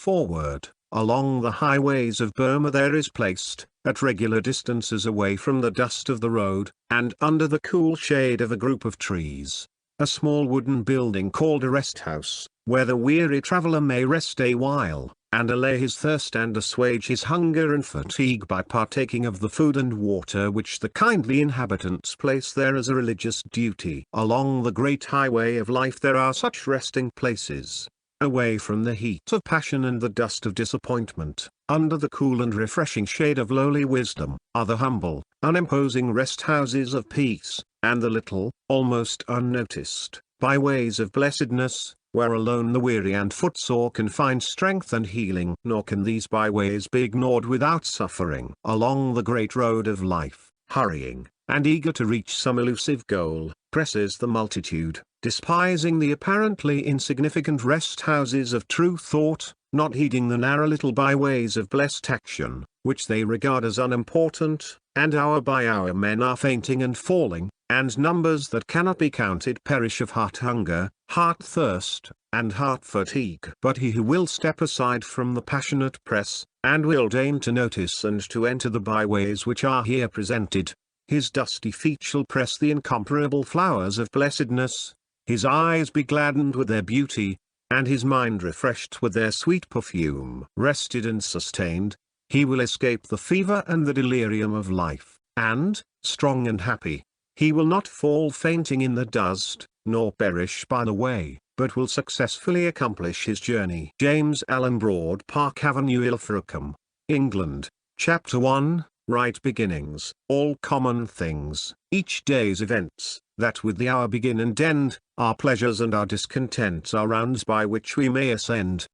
forward. Along the highways of Burma there is placed, at regular distances away from the dust of the road, and under the cool shade of a group of trees, a small wooden building called a rest house, where the weary traveler may rest a while, and allay his thirst and assuage his hunger and fatigue by partaking of the food and water which the kindly inhabitants place there as a religious duty. Along the great highway of life there are such resting places, away from the heat of passion and the dust of disappointment, under the cool and refreshing shade of lowly wisdom, are the humble, unimposing rest houses of peace, and the little, almost unnoticed, byways of blessedness, where alone the weary and footsore can find strength and healing. Nor can these byways be ignored without suffering. Along the great road of life, hurrying, and eager to reach some elusive goal, presses the multitude, despising the apparently insignificant rest houses of true thought, not heeding the narrow little byways of blessed action, which they regard as unimportant, and hour by hour men are fainting and falling, and numbers that cannot be counted perish of heart hunger, heart thirst, and heart fatigue. But he who will step aside from the passionate press, and will deign to notice and to enter the byways which are here presented, his dusty feet shall press the incomparable flowers of blessedness, his eyes be gladdened with their beauty, and his mind refreshed with their sweet perfume. Rested and sustained, he will escape the fever and the delirium of life, and, strong and happy, he will not fall fainting in the dust, nor perish by the way, but will successfully accomplish his journey. James Allen Broad Park Avenue, Ilfracombe, England, Chapter 1, Right Beginnings. All common things, each day's events, that with the hour begin and end, our pleasures and our discontents are rounds by which we may ascend.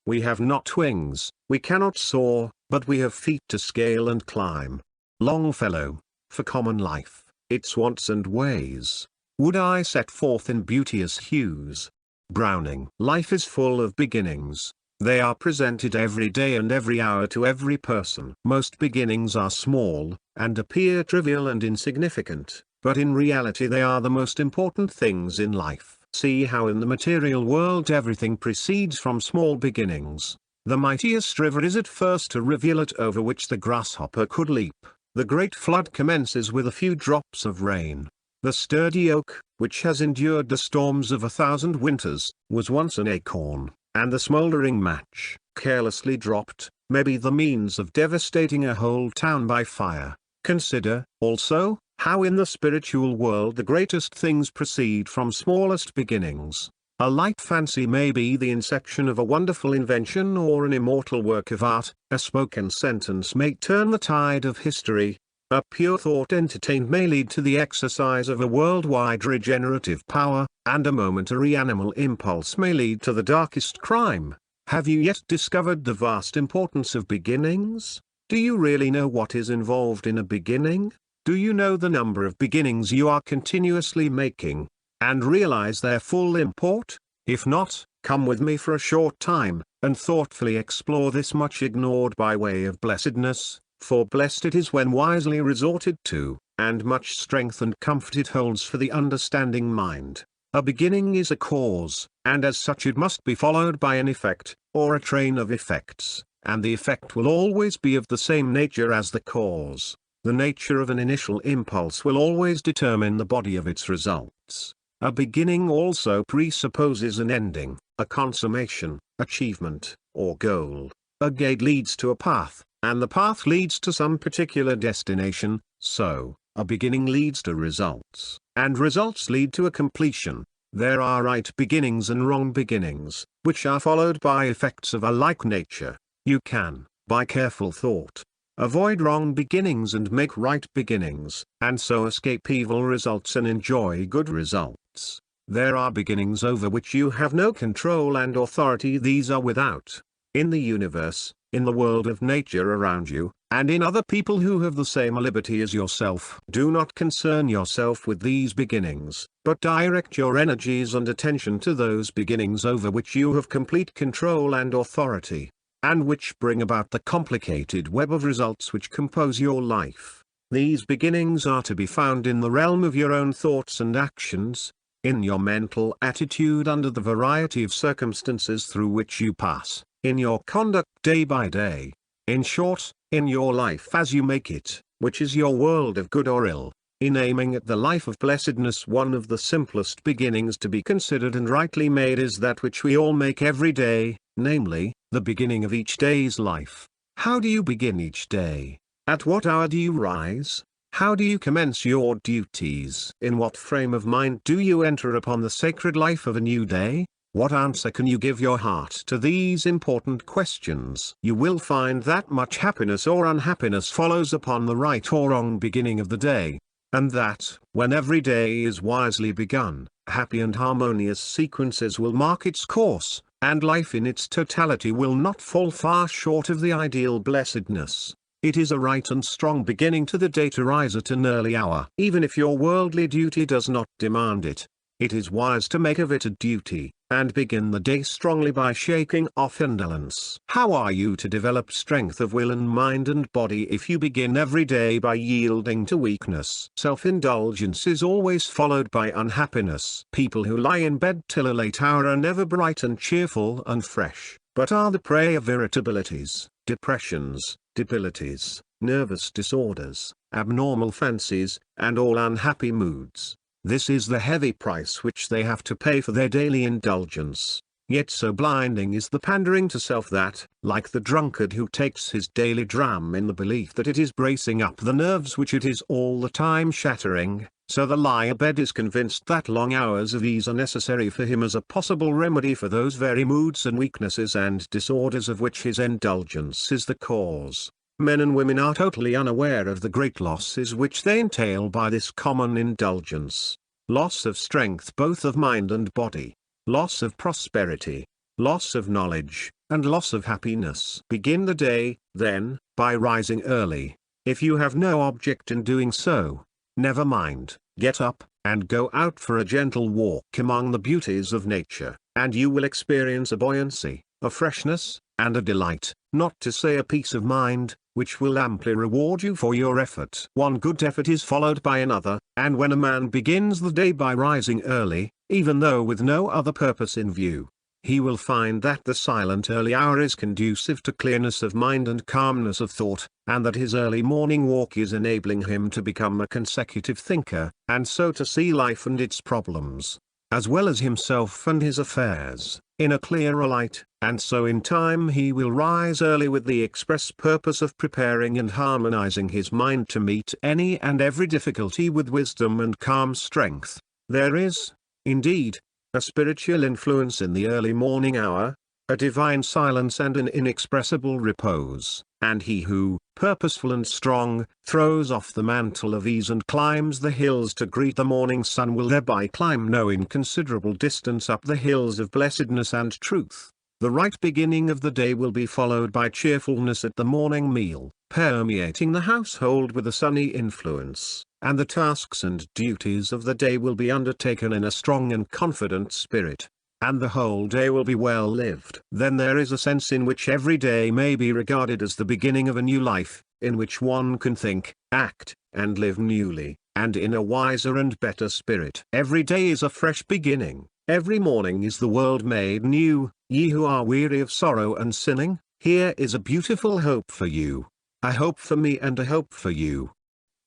We have not wings, we cannot soar, but we have feet to scale and climb. Longfellow, for common life, its wants and ways, would I set forth in beauteous hues. Browning. Life is full of beginnings. They are presented every day and every hour to every person. Most beginnings are small, and appear trivial and insignificant, but in reality they are the most important things in life. See how in the material world everything proceeds from small beginnings. The mightiest river is at first a rivulet over which the grasshopper could leap. The great flood commences with a few drops of rain. The sturdy oak, which has endured the storms of 1,000 winters, was once an acorn, and the smouldering match, carelessly dropped, may be the means of devastating a whole town by fire. Consider, also, how in the spiritual world the greatest things proceed from smallest beginnings. A light fancy may be the inception of a wonderful invention or an immortal work of art, a spoken sentence may turn the tide of history, a pure thought entertained may lead to the exercise of a worldwide regenerative power, and a momentary animal impulse may lead to the darkest crime. Have you yet discovered the vast importance of beginnings? Do you really know what is involved in a beginning? Do you know the number of beginnings you are continuously making, and realize their full import? If not, come with me for a short time, and thoughtfully explore this much ignored byway of blessedness, for blessed it is when wisely resorted to, and much strength and comfort it holds for the understanding mind. A beginning is a cause, and as such it must be followed by an effect, or a train of effects, and the effect will always be of the same nature as the cause. The nature of an initial impulse will always determine the body of its results. A beginning also presupposes an ending, a consummation, achievement, or goal. A gate leads to a path, and the path leads to some particular destination, so, a beginning leads to results, and results lead to a completion. There are right beginnings and wrong beginnings, which are followed by effects of a like nature. You can, by careful thought, avoid wrong beginnings and make right beginnings, and so escape evil results and enjoy good results. There are beginnings over which you have no control and authority. These are without, in the universe, in the world of nature around you, and in other people who have the same liberty as yourself. Do not concern yourself with these beginnings, but direct your energies and attention to those beginnings over which you have complete control and authority, and which bring about the complicated web of results which compose your life. These beginnings are to be found in the realm of your own thoughts and actions, in your mental attitude under the variety of circumstances through which you pass, in your conduct day by day. In short, in your life as you make it, which is your world of good or ill. In aiming at the life of blessedness, one of the simplest beginnings to be considered and rightly made is that which we all make every day, namely, the beginning of each day's life. How do you begin each day? At what hour do you rise? How do you commence your duties? In what frame of mind do you enter upon the sacred life of a new day? What answer can you give your heart to these important questions? You will find that much happiness or unhappiness follows upon the right or wrong beginning of the day. And that, when every day is wisely begun, happy and harmonious sequences will mark its course, and life in its totality will not fall far short of the ideal blessedness. It is a right and strong beginning to the day to rise at an early hour. Even if your worldly duty does not demand it, it is wise to make of it a duty, and begin the day strongly by shaking off indolence. How are you to develop strength of will and mind and body if you begin every day by yielding to weakness? Self-indulgence is always followed by unhappiness. People who lie in bed till a late hour are never bright and cheerful and fresh, but are the prey of irritabilities, depressions, debilities, nervous disorders, abnormal fancies, and all unhappy moods. This is the heavy price which they have to pay for their daily indulgence. Yet so blinding is the pandering to self that, like the drunkard who takes his daily dram in the belief that it is bracing up the nerves which it is all the time shattering, so the lie abed is convinced that long hours of ease are necessary for him as a possible remedy for those very moods and weaknesses and disorders of which his indulgence is the cause. Men and women are totally unaware of the great losses which they entail by this common indulgence. Loss of strength both of mind and body, loss of prosperity, loss of knowledge, and loss of happiness. Begin the day, then, by rising early. If you have no object in doing so, never mind, get up, and go out for a gentle walk among the beauties of nature, and you will experience a buoyancy, a freshness, and a delight, not to say a peace of mind, which will amply reward you for your effort. One good effort is followed by another, and when a man begins the day by rising early, even though with no other purpose in view, he will find that the silent early hour is conducive to clearness of mind and calmness of thought, and that his early morning walk is enabling him to become a consecutive thinker, and so to see life and its problems, as well as himself and his affairs, in a clearer light, and so in time he will rise early with the express purpose of preparing and harmonizing his mind to meet any and every difficulty with wisdom and calm strength. There is, indeed, a spiritual influence in the early morning hour, a divine silence and an inexpressible repose, and he who, purposeful and strong, throws off the mantle of ease and climbs the hills to greet the morning sun will thereby climb no inconsiderable distance up the hills of blessedness and truth. The right beginning of the day will be followed by cheerfulness at the morning meal, permeating the household with a sunny influence, and the tasks and duties of the day will be undertaken in a strong and confident spirit, and the whole day will be well lived. Then there is a sense in which every day may be regarded as the beginning of a new life, in which one can think, act, and live newly, and in a wiser and better spirit. Every day is a fresh beginning. Every morning is the world made new. Ye who are weary of sorrow and sinning, here is a beautiful hope for you. A hope for me and a hope for you.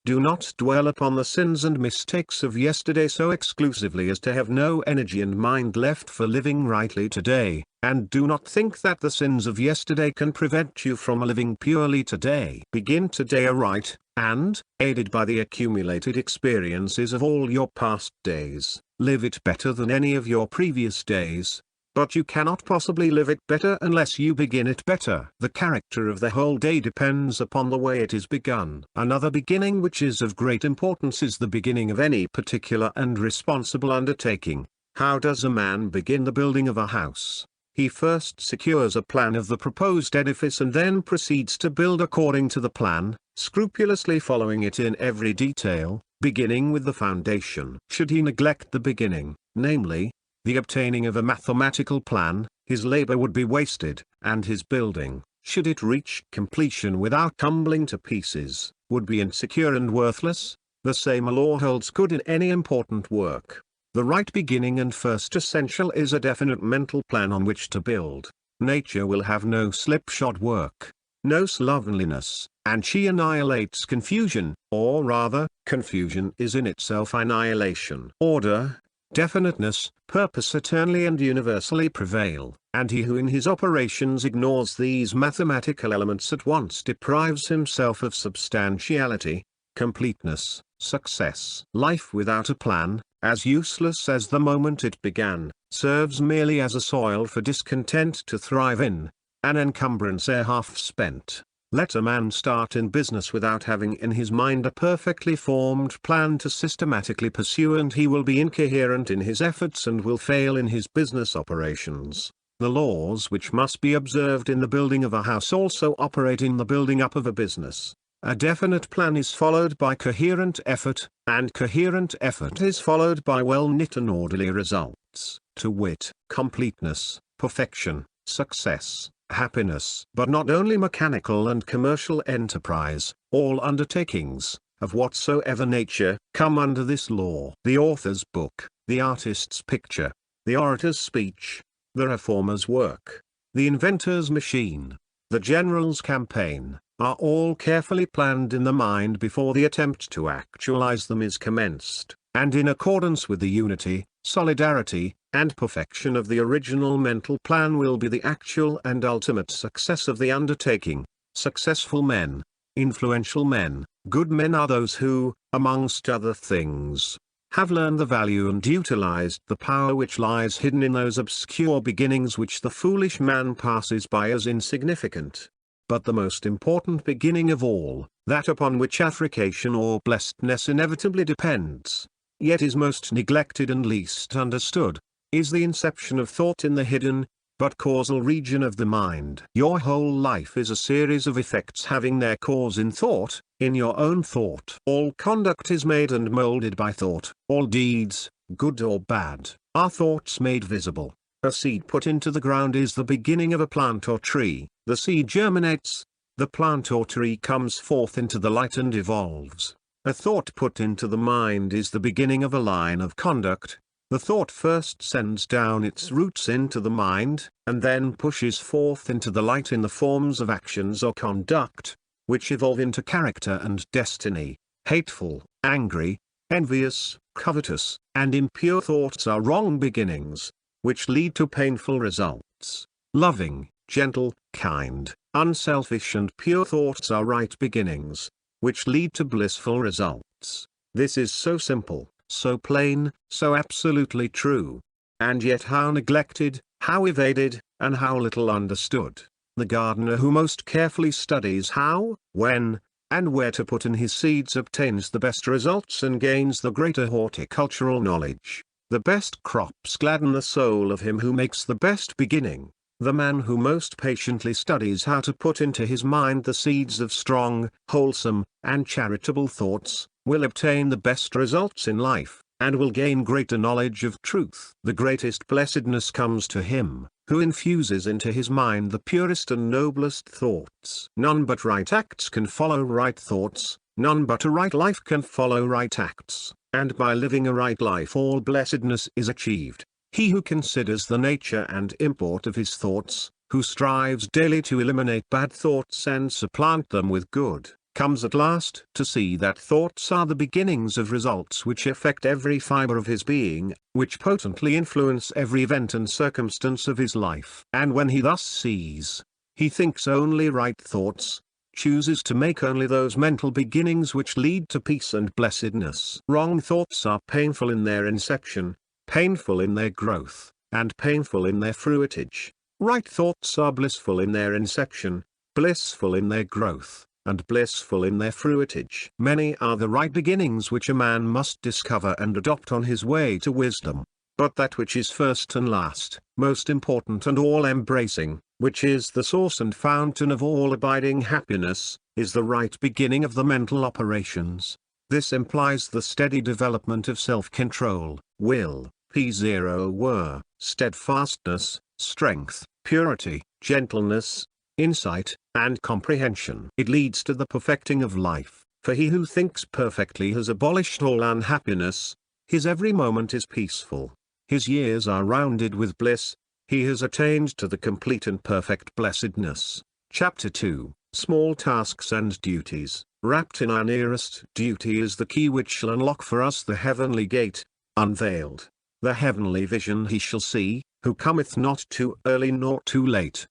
Do not dwell upon the sins and mistakes of yesterday so exclusively as to have no energy and mind left for living rightly today, and do not think that the sins of yesterday can prevent you from living purely today. Begin today aright, and, aided by the accumulated experiences of all your past days, live it better than any of your previous days. But you cannot possibly live it better unless you begin it better. The character of the whole day depends upon the way it is begun. Another beginning which is of great importance is the beginning of any particular and responsible undertaking. How does a man begin the building of a house? He first secures a plan of the proposed edifice and then proceeds to build according to the plan, scrupulously following it in every detail, beginning with the foundation. Should he neglect the beginning, namely, the obtaining of a mathematical plan, his labor would be wasted, and his building, should it reach completion without tumbling to pieces, would be insecure and worthless. The same law holds good in any important work. The right beginning and first essential is a definite mental plan on which to build. nature will have no slipshod work, no slovenliness, and she annihilates confusion, or rather, confusion is in itself annihilation. Order, definiteness, purpose eternally and universally prevail, and he who in his operations ignores these mathematical elements at once deprives himself of substantiality, completeness, success. Life without a plan, as useless as the moment it began, serves merely as a soil for discontent to thrive in, an encumbrance ere half spent. Let a man start in business without having in his mind a perfectly formed plan to systematically pursue, and he will be incoherent in his efforts and will fail in his business operations. The laws which must be observed in the building of a house also operate in the building up of a business. A definite plan is followed by coherent effort, and coherent effort is followed by well-knit and orderly results, to wit, completeness, perfection, success, happiness. But not only mechanical and commercial enterprise, all undertakings, of whatsoever nature, come under this law. The author's book, the artist's picture, the orator's speech, the reformer's work, the inventor's machine, the general's campaign, are all carefully planned in the mind before the attempt to actualize them is commenced, and in accordance with the unity, solidarity, and perfection of the original mental plan will be the actual and ultimate success of the undertaking. Successful men, influential men, good men are those who, amongst other things, have learned the value and utilized the power which lies hidden in those obscure beginnings which the foolish man passes by as insignificant. But the most important beginning of all, that upon which affrication or blessedness inevitably depends, yet is most neglected and least understood, is the inception of thought in the hidden, but causal region of the mind. Your whole life is a series of effects having their cause in thought, in your own thought. All conduct is made and molded by thought. All deeds, good or bad, are thoughts made visible. A seed put into the ground is the beginning of a plant or tree. The seed germinates, the plant or tree comes forth into the light and evolves. A thought put into the mind is the beginning of a line of conduct. The thought first sends down its roots into the mind, and then pushes forth into the light in the forms of actions or conduct, which evolve into character and destiny. Hateful, angry, envious, covetous, and impure thoughts are wrong beginnings, which lead to painful results. Loving, gentle, kind, unselfish and pure thoughts are right beginnings, which lead to blissful results. This is so simple, so plain, so absolutely true. And yet how neglected, how evaded, and how little understood. The gardener who most carefully studies how, when, and where to put in his seeds obtains the best results and gains the greater horticultural knowledge. The best crops gladden the soul of him who makes the best beginning. The man who most patiently studies how to put into his mind the seeds of strong, wholesome, and charitable thoughts, will obtain the best results in life, and will gain greater knowledge of truth. The greatest blessedness comes to him who infuses into his mind the purest and noblest thoughts. None but right acts can follow right thoughts, none but a right life can follow right acts, and by living a right life all blessedness is achieved. He who considers the nature and import of his thoughts, who strives daily to eliminate bad thoughts and supplant them with good, comes at last to see that thoughts are the beginnings of results which affect every fiber of his being, which potently influence every event and circumstance of his life. And when he thus sees, he thinks only right thoughts, chooses to make only those mental beginnings which lead to peace and blessedness. Wrong thoughts are painful in their inception, painful in their growth, and painful in their fruitage. Right thoughts are blissful in their inception, blissful in their growth, and blissful in their fruitage. Many are the right beginnings which a man must discover and adopt on his way to wisdom, but that which is first and last, most important and all-embracing, which is the source and fountain of all abiding happiness, is the right beginning of the mental operations. This implies the steady development of self-control, will, P0 steadfastness, strength, purity, gentleness, insight, and comprehension. It leads to the perfecting of life, for he who thinks perfectly has abolished all unhappiness, his every moment is peaceful, his years are rounded with bliss, he has attained to the complete and perfect blessedness. Chapter 2, Small Tasks and Duties. Wrapped in our nearest duty is the key which shall unlock for us the heavenly gate, unveiled. The heavenly vision he shall see, who cometh not too early nor too late.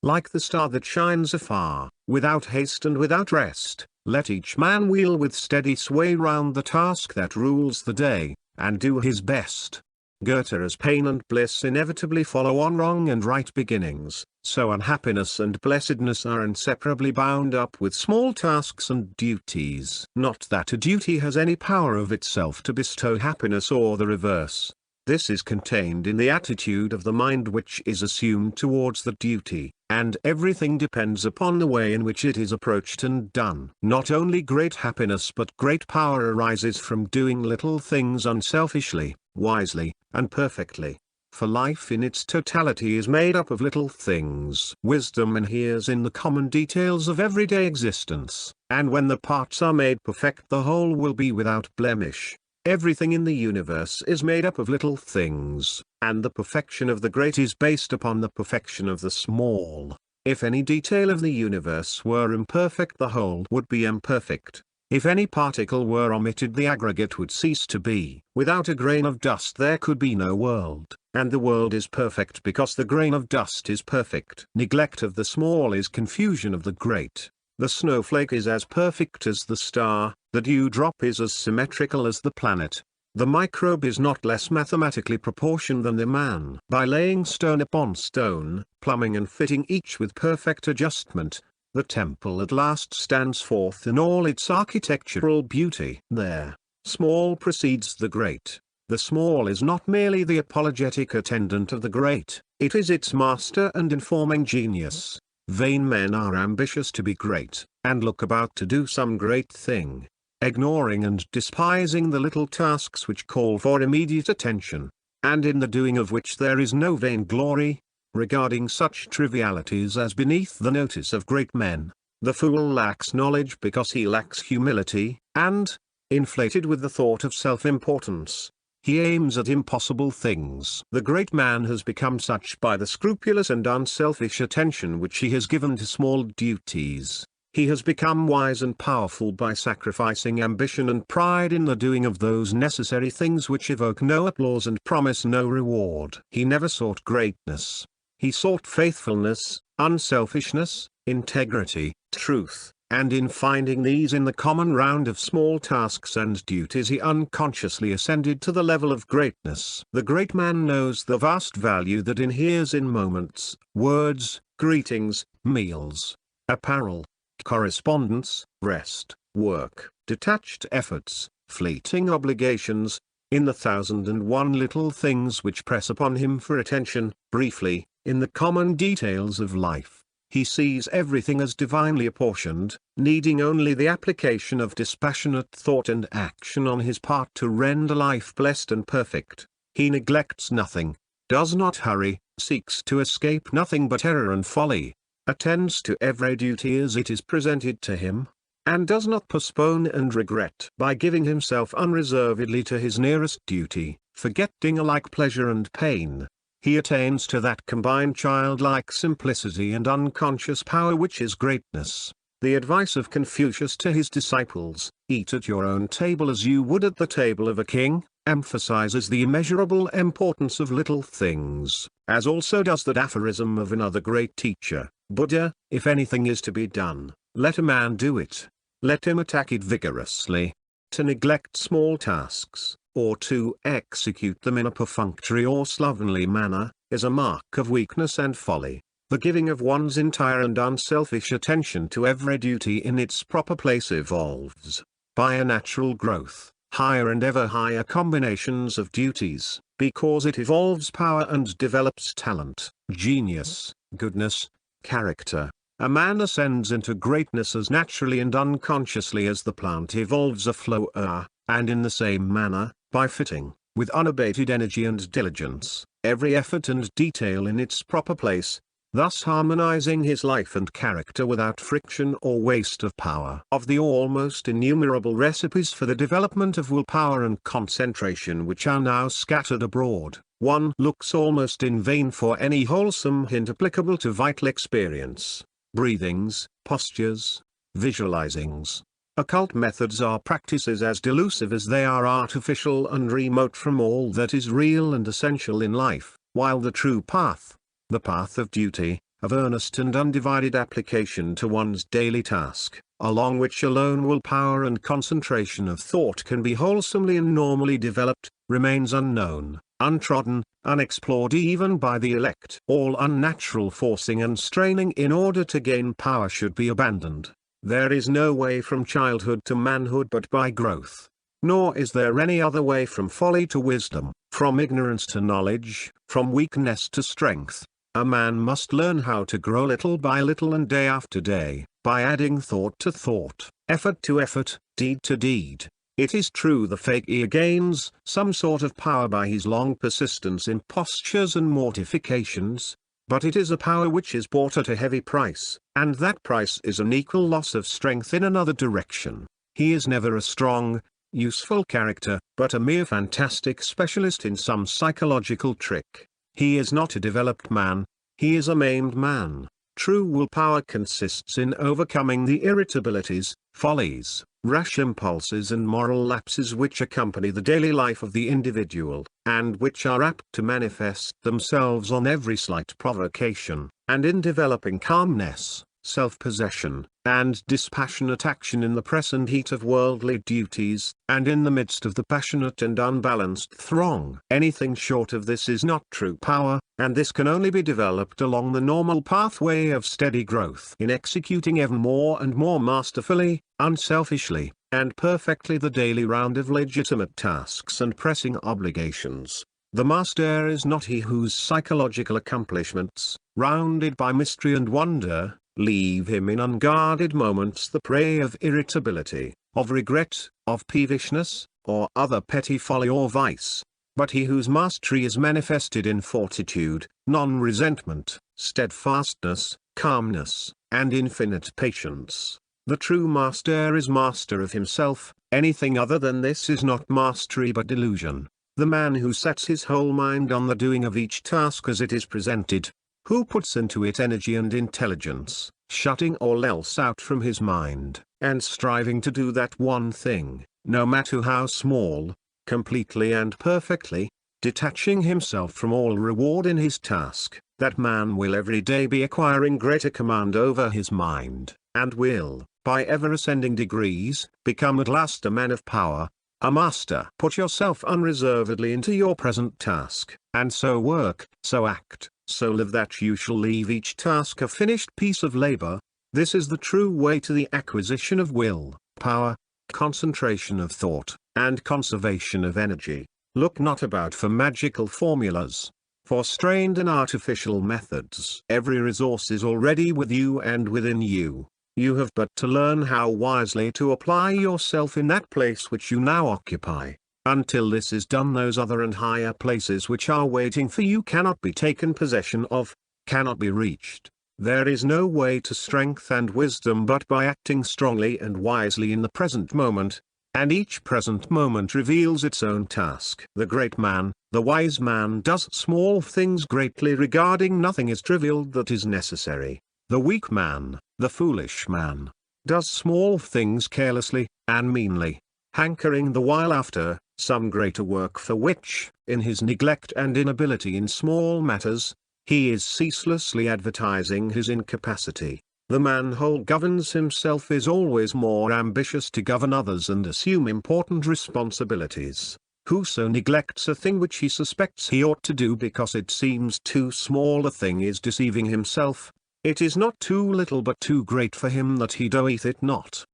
Like the star that shines afar, without haste and without rest, let each man wheel with steady sway round the task that rules the day, and do his best. Goethe, as pain and bliss inevitably follow on wrong and right beginnings, so unhappiness and blessedness are inseparably bound up with small tasks and duties. Not that a duty has any power of itself to bestow happiness or the reverse. This is contained in the attitude of the mind which is assumed towards the duty, and everything depends upon the way in which it is approached and done. Not only great happiness but great power arises from doing little things unselfishly, wisely, and perfectly. For life in its totality is made up of little things. Wisdom inheres in the common details of everyday existence, and when the parts are made perfect the whole will be without blemish. Everything in the universe is made up of little things, and the perfection of the great is based upon the perfection of the small. If any detail of the universe were imperfect, the whole would be imperfect. If any particle were omitted, the aggregate would cease to be. Without a grain of dust there could be no world, and the world is perfect because the grain of dust is perfect. Neglect of the small is confusion of the great. The snowflake is as perfect as the star, the dewdrop is as symmetrical as the planet. The microbe is not less mathematically proportioned than the man. By laying stone upon stone, plumbing and fitting each with perfect adjustment, the temple at last stands forth in all its architectural beauty. There, small precedes the great. The small is not merely the apologetic attendant of the great, it is its master and informing genius. Vain men are ambitious to be great, and look about to do some great thing, ignoring and despising the little tasks which call for immediate attention, and in the doing of which there is no vainglory, regarding such trivialities as beneath the notice of great men. The fool lacks knowledge because he lacks humility, and, inflated with the thought of self-importance, he aims at impossible things. The great man has become such by the scrupulous and unselfish attention which he has given to small duties. He has become wise and powerful by sacrificing ambition and pride in the doing of those necessary things which evoke no applause and promise no reward. He never sought greatness. He sought faithfulness, unselfishness, integrity, truth. And in finding these in the common round of small tasks and duties he unconsciously ascended to the level of greatness. The great man knows the vast value that inheres in moments, words, greetings, meals, apparel, correspondence, rest, work, detached efforts, fleeting obligations, in the 1,001 little things which press upon him for attention. Briefly, in the common details of life. He sees everything as divinely apportioned, needing only the application of dispassionate thought and action on his part to render life blessed and perfect. He neglects nothing, does not hurry, seeks to escape nothing but error and folly, attends to every duty as it is presented to him, and does not postpone and regret. By giving himself unreservedly to his nearest duty, forgetting alike pleasure and pain, he attains to that combined childlike simplicity and unconscious power which is greatness. The advice of Confucius to his disciples, "Eat at your own table as you would at the table of a king," emphasizes the immeasurable importance of little things, as also does that aphorism of another great teacher, Buddha, "If anything is to be done, let a man do it. Let him attack it vigorously." To neglect small tasks, or to execute them in a perfunctory or slovenly manner, is a mark of weakness and folly. The giving of one's entire and unselfish attention to every duty in its proper place evolves, by a natural growth, higher and ever higher combinations of duties, because it evolves power and develops talent, genius, goodness, character. A man ascends into greatness as naturally and unconsciously as the plant evolves a flower, and in the same manner, by fitting, with unabated energy and diligence, every effort and detail in its proper place, thus harmonizing his life and character without friction or waste of power. Of the almost innumerable recipes for the development of willpower and concentration which are now scattered abroad, one looks almost in vain for any wholesome hint applicable to vital experience. Breathings, postures, visualizings, occult methods are practices as delusive as they are artificial and remote from all that is real and essential in life, while the true path, the path of duty, of earnest and undivided application to one's daily task, along which alone willpower and concentration of thought can be wholesomely and normally developed, remains unknown, untrodden, unexplored even by the elect. All unnatural forcing and straining in order to gain power should be abandoned. There is no way from childhood to manhood but by growth. Nor is there any other way from folly to wisdom, from ignorance to knowledge, from weakness to strength. A man must learn how to grow little by little and day after day, by adding thought to thought, effort to effort, deed to deed. It is true the fakir gains some sort of power by his long persistence in postures and mortifications, but it is a power which is bought at a heavy price, and that price is an equal loss of strength in another direction. He is never a strong, useful character, but a mere fantastic specialist in some psychological trick. He is not a developed man, he is a maimed man. True willpower consists in overcoming the irritabilities, follies, rash impulses and moral lapses which accompany the daily life of the individual, and which are apt to manifest themselves on every slight provocation, and in developing calmness, self-possession, and dispassionate action in the press and heat of worldly duties, and in the midst of the passionate and unbalanced throng. Anything short of this is not true power, and this can only be developed along the normal pathway of steady growth in executing ever more and more masterfully, unselfishly, and perfectly the daily round of legitimate tasks and pressing obligations. The master is not he whose psychological accomplishments, rounded by mystery and wonder, leave him in unguarded moments the prey of irritability, of regret, of peevishness, or other petty folly or vice, but he whose mastery is manifested in fortitude, non-resentment, steadfastness, calmness, and infinite patience. The true master is master of himself. Anything other than this is not mastery but delusion. The man who sets his whole mind on the doing of each task as it is presented, who puts into it energy and intelligence, shutting all else out from his mind, and striving to do that one thing, no matter how small, completely and perfectly, detaching himself from all reward in his task, that man will every day be acquiring greater command over his mind, and will, by ever ascending degrees, become at last a man of power, a master. Put yourself unreservedly into your present task, and so work, so act, so live that you shall leave each task a finished piece of labor. This is the true way to the acquisition of will, power, concentration of thought, and conservation of energy. Look not about for magical formulas, for strained and artificial methods. Every resource is already with you and within you. You have but to learn how wisely to apply yourself in that place which you now occupy. Until this is done, those other and higher places which are waiting for you cannot be taken possession of, cannot be reached. There is no way to strength and wisdom but by acting strongly and wisely in the present moment, and each present moment reveals its own task. The great man, the wise man does small things greatly, regarding nothing as trivial that is necessary. The weak man, the foolish man, does small things carelessly, and meanly, hankering the while after some greater work for which, in his neglect and inability in small matters, he is ceaselessly advertising his incapacity. The man who governs himself is always more ambitious to govern others and assume important responsibilities. Whoso neglects a thing which he suspects he ought to do because it seems too small a thing is deceiving himself. It is not too little but too great for him that he doeth it not.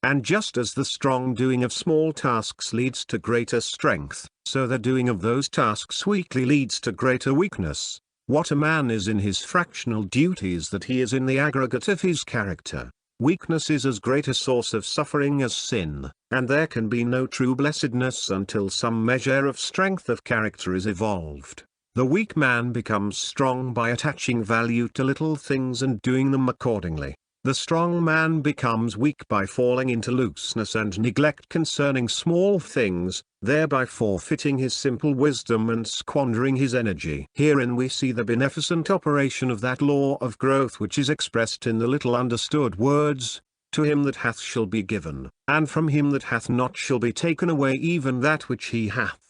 And just as the strong doing of small tasks leads to greater strength, so the doing of those tasks weakly leads to greater weakness. What a man is in his fractional duties that he is in the aggregate of his character. Weakness is as great a source of suffering as sin, and there can be no true blessedness until some measure of strength of character is evolved. The weak man becomes strong by attaching value to little things and doing them accordingly. The strong man becomes weak by falling into looseness and neglect concerning small things, thereby forfeiting his simple wisdom and squandering his energy. Herein we see the beneficent operation of that law of growth which is expressed in the little understood words, "To him that hath shall be given, and from him that hath not shall be taken away even that which he hath."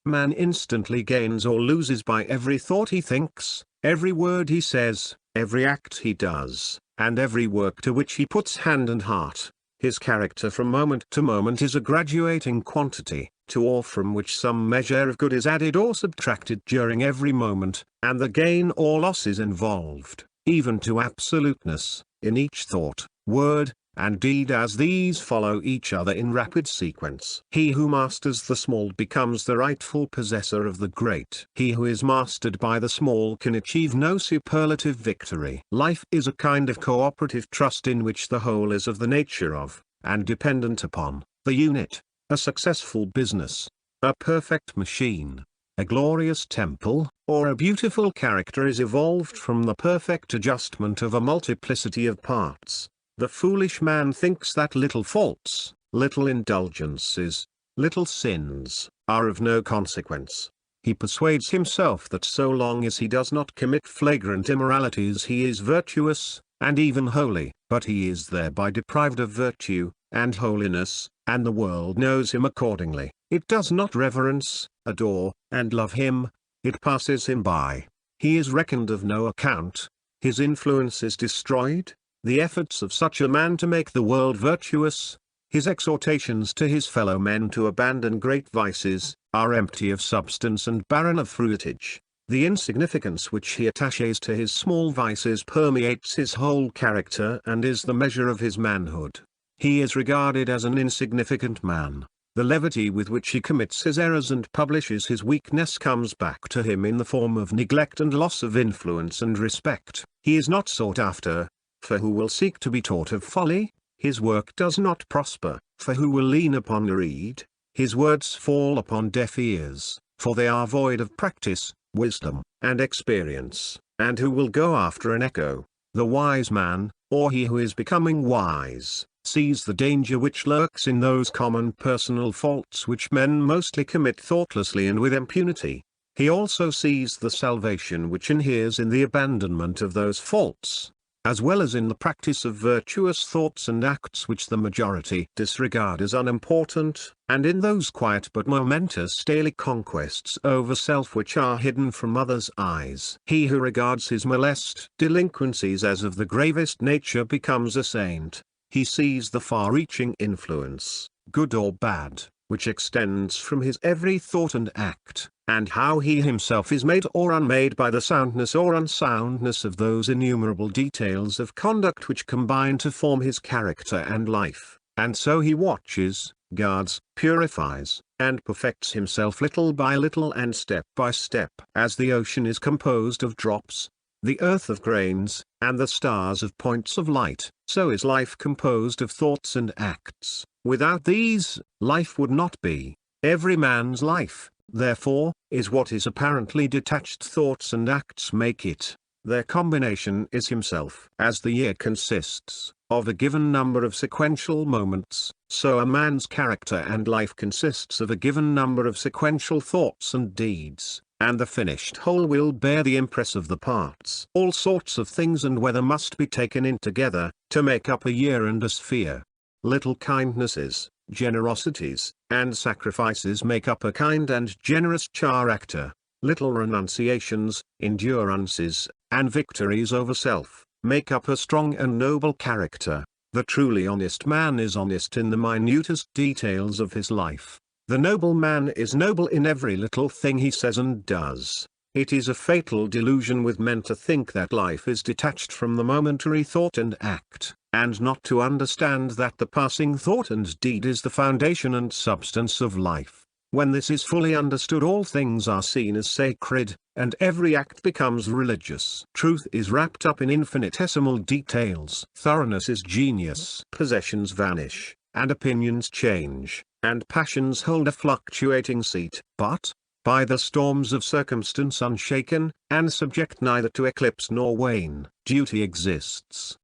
Man instantly gains or loses by every thought he thinks, every word he says, every act he does, and every work to which he puts hand and heart. His character from moment to moment is a graduating quantity, to or from which some measure of good is added or subtracted during every moment, and the gain or loss is involved, even to absoluteness, in each thought, word, and deed as these follow each other in rapid sequence. He who masters the small becomes the rightful possessor of the great. He who is mastered by the small can achieve no superlative victory. Life is a kind of cooperative trust in which the whole is of the nature of, and dependent upon, the unit. A successful business, a perfect machine, a glorious temple, or a beautiful character is evolved from the perfect adjustment of a multiplicity of parts. The foolish man thinks that little faults, little indulgences, little sins, are of no consequence. He persuades himself that so long as he does not commit flagrant immoralities he is virtuous, and even holy. But he is thereby deprived of virtue, and holiness, and the world knows him accordingly. It does not reverence, adore, and love him, it passes him by. He is reckoned of no account, his influence is destroyed. The efforts of such a man to make the world virtuous, his exhortations to his fellow men to abandon great vices, are empty of substance and barren of fruitage. The insignificance which he attaches to his small vices permeates his whole character and is the measure of his manhood. He is regarded as an insignificant man. The levity with which he commits his errors and publishes his weakness comes back to him in the form of neglect and loss of influence and respect. He is not sought after, for who will seek to be taught of folly? His work does not prosper, for who will lean upon a reed? His words fall upon deaf ears, for they are void of practice, wisdom, and experience. And who will go after an echo? The wise man, or he who is becoming wise, sees the danger which lurks in those common personal faults which men mostly commit thoughtlessly and with impunity. He also sees the salvation which inheres in the abandonment of those faults, as well as in the practice of virtuous thoughts and acts which the majority disregard as unimportant, and in those quiet but momentous daily conquests over self which are hidden from others' eyes. He who regards his molest delinquencies as of the gravest nature becomes a saint. He sees the far-reaching influence, good or bad, which extends from his every thought and act, and how he himself is made or unmade by the soundness or unsoundness of those innumerable details of conduct which combine to form his character and life. And so he watches, guards, purifies, and perfects himself little by little and step by step. As the ocean is composed of drops, the earth of grains, and the stars of points of light, so is life composed of thoughts and acts. Without these, life would not be. Every man's life, therefore, is what his apparently detached thoughts and acts make it. Their combination is himself. As the year consists of a given number of sequential moments, so a man's character and life consists of a given number of sequential thoughts and deeds, and the finished whole will bear the impress of the parts. All sorts of things and weather must be taken in together, to make up a year and a sphere. Little kindnesses, generosities, and sacrifices make up a kind and generous character. Little renunciations, endurances, and victories over self, make up a strong and noble character. The truly honest man is honest in the minutest details of his life. The noble man is noble in every little thing he says and does. It is a fatal delusion with men to think that life is detached from the momentary thought and act, and not to understand that the passing thought and deed is the foundation and substance of life. When this is fully understood, all things are seen as sacred, and every act becomes religious. Truth is wrapped up in infinitesimal details. Thoroughness is genius. Possessions vanish, and opinions change, and passions hold a fluctuating seat. But, by the storms of circumstance unshaken, and subject neither to eclipse nor wane. Duty exists.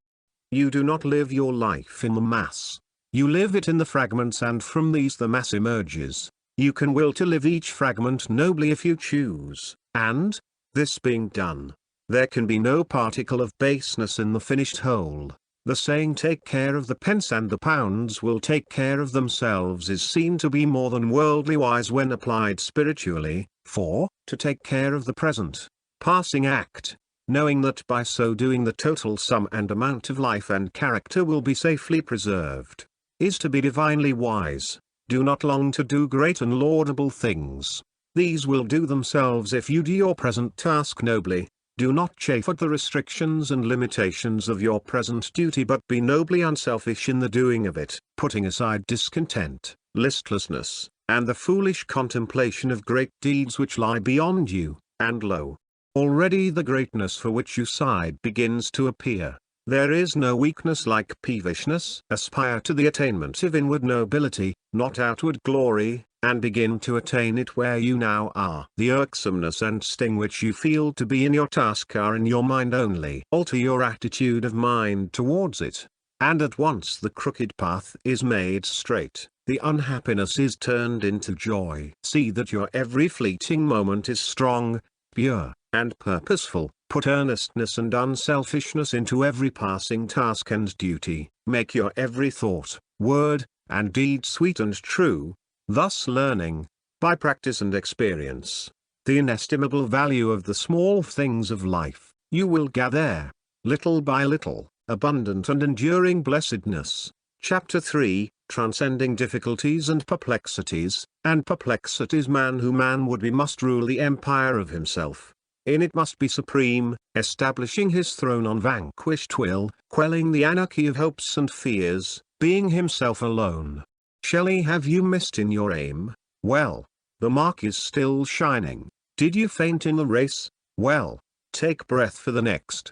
You do not live your life in the mass. You live it in the fragments, and from these the mass emerges. You can will to live each fragment nobly if you choose, and, this being done, there can be no particle of baseness in the finished whole. The saying "take care of the pence and the pounds will take care of themselves" is seen to be more than worldly wise when applied spiritually, for, to take care of the present, passing act, knowing that by so doing the total sum and amount of life and character will be safely preserved, is to be divinely wise. Do not long to do great and laudable things. These will do themselves if you do your present task nobly. Do not chafe at the restrictions and limitations of your present duty, but be nobly unselfish in the doing of it, putting aside discontent, listlessness, and the foolish contemplation of great deeds which lie beyond you, and lo, already the greatness for which you sighed begins to appear. There is no weakness like peevishness. Aspire to the attainment of inward nobility, not outward glory, and begin to attain it where you now are. The irksomeness and sting which you feel to be in your task are in your mind only. Alter your attitude of mind towards it, and at once the crooked path is made straight, the unhappiness is turned into joy. See that your every fleeting moment is strong, pure, and purposeful. Put earnestness and unselfishness into every passing task and duty. Make your every thought, word, and deed sweet and true, thus learning, by practice and experience, the inestimable value of the small things of life. You will gather, little by little, abundant and enduring blessedness. Chapter 3, Transcending Difficulties and Perplexities. And perplexities man who man would be must rule the empire of himself. In it must be supreme, establishing his throne on vanquished will, quelling the anarchy of hopes and fears, being himself alone. Shelley, have you missed in your aim? Well, the mark is still shining. Did you faint in the race? Well, take breath for the next.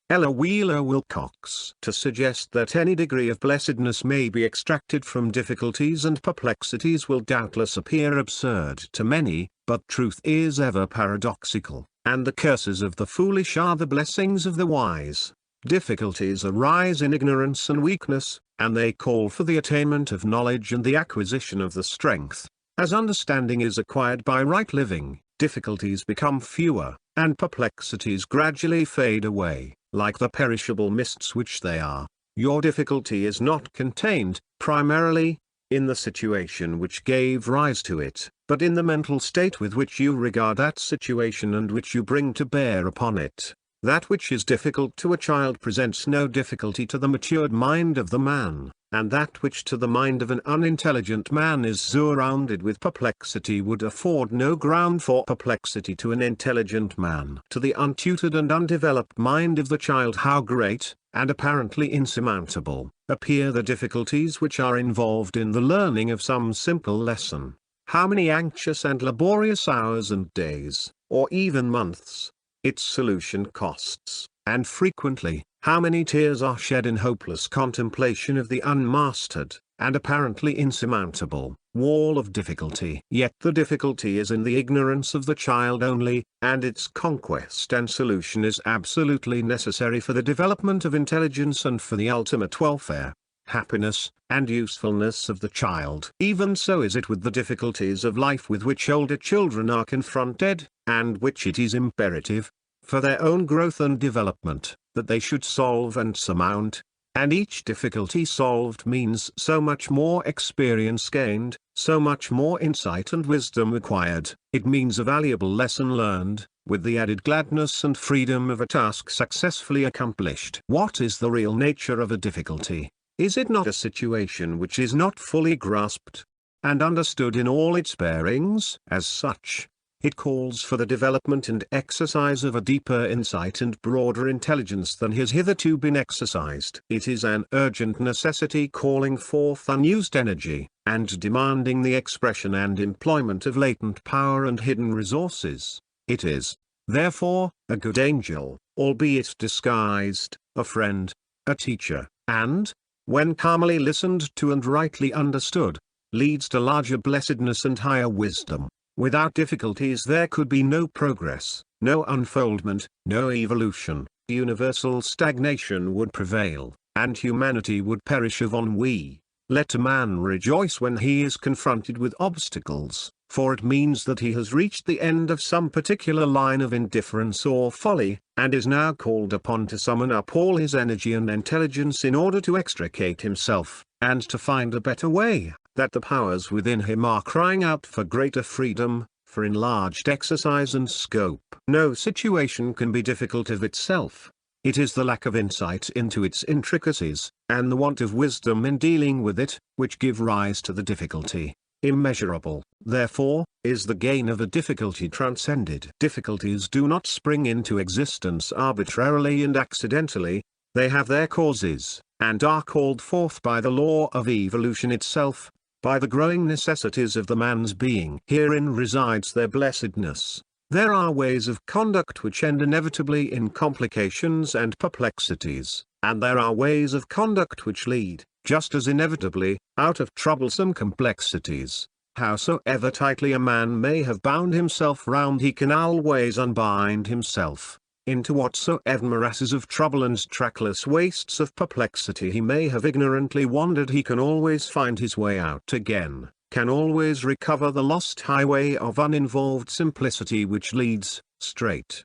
Ella Wheeler Wilcox. To suggest that any degree of blessedness may be extracted from difficulties and perplexities will doubtless appear absurd to many, but truth is ever paradoxical, and the curses of the foolish are the blessings of the wise. Difficulties arise in ignorance and weakness, and they call for the attainment of knowledge and the acquisition of the strength. As understanding is acquired by right living, difficulties become fewer, and perplexities gradually fade away, like the perishable mists which they are. Your difficulty is not contained, primarily, in the situation which gave rise to it, but in the mental state with which you regard that situation and which you bring to bear upon it. That which is difficult to a child presents no difficulty to the matured mind of the man, and that which to the mind of an unintelligent man is surrounded with perplexity would afford no ground for perplexity to an intelligent man. To the untutored and undeveloped mind of the child how great, and apparently insurmountable, appear the difficulties which are involved in the learning of some simple lesson. How many anxious and laborious hours and days, or even months, its solution costs, and frequently, how many tears are shed in hopeless contemplation of the unmastered, and apparently insurmountable, wall of difficulty. Yet the difficulty is in the ignorance of the child only, and its conquest and solution is absolutely necessary for the development of intelligence and for the ultimate welfare, happiness, and usefulness of the child. Even so is it with the difficulties of life with which older children are confronted, and which it is imperative, for their own growth and development, that they should solve and surmount. And each difficulty solved means so much more experience gained, so much more insight and wisdom acquired. It means a valuable lesson learned, with the added gladness and freedom of a task successfully accomplished. What is the real nature of a difficulty? Is it not a situation which is not fully grasped and understood in all its bearings? As such, it calls for the development and exercise of a deeper insight and broader intelligence than has hitherto been exercised. It is an urgent necessity calling forth unused energy, and demanding the expression and employment of latent power and hidden resources. It is, therefore, a good angel, albeit disguised, a friend, a teacher, and, when calmly listened to and rightly understood, leads to larger blessedness and higher wisdom. Without difficulties there could be no progress, no unfoldment, no evolution. Universal stagnation would prevail, and humanity would perish of ennui. Let a man rejoice when he is confronted with obstacles, for it means that he has reached the end of some particular line of indifference or folly, and is now called upon to summon up all his energy and intelligence in order to extricate himself, and to find a better way, that the powers within him are crying out for greater freedom, for enlarged exercise and scope. No situation can be difficult of itself. It is the lack of insight into its intricacies, and the want of wisdom in dealing with it, which give rise to the difficulty. Immeasurable, therefore, is the gain of a difficulty transcended. Difficulties do not spring into existence arbitrarily and accidentally. They have their causes, and are called forth by the law of evolution itself, by the growing necessities of the man's being. Herein resides their blessedness. There are ways of conduct which end inevitably in complications and perplexities, and there are ways of conduct which lead, just as inevitably, out of troublesome complexities. Howsoever tightly a man may have bound himself round, he can always unbind himself. Into whatsoever morasses of trouble and trackless wastes of perplexity he may have ignorantly wandered, he can always find his way out again, can always recover the lost highway of uninvolved simplicity which leads, straight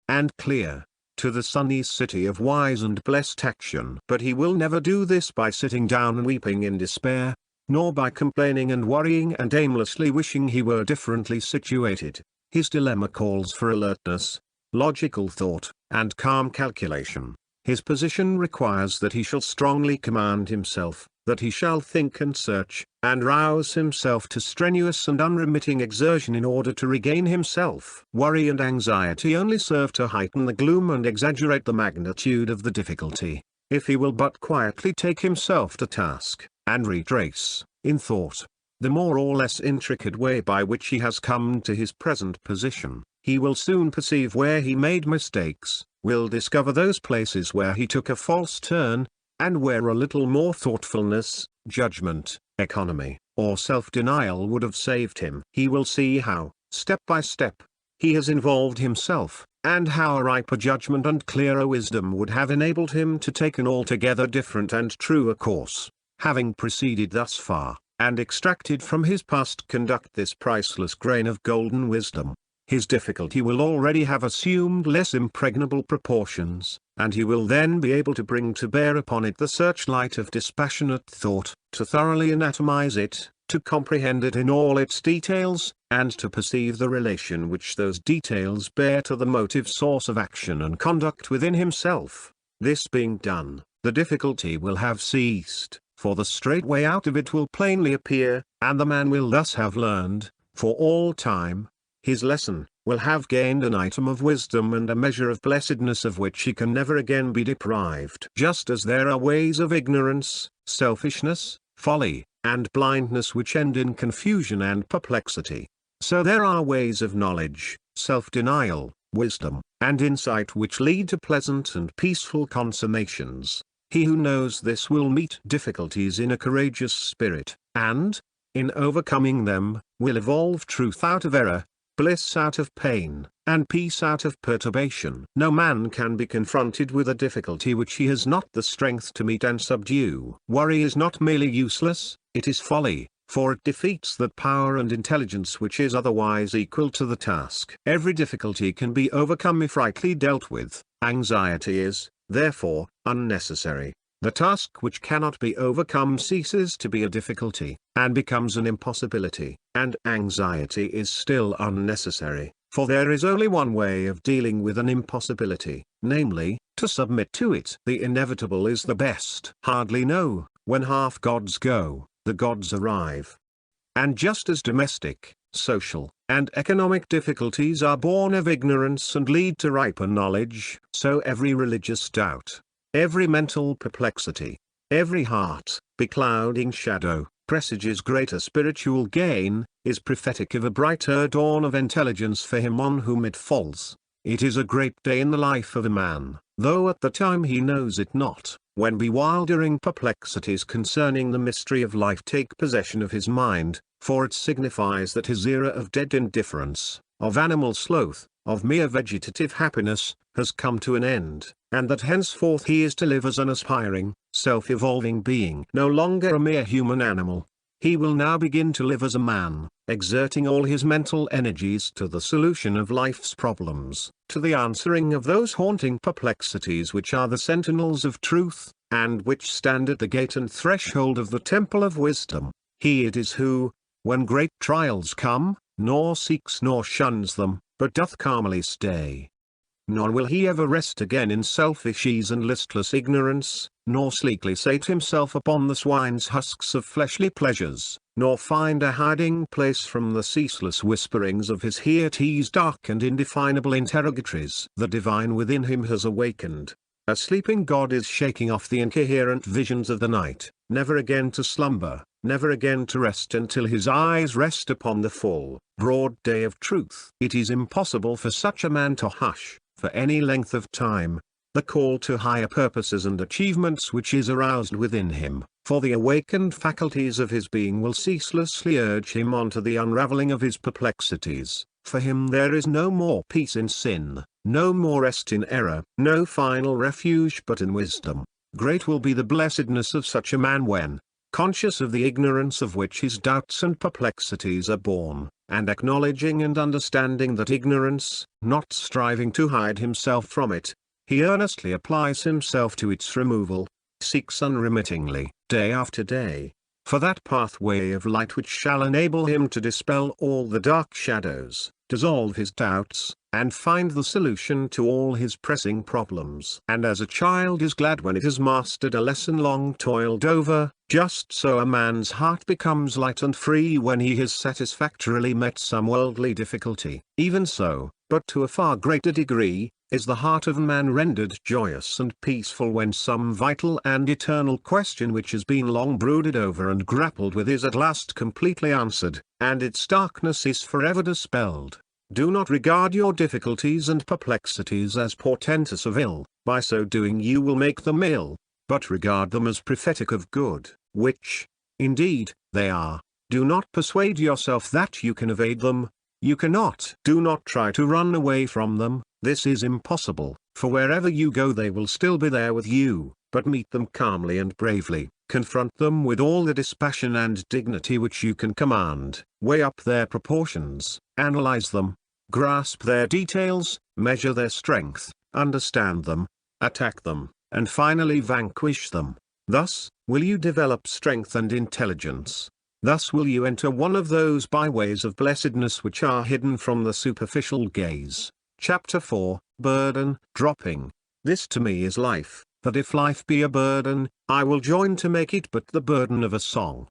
and clear, to the sunny city of wise and blessed action. But he will never do this by sitting down and weeping in despair, nor by complaining and worrying and aimlessly wishing he were differently situated. His dilemma calls for alertness, logical thought, and calm calculation. His position requires that he shall strongly command himself, that he shall think and search, and rouse himself to strenuous and unremitting exertion in order to regain himself. Worry and anxiety only serve to heighten the gloom and exaggerate the magnitude of the difficulty. If he will but quietly take himself to task, and retrace, in thought, the more or less intricate way by which he has come to his present position, he will soon perceive where he made mistakes, will discover those places where he took a false turn, and where a little more thoughtfulness, judgment, economy, or self-denial would have saved him. He will see how, step by step, he has involved himself, and how a riper judgment and clearer wisdom would have enabled him to take an altogether different and truer course. Having proceeded thus far, and extracted from his past conduct this priceless grain of golden wisdom, his difficulty will already have assumed less impregnable proportions, and he will then be able to bring to bear upon it the searchlight of dispassionate thought, to thoroughly anatomize it, to comprehend it in all its details, and to perceive the relation which those details bear to the motive source of action and conduct within himself. This being done, the difficulty will have ceased, for the straight way out of it will plainly appear, and the man will thus have learned, for all time, his lesson, will have gained an item of wisdom and a measure of blessedness of which he can never again be deprived. Just as there are ways of ignorance, selfishness, folly, and blindness which end in confusion and perplexity, so there are ways of knowledge, self-denial, wisdom, and insight which lead to pleasant and peaceful consummations. He who knows this will meet difficulties in a courageous spirit, and, in overcoming them, will evolve truth out of error, bliss out of pain, and peace out of perturbation. No man can be confronted with a difficulty which he has not the strength to meet and subdue. Worry is not merely useless, it is folly, for it defeats that power and intelligence which is otherwise equal to the task. Every difficulty can be overcome if rightly dealt with. Anxiety is, therefore, unnecessary. The task which cannot be overcome ceases to be a difficulty, and becomes an impossibility. And anxiety is still unnecessary, for there is only one way of dealing with an impossibility, namely, to submit to it. The inevitable is the best. Hardly know, when half gods go, the gods arrive. And just as domestic, social, and economic difficulties are born of ignorance and lead to riper knowledge, so every religious doubt, every mental perplexity, every heart-beclouding shadow, presages greater spiritual gain, is prophetic of a brighter dawn of intelligence for him on whom it falls. It is a great day in the life of a man, though at the time he knows it not. when bewildering perplexities concerning the mystery of life take possession of his mind, for it signifies that his era of dead indifference, of animal sloth, of mere vegetative happiness, has come to an end, and that henceforth he is to live as an aspiring, self-evolving being, no longer a mere human animal. He will now begin to live as a man, exerting all his mental energies to the solution of life's problems, to the answering of those haunting perplexities which are the sentinels of truth, and which stand at the gate and threshold of the temple of wisdom. He it is who, when great trials come, nor seeks nor shuns them, but doth calmly stay. Nor will he ever rest again in selfish ease and listless ignorance, nor sleekly sate himself upon the swine's husks of fleshly pleasures, nor find a hiding place from the ceaseless whisperings of his Heart's dark and indefinable interrogatories. The divine within him has awakened. A sleeping God is shaking off the incoherent visions of the night, never again to slumber, never again to rest until his eyes rest upon the full, broad day of truth. It is impossible for such a man to hush, for any length of time, the call to higher purposes and achievements which is aroused within him, for the awakened faculties of his being will ceaselessly urge him on to the unraveling of his perplexities. For him there is no more peace in sin, no more rest in error, no final refuge but in wisdom. Great will be the blessedness of such a man when, conscious of the ignorance of which his doubts and perplexities are born, and acknowledging and understanding that ignorance, not striving to hide himself from it, he earnestly applies himself to its removal, seeks unremittingly, day after day, for that pathway of light which shall enable him to dispel all the dark shadows, dissolve his doubts, and find the solution to all his pressing problems. And as a child is glad when it has mastered a lesson long toiled over, just so a man's heart becomes light and free when he has satisfactorily met some worldly difficulty. Even so, but to a far greater degree, is the heart of man rendered joyous and peaceful when some vital and eternal question which has been long brooded over and grappled with is at last completely answered, and its darkness is forever dispelled. Do not regard your difficulties and perplexities as portentous of ill, by so doing you will make them ill, but regard them as prophetic of good, which, indeed, they are. Do not persuade yourself that you can evade them. You cannot. Do not try to run away from them. This is impossible, for wherever you go they will still be there with you, but meet them calmly and bravely, confront them with all the dispassion and dignity which you can command, weigh up their proportions, analyze them, grasp their details, measure their strength, understand them, attack them, and finally vanquish them. Thus, will you develop strength and intelligence. Thus will you enter one of those byways of blessedness which are hidden from the superficial gaze. Chapter 4, Burden, Dropping. This to me is life, that if life be a burden, I will join to make it but the burden of a song.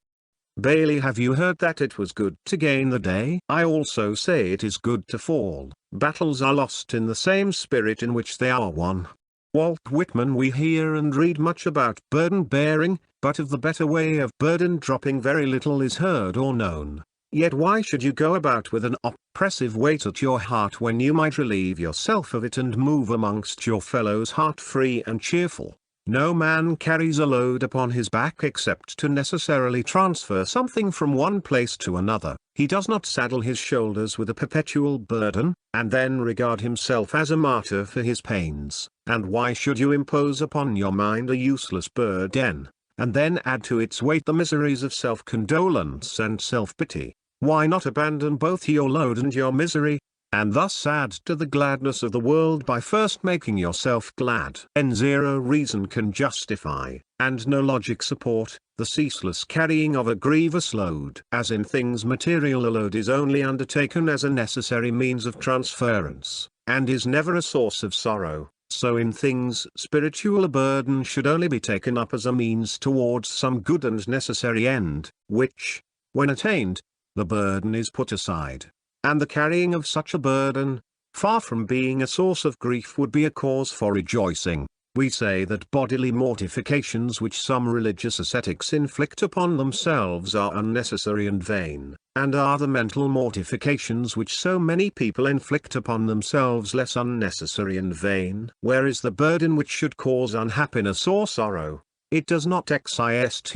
Bailey, have you heard that it was good to gain the day? I also say it is good to fall. Battles are lost in the same spirit in which they are won. Walt Whitman. We hear and read much about burden bearing, but of the better way of burden dropping very little is heard or known. Yet why should you go about with an oppressive weight at your heart when you might relieve yourself of it and move amongst your fellows heart-free and cheerful? No man carries a load upon his back except to necessarily transfer something from one place to another. He does not saddle his shoulders with a perpetual burden, and then regard himself as a martyr for his pains. And why should you impose upon your mind a useless burden, and then add to its weight the miseries of self-condolence and self-pity? Why not abandon both your load and your misery, and thus add to the gladness of the world by first making yourself glad? Zero reason can justify, and no logic support, the ceaseless carrying of a grievous load. As in things material, a load is only undertaken as a necessary means of transference, and is never a source of sorrow. So in things spiritual, a burden should only be taken up as a means towards some good and necessary end, which, when attained, the burden is put aside. And the carrying of such a burden, far from being a source of grief, would be a cause for rejoicing. We say that bodily mortifications which some religious ascetics inflict upon themselves are unnecessary and vain, and are the mental mortifications which so many people inflict upon themselves less unnecessary and vain. Where is the burden which should cause unhappiness or sorrow? It does not exist.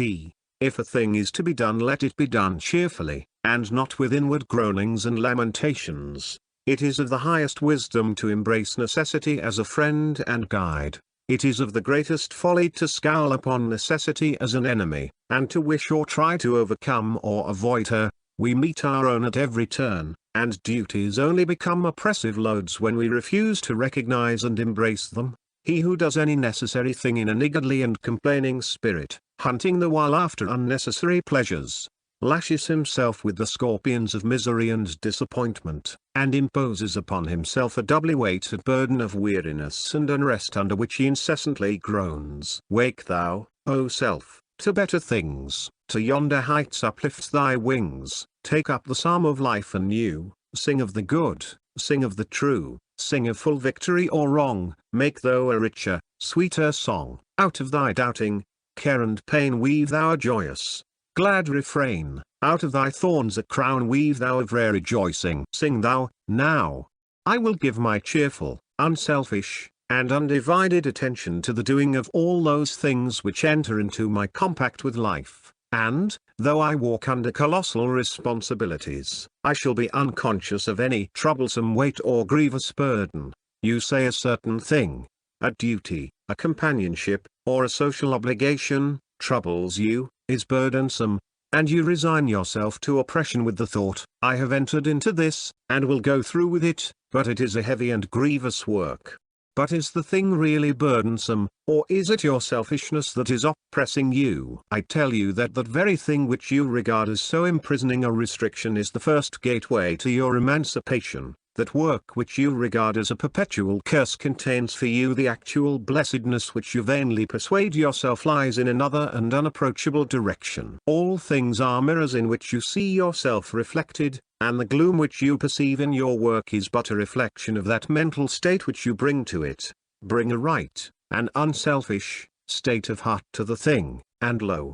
If a thing is to be done, let it be done cheerfully, and not with inward groanings and lamentations. It is of the highest wisdom to embrace necessity as a friend and guide. It is of the greatest folly to scowl upon necessity as an enemy, and to wish or try to overcome or avoid her. We meet our own at every turn, and duties only become oppressive loads when we refuse to recognize and embrace them. He who does any necessary thing in a niggardly and complaining spirit, hunting the while after unnecessary pleasures, lashes himself with the scorpions of misery and disappointment, and imposes upon himself a doubly weighted burden of weariness and unrest under which he incessantly groans. Wake thou, O self, to better things, to yonder heights uplift thy wings, take up the psalm of life anew, sing of the good, sing of the true, sing of full victory or wrong, make thou a richer, sweeter song, out of thy doubting, care and pain weave thou a joyous, glad refrain, out of thy thorns a crown weave thou of rare rejoicing. Sing thou, now. I will give my cheerful, unselfish, and undivided attention to the doing of all those things which enter into my compact with life, and, though I walk under colossal responsibilities, I shall be unconscious of any troublesome weight or grievous burden. You say a certain thing, a duty, a companionship, or a social obligation, troubles you, is burdensome, and you resign yourself to oppression with the thought, I have entered into this, and will go through with it, but it is a heavy and grievous work. But is the thing really burdensome, or is it your selfishness that is oppressing you? I tell you that that very thing which you regard as so imprisoning a restriction is the first gateway to your emancipation. That work which you regard as a perpetual curse contains for you the actual blessedness which you vainly persuade yourself lies in another and unapproachable direction. All things are mirrors in which you see yourself reflected, and the gloom which you perceive in your work is but a reflection of that mental state which you bring to it. Bring a right, an unselfish, state of heart to the thing, and lo!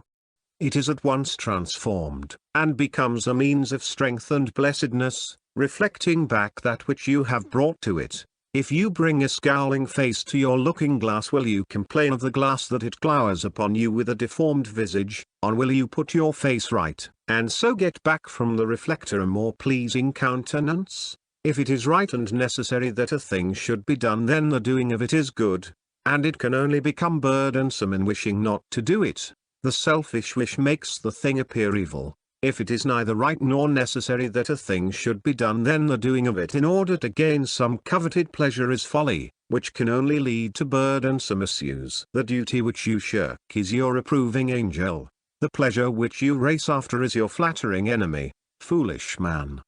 It is at once transformed, and becomes a means of strength and blessedness, reflecting back that which you have brought to it. If you bring a scowling face to your looking glass, will you complain of the glass that it glowers upon you with a deformed visage? Or will you put your face right, and so get back from the reflector a more pleasing countenance? If it is right and necessary that a thing should be done, then the doing of it is good, and it can only become burdensome in wishing not to do it. The selfish wish makes the thing appear evil. If it is neither right nor necessary that a thing should be done, then the doing of it in order to gain some coveted pleasure is folly, which can only lead to burdensome issues. The duty which you shirk is your approving angel. The pleasure which you race after is your flattering enemy. Foolish man!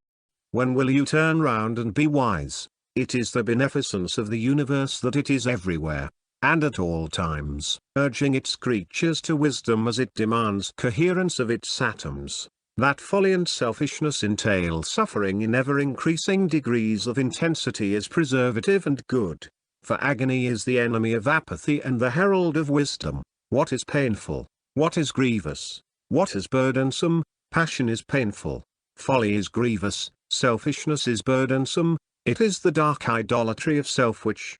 When will you turn round and be wise? It is the beneficence of the universe that it is everywhere, and at all times, urging its creatures to wisdom as it demands coherence of its atoms. That folly and selfishness entail suffering in ever-increasing degrees of intensity is preservative and good. For agony is the enemy of apathy and the herald of wisdom. What is painful? What is grievous? What is burdensome? Passion is painful. Folly is grievous. Selfishness is burdensome. It is the dark idolatry of self which,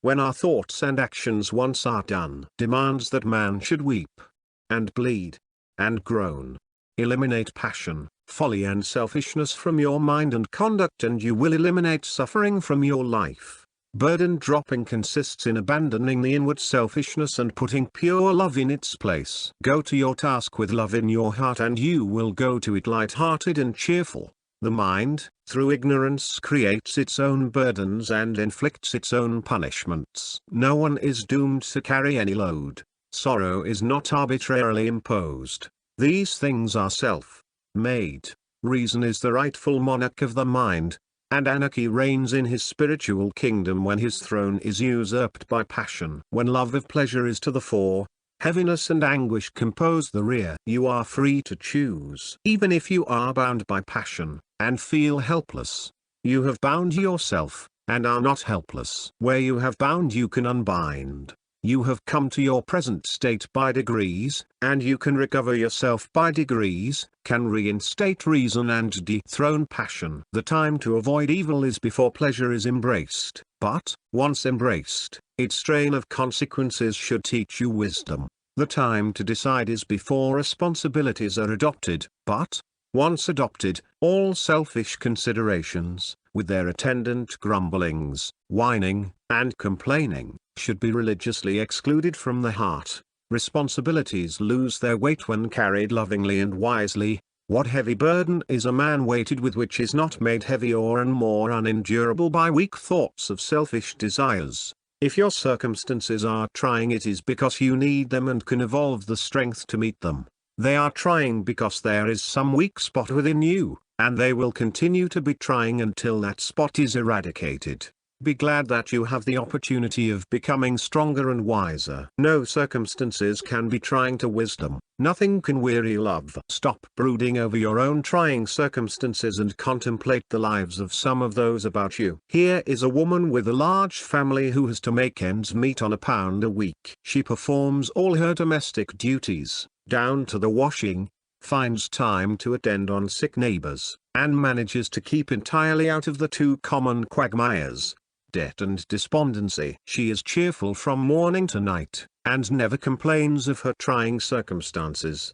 when our thoughts and actions once are done, demands that man should weep, and bleed, and groan. Eliminate passion, folly and selfishness from your mind and conduct, and you will eliminate suffering from your life. Burden dropping consists in abandoning the inward selfishness and putting pure love in its place. Go to your task with love in your heart, and you will go to it light-hearted and cheerful. The mind, through ignorance, creates its own burdens and inflicts its own punishments. No one is doomed to carry any load. Sorrow is not arbitrarily imposed. These things are self-made. Reason is the rightful monarch of the mind, and anarchy reigns in his spiritual kingdom when his throne is usurped by passion. When love of pleasure is to the fore, heaviness and anguish compose the rear. You are free to choose. Even if you are bound by passion, and feel helpless, you have bound yourself, and are not helpless. Where you have bound you can unbind. You have come to your present state by degrees, and you can recover yourself by degrees, can reinstate reason and dethrone passion. The time to avoid evil is before pleasure is embraced, but, once embraced, its train of consequences should teach you wisdom. The time to decide is before responsibilities are adopted, but, once adopted, all selfish considerations, with their attendant grumblings, whining, and complaining, should be religiously excluded from the heart. Responsibilities lose their weight when carried lovingly and wisely. What heavy burden is a man weighted with which is not made heavier and more unendurable by weak thoughts of selfish desires? If your circumstances are trying, it is because you need them and can evolve the strength to meet them. They are trying because there is some weak spot within you, and they will continue to be trying until that spot is eradicated. Be glad that you have the opportunity of becoming stronger and wiser. No circumstances can be trying to wisdom. Nothing can weary love. Stop brooding over your own trying circumstances and contemplate the lives of some of those about you. Here is a woman with a large family who has to make ends meet on £1 a week. She performs all her domestic duties, down to the washing, finds time to attend on sick neighbors, and manages to keep entirely out of the two common quagmires, debt and despondency. She is cheerful from morning to night, and never complains of her trying circumstances.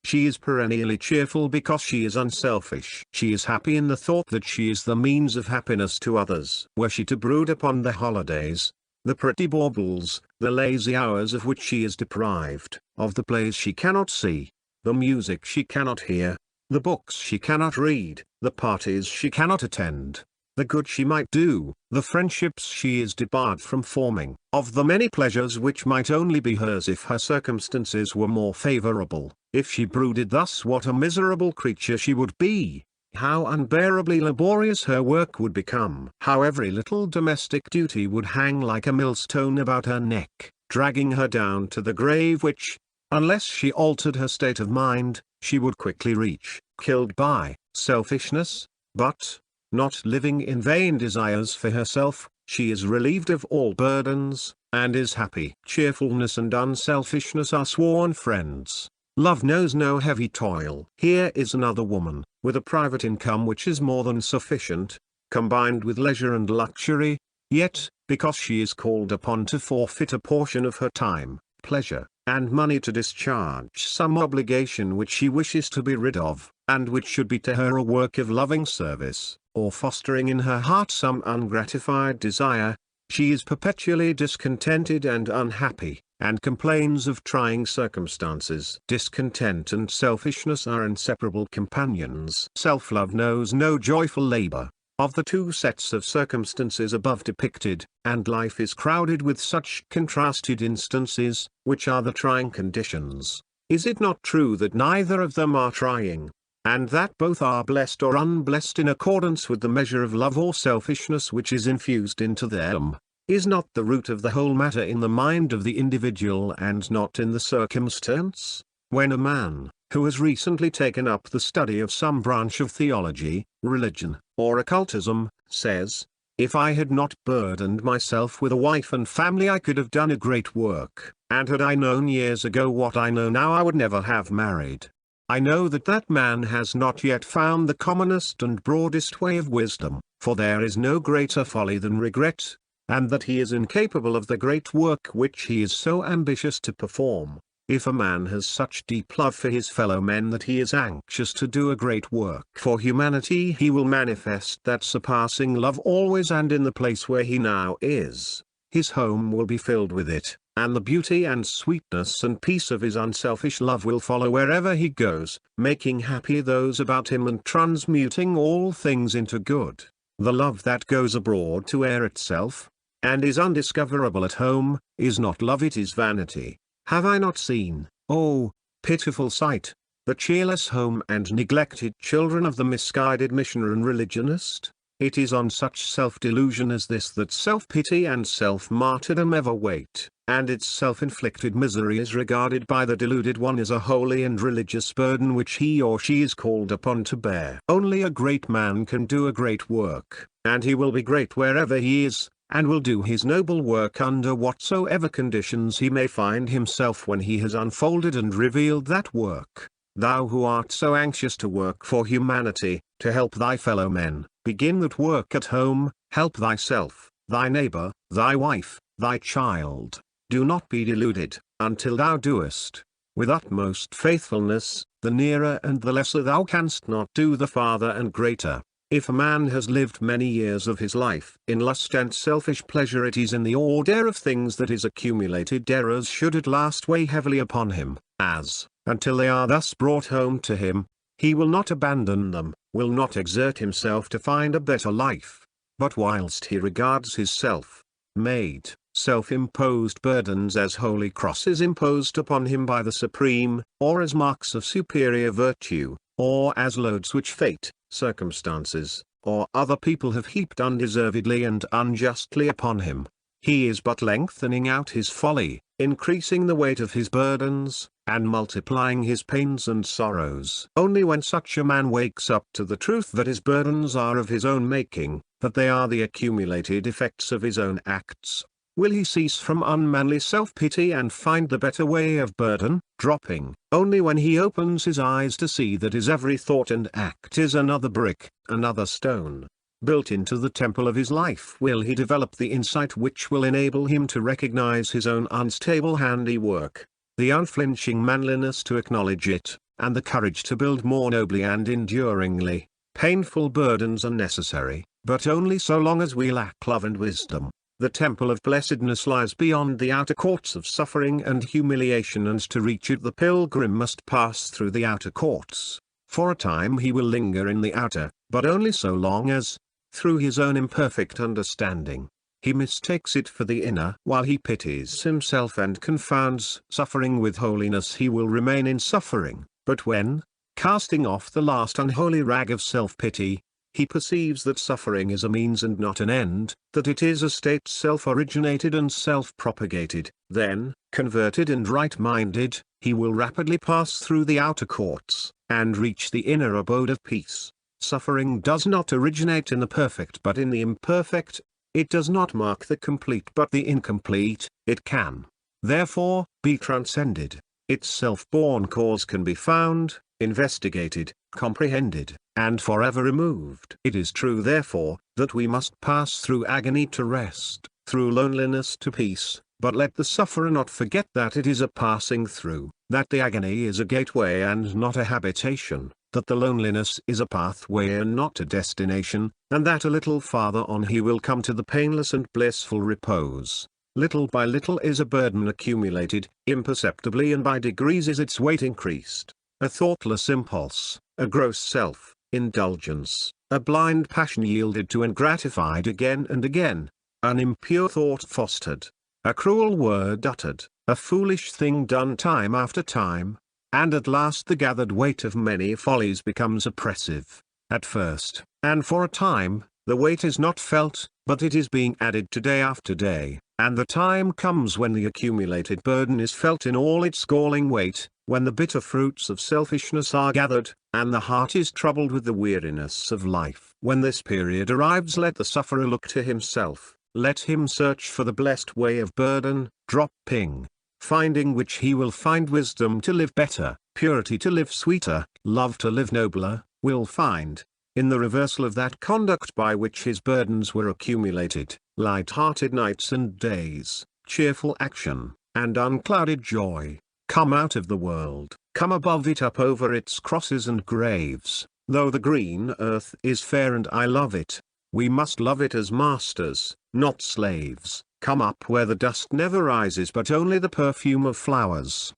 She is perennially cheerful because she is unselfish. She is happy in the thought that she is the means of happiness to others. Were she to brood upon the holidays, the pretty baubles, the lazy hours of which she is deprived, of the plays she cannot see, the music she cannot hear, the books she cannot read, the parties she cannot attend, the good she might do, the friendships she is debarred from forming, of the many pleasures which might only be hers if her circumstances were more favorable, if she brooded thus, what a miserable creature she would be! How unbearably laborious her work would become! How every little domestic duty would hang like a millstone about her neck, dragging her down to the grave which, unless she altered her state of mind, she would quickly reach, killed by selfishness. But, not living in vain desires for herself, she is relieved of all burdens, and is happy. Cheerfulness and unselfishness are sworn friends. Love knows no heavy toil. Here is another woman, with a private income which is more than sufficient, combined with leisure and luxury, yet, because she is called upon to forfeit a portion of her time, pleasure, and money to discharge some obligation which she wishes to be rid of, and which should be to her a work of loving service, or fostering in her heart some ungratified desire, she is perpetually discontented and unhappy, and complains of trying circumstances. Discontent and selfishness are inseparable companions. Self-love knows no joyful labor. Of the two sets of circumstances above depicted, and life is crowded with such contrasted instances, which are the trying conditions, is it not true that neither of them are trying, and that both are blessed or unblessed in accordance with the measure of love or selfishness which is infused into them? Is not the root of the whole matter in the mind of the individual and not in the circumstance? When a man, who has recently taken up the study of some branch of theology, religion, or occultism, says, "If I had not burdened myself with a wife and family I could have done a great work, and had I known years ago what I know now I would never have married," I know that that man has not yet found the commonest and broadest way of wisdom, for there is no greater folly than regret, and that he is incapable of the great work which he is so ambitious to perform. If a man has such deep love for his fellow men that he is anxious to do a great work for humanity, he will manifest that surpassing love always and in the place where he now is. His home will be filled with it, and the beauty and sweetness and peace of his unselfish love will follow wherever he goes, making happy those about him and transmuting all things into good. The love that goes abroad to air itself, and is undiscoverable at home, is not love, it is vanity. Have I not seen, oh, pitiful sight, the cheerless home and neglected children of the misguided missionary and religionist? It is on such self-delusion as this that self-pity and self-martyrdom ever wait, and its self-inflicted misery is regarded by the deluded one as a holy and religious burden which he or she is called upon to bear. Only a great man can do a great work, and he will be great wherever he is, and will do his noble work under whatsoever conditions he may find himself when he has unfolded and revealed that work. Thou who art so anxious to work for humanity, to help thy fellow men, begin that work at home, help thyself, thy neighbor, thy wife, thy child. Do not be deluded, until thou doest, with utmost faithfulness, the nearer and the lesser thou canst not do the farther and greater. If a man has lived many years of his life in lust and selfish pleasure, it is in the order of things that his accumulated errors should at last weigh heavily upon him, as, until they are thus brought home to him, he will not abandon them, will not exert himself to find a better life. But whilst he regards his self-made, self-imposed burdens as holy crosses imposed upon him by the Supreme, or as marks of superior virtue, or as loads which fate, circumstances, or other people have heaped undeservedly and unjustly upon him, he is but lengthening out his folly, increasing the weight of his burdens, and multiplying his pains and sorrows. Only when such a man wakes up to the truth that his burdens are of his own making, that they are the accumulated effects of his own acts, will he cease from unmanly self-pity and find the better way of burden dropping. Only when he opens his eyes to see that his every thought and act is another brick, another stone, built into the temple of his life, will he develop the insight which will enable him to recognize his own unstable handiwork, the unflinching manliness to acknowledge it, and the courage to build more nobly and enduringly. Painful burdens are necessary, but only so long as we lack love and wisdom. The temple of blessedness lies beyond the outer courts of suffering and humiliation, and to reach it the pilgrim must pass through the outer courts. For a time he will linger in the outer, but only so long as, through his own imperfect understanding, he mistakes it for the inner. While he pities himself and confounds suffering with holiness, he will remain in suffering. But when, casting off the last unholy rag of self-pity, he perceives that suffering is a means and not an end, that it is a state self-originated and self-propagated, then, converted and right-minded, he will rapidly pass through the outer courts, and reach the inner abode of peace. Suffering does not originate in the perfect but in the imperfect. It does not mark the complete but the incomplete. It can, therefore, be transcended. Its self-born cause can be found, investigated, comprehended, and forever removed. It is true therefore, that we must pass through agony to rest, through loneliness to peace, but let the sufferer not forget that it is a passing through, that the agony is a gateway and not a habitation, that the loneliness is a pathway and not a destination, and that a little farther on he will come to the painless and blissful repose. Little by little is a burden accumulated, imperceptibly and by degrees is its weight increased. A thoughtless impulse, a gross self-indulgence, a blind passion yielded to and gratified again and again, an impure thought fostered, a cruel word uttered, a foolish thing done time after time, and at last the gathered weight of many follies becomes oppressive. At first, and for a time, the weight is not felt, but it is being added to day after day, and the time comes when the accumulated burden is felt in all its galling weight, when the bitter fruits of selfishness are gathered, and the heart is troubled with the weariness of life. When this period arrives, let the sufferer look to himself, let him search for the blessed way of burden dropping, finding which he will find wisdom to live better, purity to live sweeter, love to live nobler, will find, in the reversal of that conduct by which his burdens were accumulated, light-hearted nights and days, cheerful action, and unclouded joy. Come out of the world, come above it, up over its crosses and graves. Though the green earth is fair and I love it, we must love it as masters, not slaves. Come up where the dust never rises but only the perfume of flowers.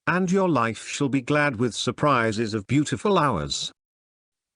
And your life shall be glad with surprises of beautiful hours.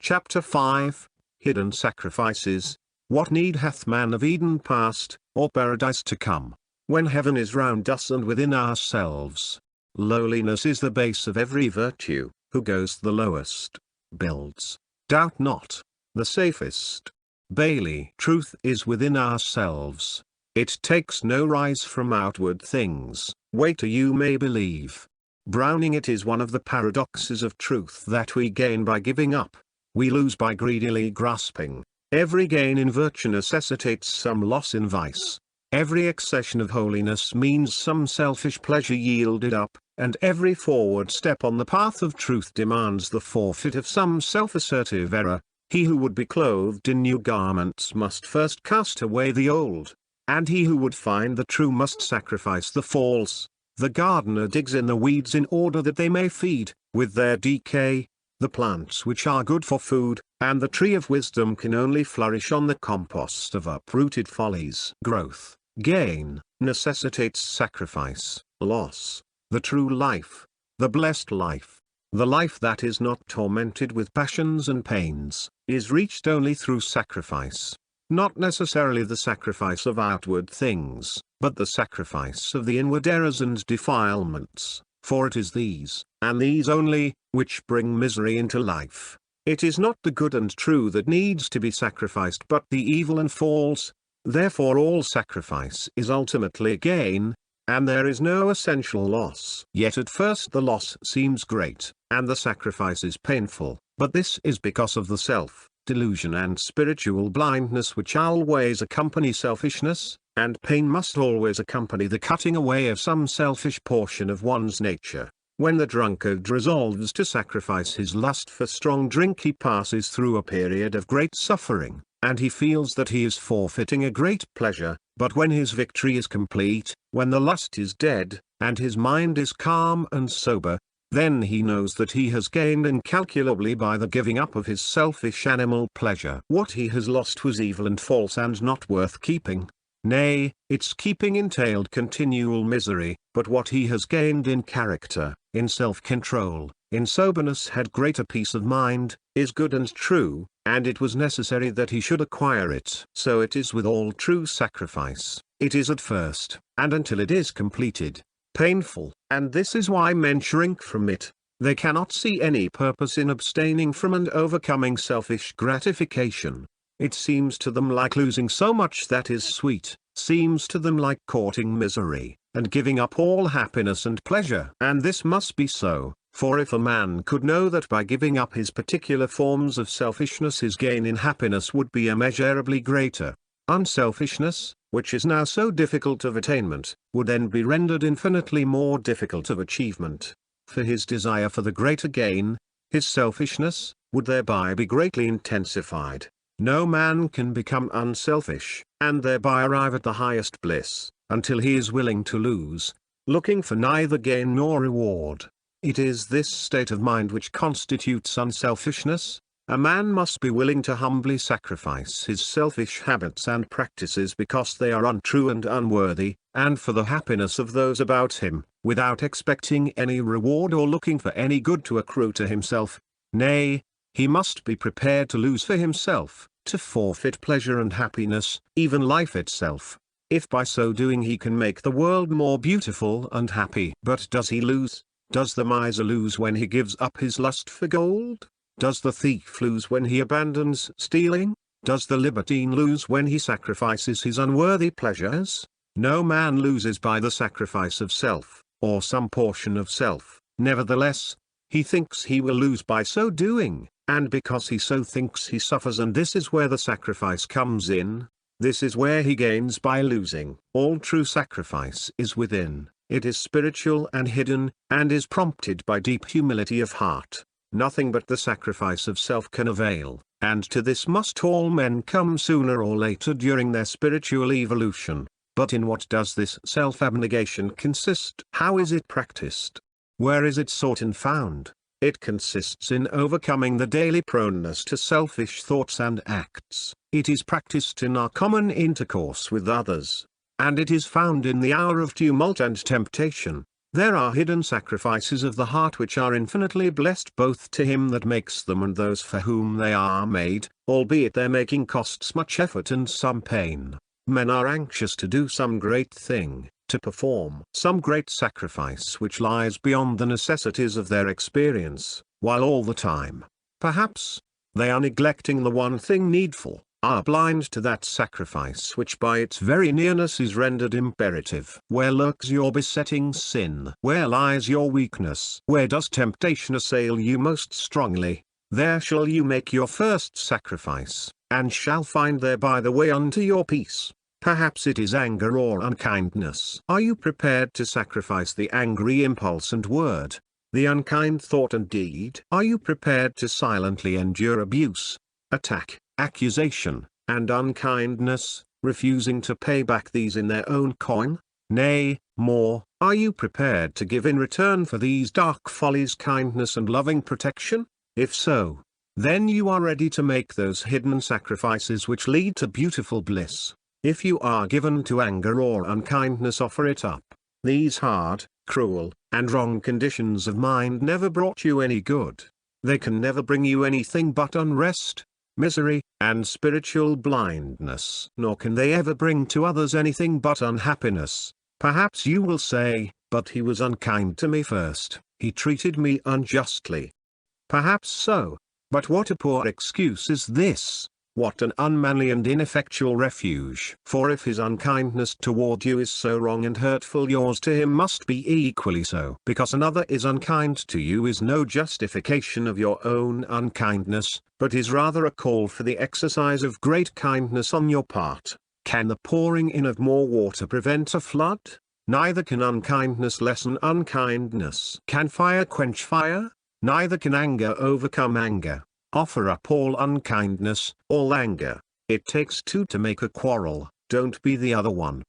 Chapter 5, Hidden Sacrifices. What need hath man of Eden past, or paradise to come, when heaven is round us and within ourselves? Lowliness is the base of every virtue. Who goes the lowest, builds, doubt not, the safest. Bailey. Truth is within ourselves. It takes no rise from outward things. Wait till you may believe. Browning. It is one of the paradoxes of truth that we gain by giving up, we lose by greedily grasping. Every gain in virtue necessitates some loss in vice. Every accession of holiness means some selfish pleasure yielded up, and every forward step on the path of truth demands the forfeit of some self-assertive error. He who would be clothed in new garments must first cast away the old, and he who would find the true must sacrifice the false. The gardener digs in the weeds in order that they may feed, with their decay, the plants which are good for food, and the tree of wisdom can only flourish on the compost of uprooted follies. Growth, gain, necessitates sacrifice. Loss, the true life, the blessed life, the life that is not tormented with passions and pains, is reached only through sacrifice. Not necessarily the sacrifice of outward things, but the sacrifice of the inward errors and defilements, for it is these, and these only, which bring misery into life. It is not the good and true that needs to be sacrificed but the evil and false. Therefore all sacrifice is ultimately gain, and there is no essential loss. Yet at first the loss seems great, and the sacrifice is painful, but this is because of the self-delusion and spiritual blindness which always accompany selfishness, and pain must always accompany the cutting away of some selfish portion of one's nature. When the drunkard resolves to sacrifice his lust for strong drink, he passes through a period of great suffering, and he feels that he is forfeiting a great pleasure. But when his victory is complete, when the lust is dead, and his mind is calm and sober, then he knows that he has gained incalculably by the giving up of his selfish animal pleasure. What he has lost was evil and false and not worth keeping. Nay, its keeping entailed continual misery, but what he has gained in character, in self-control, in soberness had greater peace of mind, is good and true, and it was necessary that he should acquire it. So it is with all true sacrifice. It is at first, and until it is completed, painful, and this is why men shrink from it. They cannot see any purpose in abstaining from and overcoming selfish gratification. It seems to them like losing so much that is sweet, seems to them like courting misery, and giving up all happiness and pleasure. And this must be so, for if a man could know that by giving up his particular forms of selfishness his gain in happiness would be immeasurably greater, unselfishness, which is now so difficult of attainment, would then be rendered infinitely more difficult of achievement. For his desire for the greater gain, his selfishness, would thereby be greatly intensified. No man can become unselfish, and thereby arrive at the highest bliss, until he is willing to lose, looking for neither gain nor reward. It is this state of mind which constitutes unselfishness. A man must be willing to humbly sacrifice his selfish habits and practices because they are untrue and unworthy, and for the happiness of those about him, without expecting any reward or looking for any good to accrue to himself. Nay, he must be prepared to lose for himself, to forfeit pleasure and happiness, even life itself, if by so doing he can make the world more beautiful and happy. But does he lose? Does the miser lose when he gives up his lust for gold? Does the thief lose when he abandons stealing? Does the libertine lose when he sacrifices his unworthy pleasures? No man loses by the sacrifice of self, or some portion of self. Nevertheless, he thinks he will lose by so doing, and because he so thinks he suffers, and this is where the sacrifice comes in. This is where he gains by losing. All true sacrifice is within, it is spiritual and hidden, and is prompted by deep humility of heart. Nothing but the sacrifice of self can avail, and to this must all men come sooner or later during their spiritual evolution. But in what does this self-abnegation consist? How is it practiced? Where is it sought and found? It consists in overcoming the daily proneness to selfish thoughts and acts. It is practiced in our common intercourse with others, and it is found in the hour of tumult and temptation. There are hidden sacrifices of the heart which are infinitely blessed both to him that makes them and those for whom they are made, albeit their making costs much effort and some pain. Men are anxious to do some great thing, to perform some great sacrifice which lies beyond the necessities of their experience, while all the time, perhaps, they are neglecting the one thing needful, are blind to that sacrifice which by its very nearness is rendered imperative. Where lurks your besetting sin? Where lies your weakness? Where does temptation assail you most strongly? there shall you make your first sacrifice, and shall find thereby the way unto your peace. Perhaps it is anger or unkindness. Are you prepared to sacrifice the angry impulse and word, the unkind thought and deed? Are you prepared to silently endure abuse, attack, accusation, and unkindness, refusing to pay back these in their own coin? Nay, more, are you prepared to give in return for these dark follies kindness and loving protection? If so, then you are ready to make those hidden sacrifices which lead to beautiful bliss. If you are given to anger or unkindness, offer it up. These hard, cruel, and wrong conditions of mind never brought you any good. They can never bring you anything but unrest, misery, and spiritual blindness. Nor can they ever bring to others anything but unhappiness. Perhaps you will say, but he was unkind to me first, he treated me unjustly. Perhaps so. But what a poor excuse is this! What an unmanly and ineffectual refuge! For if his unkindness toward you is so wrong and hurtful, yours to him must be equally so. Because another is unkind to you is no justification of your own unkindness, but is rather a call for the exercise of great kindness on your part. Can the pouring in of more water prevent a flood? Neither can unkindness lessen unkindness. Can fire quench fire? Neither can anger overcome anger. Offer up all unkindness, all anger. It takes two to make a quarrel, don't be the other one.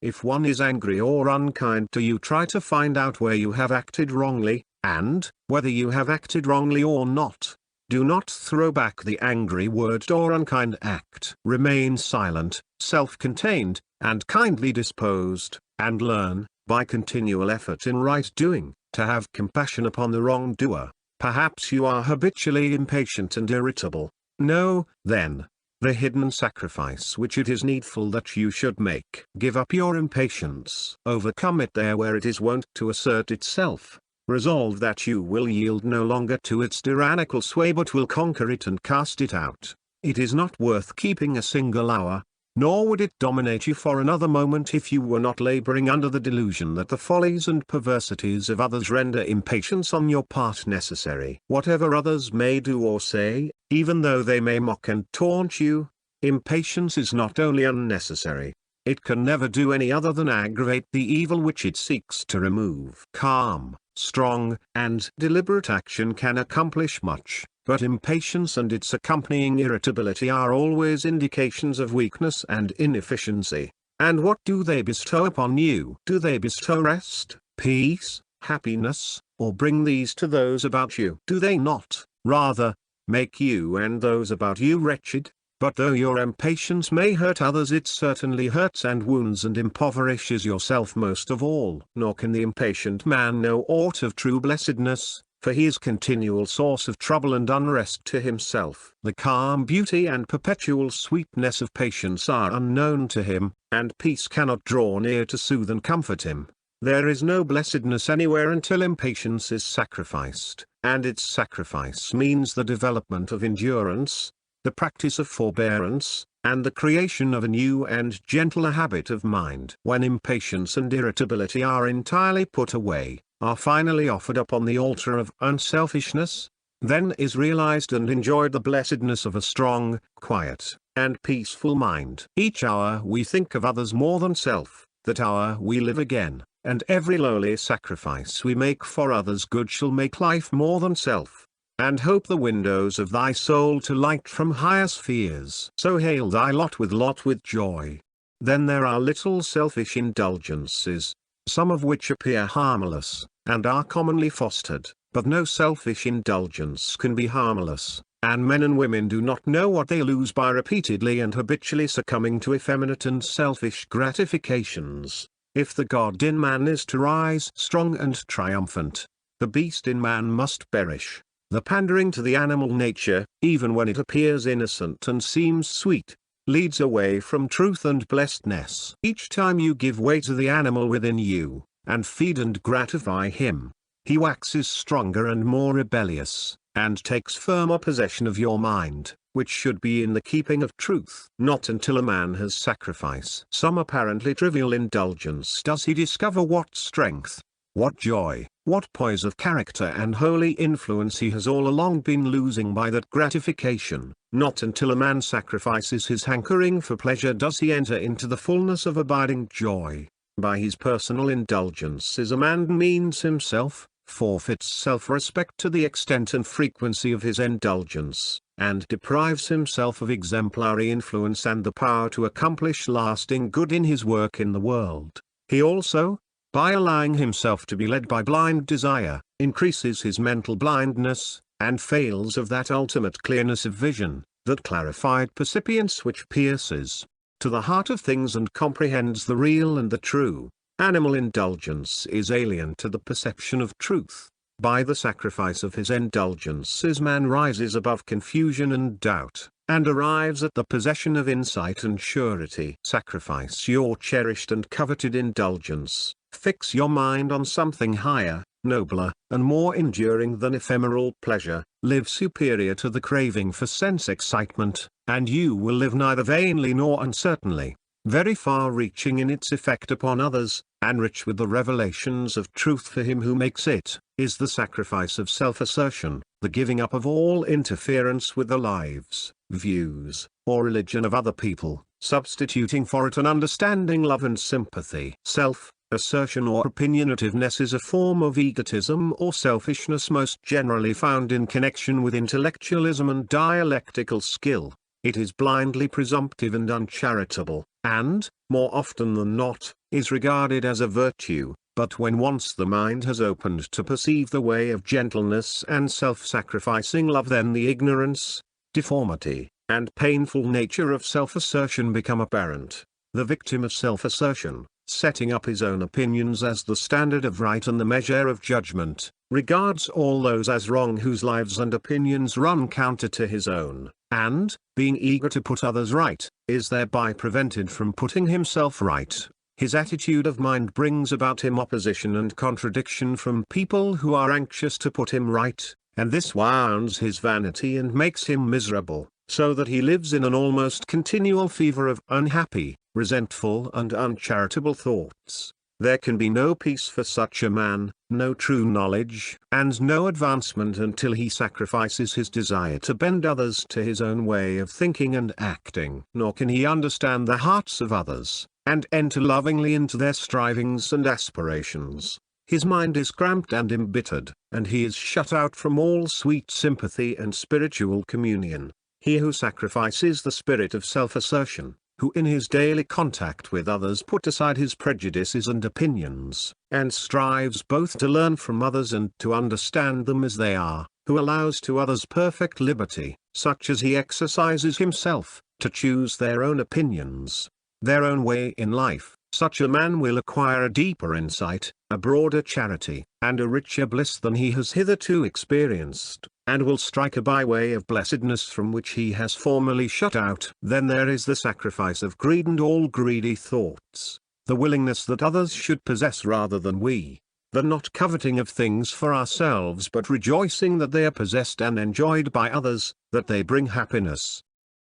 If one is angry or unkind to you, try to find out where you have acted wrongly, and, whether you have acted wrongly or not. Do not throw back the angry word or unkind act. Remain silent, self-contained, and kindly disposed, and learn, by continual effort in right doing, to have compassion upon the wrongdoer. Perhaps you are habitually impatient and irritable. Know, then, the hidden sacrifice which it is needful that you should make. Give up your impatience. Overcome it there where it is wont to assert itself. Resolve that you will yield no longer to its tyrannical sway but will conquer it and cast it out. It is not worth keeping a single hour, nor would it dominate you for another moment if you were not laboring under the delusion that the follies and perversities of others render impatience on your part necessary. Whatever others may do or say, even though they may mock and taunt you, impatience is not only unnecessary, it can never do any other than aggravate the evil which it seeks to remove. Calm, strong, and deliberate action can accomplish much. But impatience and its accompanying irritability are always indications of weakness and inefficiency. And what do they bestow upon you? Do they bestow rest, peace, happiness, or bring these to those about you? Do they not, rather, make you and those about you wretched? But though your impatience may hurt others, it certainly hurts and wounds and impoverishes yourself most of all. Nor can the impatient man know aught of true blessedness, for he is continual source of trouble and unrest to himself. The calm beauty and perpetual sweetness of patience are unknown to him, and peace cannot draw near to soothe and comfort him. There is no blessedness anywhere until impatience is sacrificed, and its sacrifice means the development of endurance, the practice of forbearance, and the creation of a new and gentler habit of mind. When impatience and irritability are entirely put away, are finally offered up on the altar of unselfishness, then is realized and enjoyed the blessedness of a strong, quiet, and peaceful mind. Each hour we think of others more than self, that hour we live again, and every lowly sacrifice we make for others' good shall make life more than self, and hope the windows of thy soul to light from higher spheres. So hail thy lot with joy. Then there are little selfish indulgences, some of which appear harmless, and are commonly fostered, but no selfish indulgence can be harmless, and men and women do not know what they lose by repeatedly and habitually succumbing to effeminate and selfish gratifications. If the God in man is to rise strong and triumphant, the beast in man must perish. The pandering to the animal nature, even when it appears innocent and seems sweet, leads away from truth and blessedness. Each time you give way to the animal within you, and feed and gratify him, he waxes stronger and more rebellious, and takes firmer possession of your mind, which should be in the keeping of truth. Not until a man has sacrificed some apparently trivial indulgence does he discover what strength, What joy, what poise of character and holy influence he has all along been losing by that gratification. Not until a man sacrifices his hankering for pleasure does he enter into the fullness of abiding joy. By his personal indulgences a man means himself, forfeits self-respect to the extent and frequency of his indulgence, and deprives himself of exemplary influence and the power to accomplish lasting good in his work in the world. He also, by allowing himself to be led by blind desire, increases his mental blindness, and fails of that ultimate clearness of vision, that clarified percipience which pierces to the heart of things and comprehends the real and the true. Animal indulgence is alien to the perception of truth. By the sacrifice of his indulgences man rises above confusion and doubt, and arrives at the possession of insight and surety. Sacrifice your cherished and coveted indulgence, fix your mind on something higher, nobler, and more enduring than ephemeral pleasure, live superior to the craving for sense excitement, and you will live neither vainly nor uncertainly, very far-reaching in its effect upon others, and rich with the revelations of truth for him who makes it, is the sacrifice of self-assertion, the giving up of all interference with the lives, views, or religion of other people, substituting for it an understanding love and sympathy. Self-assertion or opinionativeness is a form of egotism or selfishness most generally found in connection with intellectualism and dialectical skill. It is blindly presumptive and uncharitable, and, more often than not, is regarded as a virtue. But when once the mind has opened to perceive the way of gentleness and self-sacrificing love, then the ignorance, deformity, and painful nature of self-assertion become apparent. The victim of self-assertion, setting up his own opinions as the standard of right and the measure of judgment, regards all those as wrong whose lives and opinions run counter to his own, and, being eager to put others right, is thereby prevented from putting himself right. His attitude of mind brings about him opposition and contradiction from people who are anxious to put him right, and this wounds his vanity and makes him miserable, so that he lives in an almost continual fever of unhappy, resentful and uncharitable thoughts. There can be no peace for such a man, no true knowledge, and no advancement until he sacrifices his desire to bend others to his own way of thinking and acting. Nor can he understand the hearts of others, and enter lovingly into their strivings and aspirations. His mind is cramped and embittered, and he is shut out from all sweet sympathy and spiritual communion. He who sacrifices the spirit of self-assertion, who in his daily contact with others put aside his prejudices and opinions, and strives both to learn from others and to understand them as they are, who allows to others perfect liberty, such as he exercises himself, to choose their own opinions, their own way in life, such a man will acquire a deeper insight, a broader charity, and a richer bliss than he has hitherto experienced, and will strike a byway of blessedness from which he has formerly shut out. Then there is the sacrifice of greed and all greedy thoughts, the willingness that others should possess rather than we, the not coveting of things for ourselves but rejoicing that they are possessed and enjoyed by others, that they bring happiness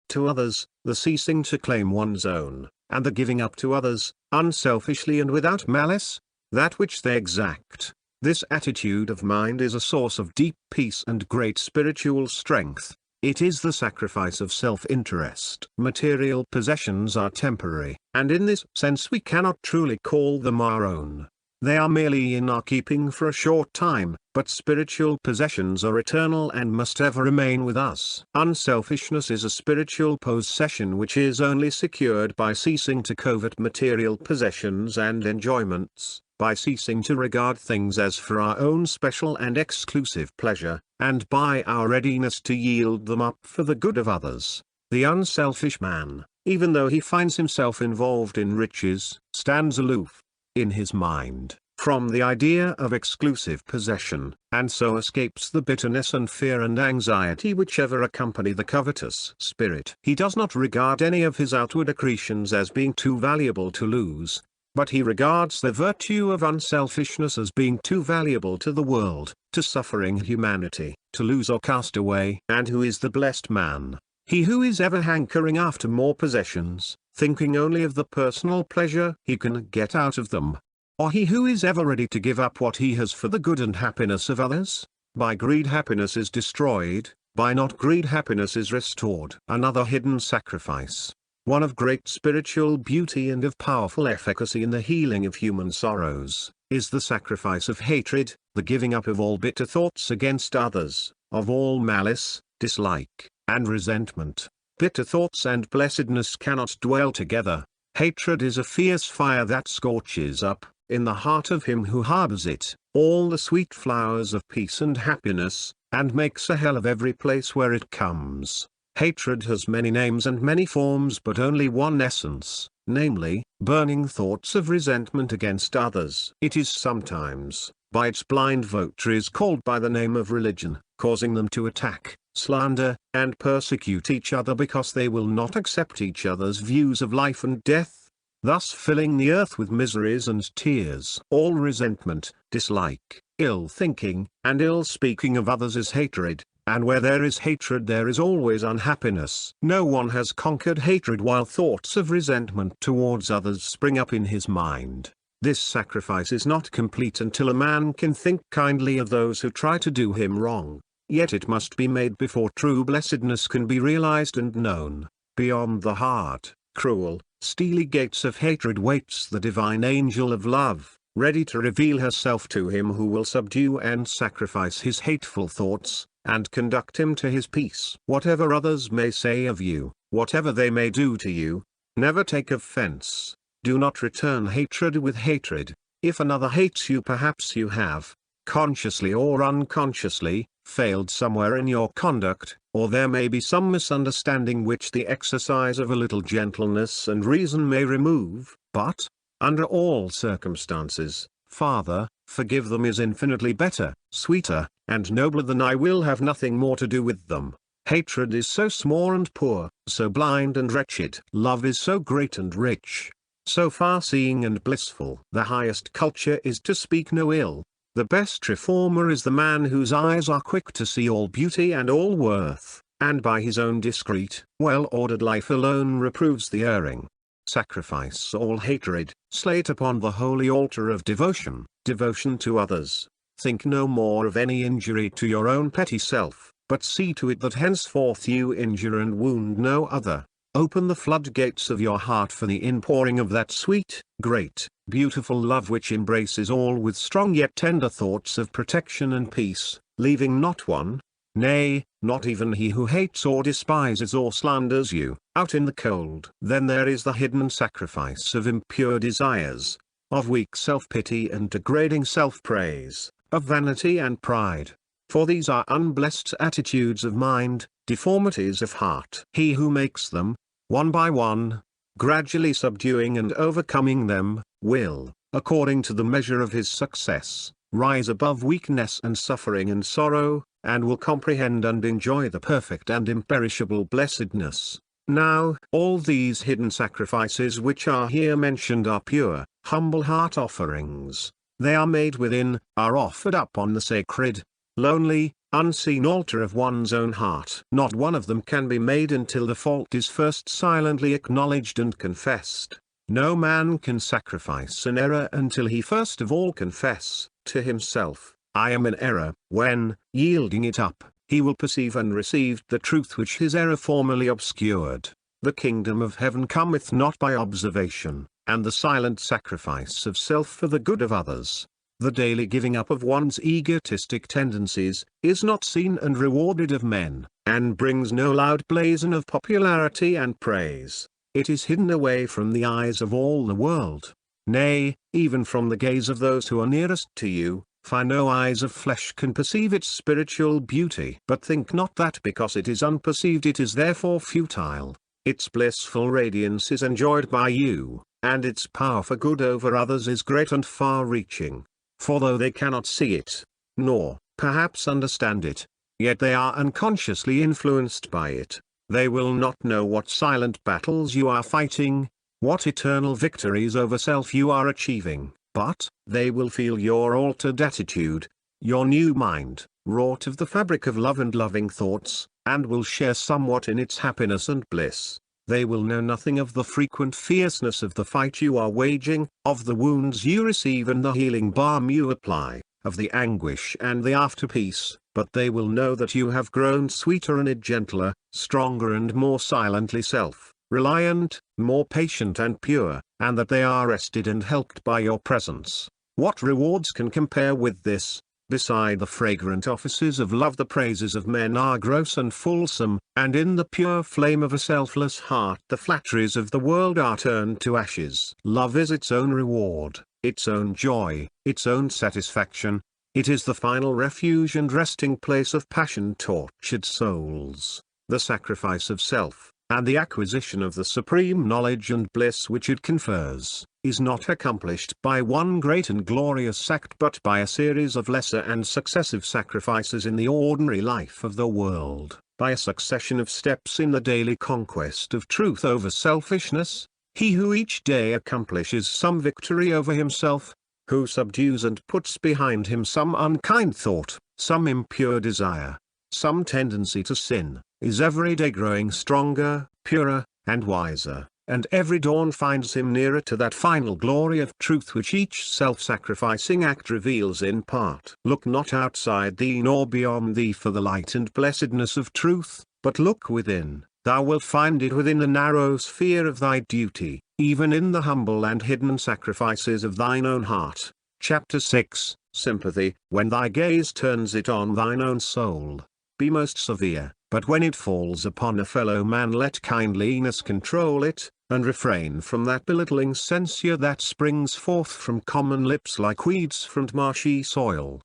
to others, the ceasing to claim one's own, and the giving up to others, unselfishly and without malice, that which they exact. This attitude of mind is a source of deep peace and great spiritual strength. It is the sacrifice of self-interest. Material possessions are temporary, and in this sense we cannot truly call them our own. They are merely in our keeping for a short time, but spiritual possessions are eternal and must ever remain with us. Unselfishness is a spiritual possession which is only secured by ceasing to covet material possessions and enjoyments, by ceasing to regard things as for our own special and exclusive pleasure, and by our readiness to yield them up for the good of others. The unselfish man, even though he finds himself involved in riches, stands aloof, in his mind, from the idea of exclusive possession, and so escapes the bitterness and fear and anxiety which ever accompany the covetous spirit. He does not regard any of his outward accretions as being too valuable to lose, but he regards the virtue of unselfishness as being too valuable to the world, to suffering humanity, to lose or cast away. And who is the blessed man? He who is ever hankering after more possessions, thinking only of the personal pleasure he can get out of them. or he who is ever ready to give up what he has for the good and happiness of others? By greed happiness is destroyed, by not greed happiness is restored. Another hidden sacrifice, one of great spiritual beauty and of powerful efficacy in the healing of human sorrows, is the sacrifice of hatred, the giving up of all bitter thoughts against others, of all malice, dislike, and resentment. Bitter thoughts and blessedness cannot dwell together. Hatred is a fierce fire that scorches up, in the heart of him who harbors it, all the sweet flowers of peace and happiness, and makes a hell of every place where it comes. Hatred has many names and many forms but only one essence, namely, burning thoughts of resentment against others. It is sometimes, by its blind votaries called by the name of religion, causing them to attack, slander, and persecute each other because they will not accept each other's views of life and death, thus filling the earth with miseries and tears. All resentment, dislike, ill thinking, and ill speaking of others is hatred, and where there is hatred there is always unhappiness. No one has conquered hatred while thoughts of resentment towards others spring up in his mind. This sacrifice is not complete until a man can think kindly of those who try to do him wrong. Yet it must be made before true blessedness can be realized and known. Beyond the hard, cruel, steely gates of hatred waits the divine angel of love, ready to reveal herself to him who will subdue and sacrifice his hateful thoughts, and conduct him to his peace. Whatever others may say of you, whatever they may do to you, never take offense. Do not return hatred with hatred. If another hates you, perhaps you have, consciously or unconsciously, failed somewhere in your conduct, or there may be some misunderstanding which the exercise of a little gentleness and reason may remove, but, under all circumstances, Father, forgive them is infinitely better, sweeter, and nobler than I will have nothing more to do with them. Hatred is so small and poor, so blind and wretched. Love is so great and rich, so far-seeing and blissful. The highest culture is to speak no ill. The best reformer is the man whose eyes are quick to see all beauty and all worth, and by his own discreet, well-ordered life alone reproves the erring. Sacrifice all hatred, slay it upon the holy altar of devotion, devotion to others. Think no more of any injury to your own petty self, but see to it that henceforth you injure and wound no other. Open the floodgates of your heart for the inpouring of that sweet, great, beautiful love which embraces all with strong yet tender thoughts of protection and peace, leaving not one, nay, not even he who hates or despises or slanders you, out in the cold. Then there is the hidden sacrifice of impure desires, of weak self-pity and degrading self-praise, of vanity and pride. For these are unblessed attitudes of mind, deformities of heart. He who makes them, one by one, gradually subduing and overcoming them, will, according to the measure of his success, rise above weakness and suffering and sorrow, and will comprehend and enjoy the perfect and imperishable blessedness. Now, all these hidden sacrifices which are here mentioned are pure, humble heart offerings. They are made within, are offered up on the sacred, lonely, unseen altar of one's own heart. Not one of them can be made until the fault is first silently acknowledged and confessed. No man can sacrifice an error until he first of all confess to himself, I am in error. When, yielding it up, he will perceive and receive the truth which his error formerly obscured. The kingdom of heaven cometh not by observation, and the silent sacrifice of self for the good of others, the daily giving up of one's egotistic tendencies, is not seen and rewarded of men, and brings no loud blazon of popularity and praise. It is hidden away from the eyes of all the world, nay, even from the gaze of those who are nearest to you, for no eyes of flesh can perceive its spiritual beauty. But think not that because it is unperceived it is therefore futile. Its blissful radiance is enjoyed by you, and its power for good over others is great and far-reaching. For though they cannot see it, nor, perhaps understand it, yet they are unconsciously influenced by it. They will not know what silent battles you are fighting, what eternal victories over self you are achieving, but, they will feel your altered attitude, your new mind, wrought of the fabric of love and loving thoughts, and will share somewhat in its happiness and bliss. They will know nothing of the frequent fierceness of the fight you are waging, of the wounds you receive and the healing balm you apply, of the anguish and the after-peace, but they will know that you have grown sweeter and gentler, stronger and more silently self-reliant, more patient and pure, and that they are rested and helped by your presence. What rewards can compare with this? Beside the fragrant offices of love, the praises of men are gross and fulsome, and in the pure flame of a selfless heart the flatteries of the world are turned to ashes. Love is its own reward, its own joy, its own satisfaction. It is the final refuge and resting place of passion-tortured souls, the sacrifice of self, and the acquisition of the supreme knowledge and bliss which it confers, is not accomplished by one great and glorious act but by a series of lesser and successive sacrifices in the ordinary life of the world, by a succession of steps in the daily conquest of truth over selfishness. He who each day accomplishes some victory over himself, who subdues and puts behind him some unkind thought, some impure desire, some tendency to sin, is every day growing stronger, purer, and wiser, and every dawn finds him nearer to that final glory of truth which each self-sacrificing act reveals in part. Look not outside thee nor beyond thee for the light and blessedness of truth, but look within. Thou wilt find it within the narrow sphere of thy duty, even in the humble and hidden sacrifices of thine own heart. Chapter 6, Sympathy. When thy gaze turns it on thine own soul, be most severe, but when it falls upon a fellow man let kindliness control it, and refrain from that belittling censure that springs forth from common lips like weeds from marshy soil.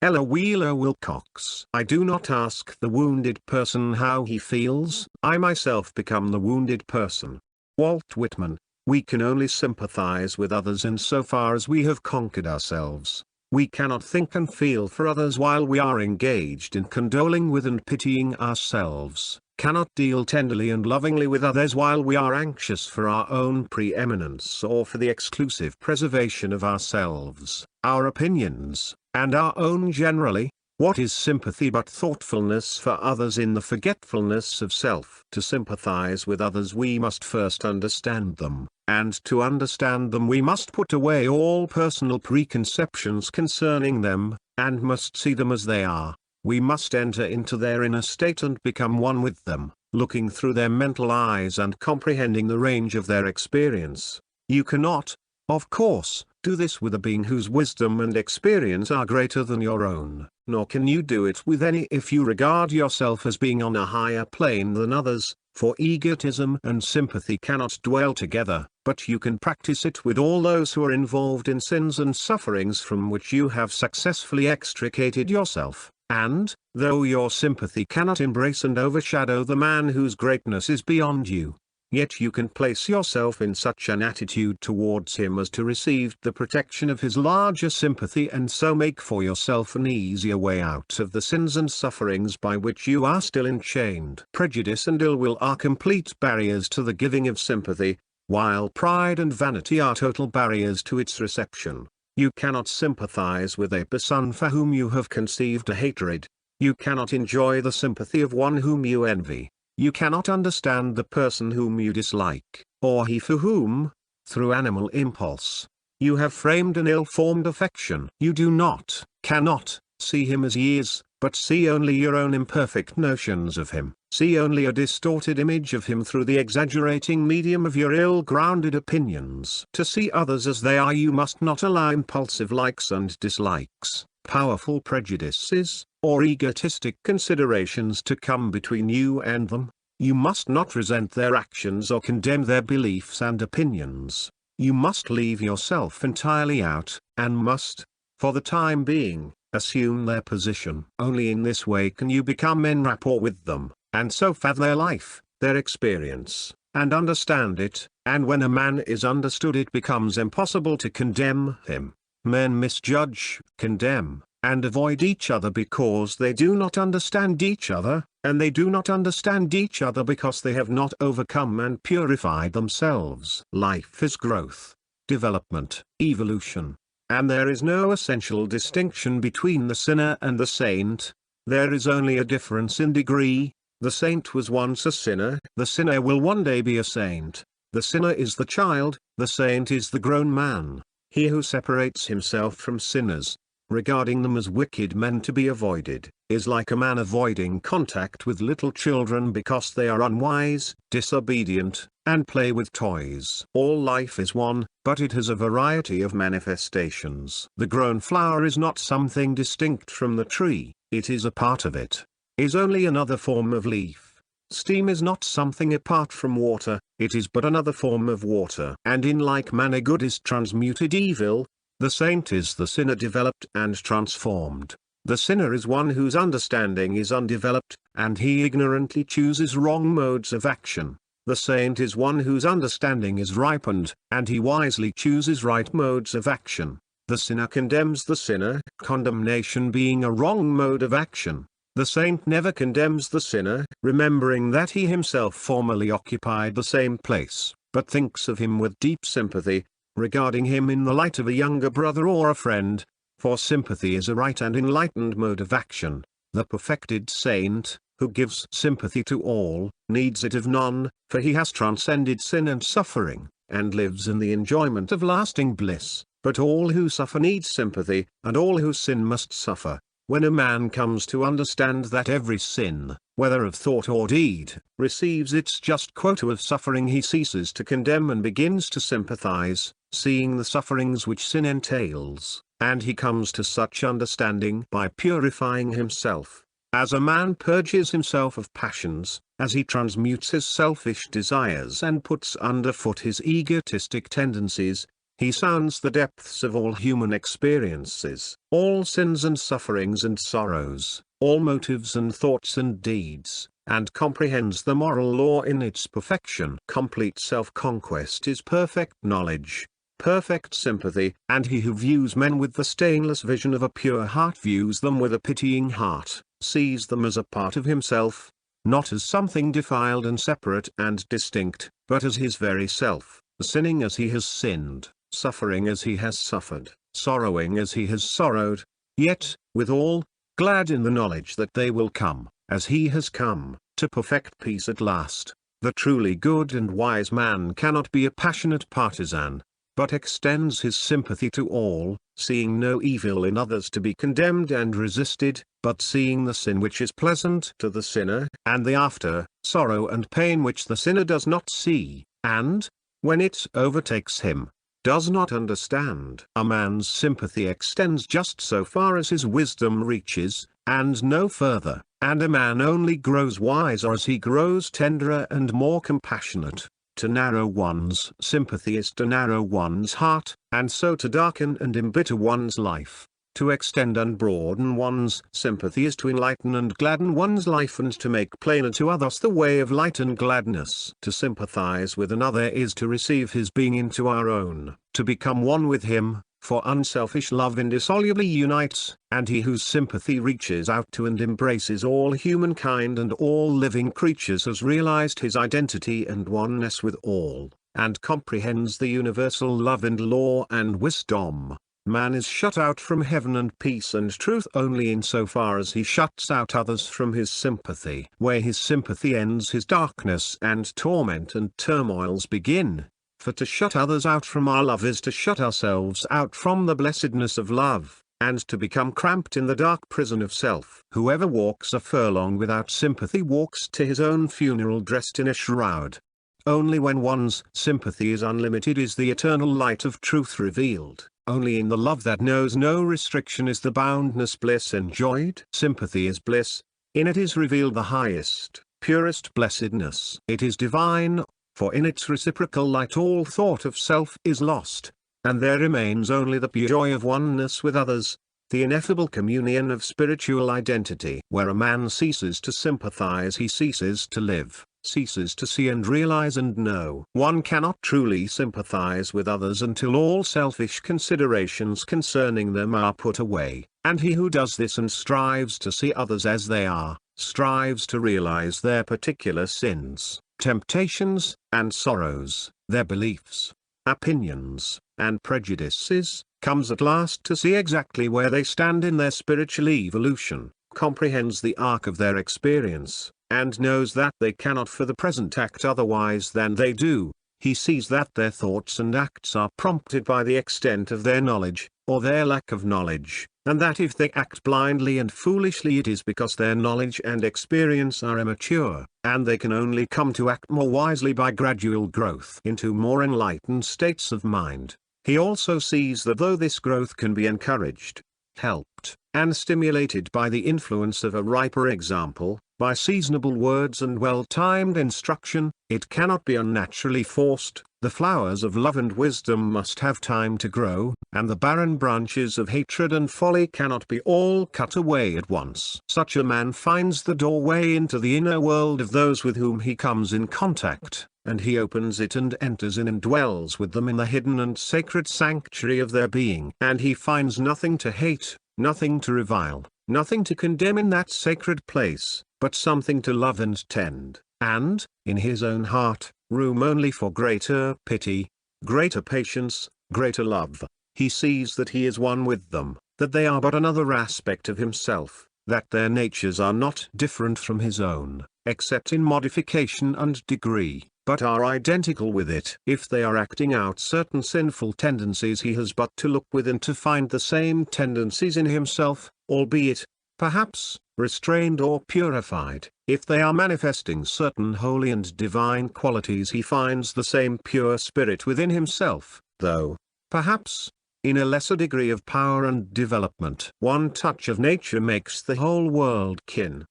Ella Wheeler Wilcox. I do not ask the wounded person how he feels, I myself become the wounded person. Walt Whitman. We can only sympathize with others insofar as we have conquered ourselves. We cannot think and feel for others while we are engaged in condoling with and pitying ourselves, cannot deal tenderly and lovingly with others while we are anxious for our own preeminence or for the exclusive preservation of ourselves, our opinions, and our own generally. What is sympathy but thoughtfulness for others in the forgetfulness of self? To sympathize with others we must first understand them, and to understand them we must put away all personal preconceptions concerning them, and must see them as they are. We must enter into their inner state and become one with them, looking through their mental eyes and comprehending the range of their experience. You cannot, of course, do this with a being whose wisdom and experience are greater than your own, nor can you do it with any if you regard yourself as being on a higher plane than others, for egotism and sympathy cannot dwell together, but you can practice it with all those who are involved in sins and sufferings from which you have successfully extricated yourself, and, though your sympathy cannot embrace and overshadow the man whose greatness is beyond you, yet you can place yourself in such an attitude towards him as to receive the protection of his larger sympathy and so make for yourself an easier way out of the sins and sufferings by which you are still enchained. Prejudice and ill will are complete barriers to the giving of sympathy, while pride and vanity are total barriers to its reception. You cannot sympathize with a person for whom you have conceived a hatred. You cannot enjoy the sympathy of one whom you envy. You cannot understand the person whom you dislike, or he for whom, through animal impulse, you have framed an ill-formed affection. You do not, cannot, see him as he is, but see only your own imperfect notions of him. See only a distorted image of him through the exaggerating medium of your ill-grounded opinions. To see others as they are you must not allow impulsive likes and dislikes, powerful prejudices, or egotistic considerations to come between you and them. You must not resent their actions or condemn their beliefs and opinions. You must leave yourself entirely out, and must, for the time being, assume their position. Only in this way can you become en rapport with them, and so fathom their life, their experience, and understand it, and when a man is understood it becomes impossible to condemn him. Men misjudge, condemn, and avoid each other because they do not understand each other, and they do not understand each other because they have not overcome and purified themselves. Life is growth, development, evolution, and there is no essential distinction between the sinner and the saint. There is only a difference in degree. The saint was once a sinner, the sinner will one day be a saint. The sinner is the child, the saint is the grown man. He who separates himself from sinners, regarding them as wicked men to be avoided, is like a man avoiding contact with little children because they are unwise, disobedient, and play with toys. All life is one, but it has a variety of manifestations. The grown flower is not something distinct from the tree, it is a part of it, is only another form of leaf. Steam is not something apart from water, it is but another form of water. And in like manner good is transmuted evil, the saint is the sinner developed and transformed. The sinner is one whose understanding is undeveloped, and he ignorantly chooses wrong modes of action. The saint is one whose understanding is ripened, and he wisely chooses right modes of action. The sinner condemns the sinner, condemnation being a wrong mode of action. The saint never condemns the sinner, remembering that he himself formerly occupied the same place, but thinks of him with deep sympathy, regarding him in the light of a younger brother or a friend, for sympathy is a right and enlightened mode of action. The perfected saint, who gives sympathy to all, needs it of none, for he has transcended sin and suffering, and lives in the enjoyment of lasting bliss. But all who suffer need sympathy, and all who sin must suffer. When a man comes to understand that every sin, whether of thought or deed, receives its just quota of suffering, he ceases to condemn and begins to sympathize, seeing the sufferings which sin entails, and he comes to such understanding by purifying himself. As a man purges himself of passions, as he transmutes his selfish desires and puts underfoot his egotistic tendencies, he sounds the depths of all human experiences, all sins and sufferings and sorrows, all motives and thoughts and deeds, and comprehends the moral law in its perfection. Complete self-conquest is perfect knowledge, perfect sympathy, and he who views men with the stainless vision of a pure heart views them with a pitying heart, sees them as a part of himself, not as something defiled and separate and distinct, but as his very self, sinning as he has sinned, suffering as he has suffered, sorrowing as he has sorrowed, yet, withal, glad in the knowledge that they will come, as he has come, to perfect peace at last. The truly good and wise man cannot be a passionate partisan, but extends his sympathy to all, seeing no evil in others to be condemned and resisted, but seeing the sin which is pleasant to the sinner, and the after sorrow and pain which the sinner does not see, and, when it overtakes him, does not understand. A man's sympathy extends just so far as his wisdom reaches, and no further, and a man only grows wiser as he grows tenderer and more compassionate. To narrow one's sympathy is to narrow one's heart, and so to darken and embitter one's life. To extend and broaden one's sympathy is to enlighten and gladden one's life and to make plainer to others the way of light and gladness. To sympathize with another is to receive his being into our own, to become one with him, for unselfish love indissolubly unites, and he whose sympathy reaches out to and embraces all humankind and all living creatures has realized his identity and oneness with all, and comprehends the universal love and law and wisdom. Man is shut out from heaven and peace and truth only in so far as he shuts out others from his sympathy. Where his sympathy ends, his darkness and torment and turmoils begin. For to shut others out from our love is to shut ourselves out from the blessedness of love, and to become cramped in the dark prison of self. Whoever walks a furlong without sympathy walks to his own funeral dressed in a shroud. Only when one's sympathy is unlimited is the eternal light of truth revealed. Only in the love that knows no restriction is the boundless bliss enjoyed. Sympathy is bliss. In it is revealed the highest, purest blessedness. It is divine, for in its reciprocal light all thought of self is lost, and there remains only the pure joy of oneness with others, the ineffable communion of spiritual identity. Where a man ceases to sympathize, he ceases to live, ceases to see and realize and know. One cannot truly sympathize with others until all selfish considerations concerning them are put away, and he who does this and strives to see others as they are, strives to realize their particular sins, temptations, and sorrows, their beliefs, opinions, and prejudices, comes at last to see exactly where they stand in their spiritual evolution, comprehends the arc of their experience, and knows that they cannot for the present act otherwise than they do. He sees that their thoughts and acts are prompted by the extent of their knowledge, or their lack of knowledge, and that if they act blindly and foolishly it is because their knowledge and experience are immature, and they can only come to act more wisely by gradual growth into more enlightened states of mind. He also sees that though this growth can be encouraged, helped, and stimulated by the influence of a riper example, by seasonable words and well-timed instruction, it cannot be unnaturally forced. The flowers of love and wisdom must have time to grow, and the barren branches of hatred and folly cannot be all cut away at once. Such a man finds the doorway into the inner world of those with whom he comes in contact, and he opens it and enters in and dwells with them in the hidden and sacred sanctuary of their being. And he finds nothing to hate, nothing to revile, nothing to condemn in that sacred place, but something to love and tend, and, in his own heart, room only for greater pity, greater patience, greater love. He sees that he is one with them, that they are but another aspect of himself, that their natures are not different from his own, except in modification and degree, but are identical with it. If they are acting out certain sinful tendencies, he has but to look within to find the same tendencies in himself, albeit, perhaps, restrained or purified. If they are manifesting certain holy and divine qualities, he finds the same pure spirit within himself, though, perhaps, in a lesser degree of power and development. One touch of nature makes the whole world kin.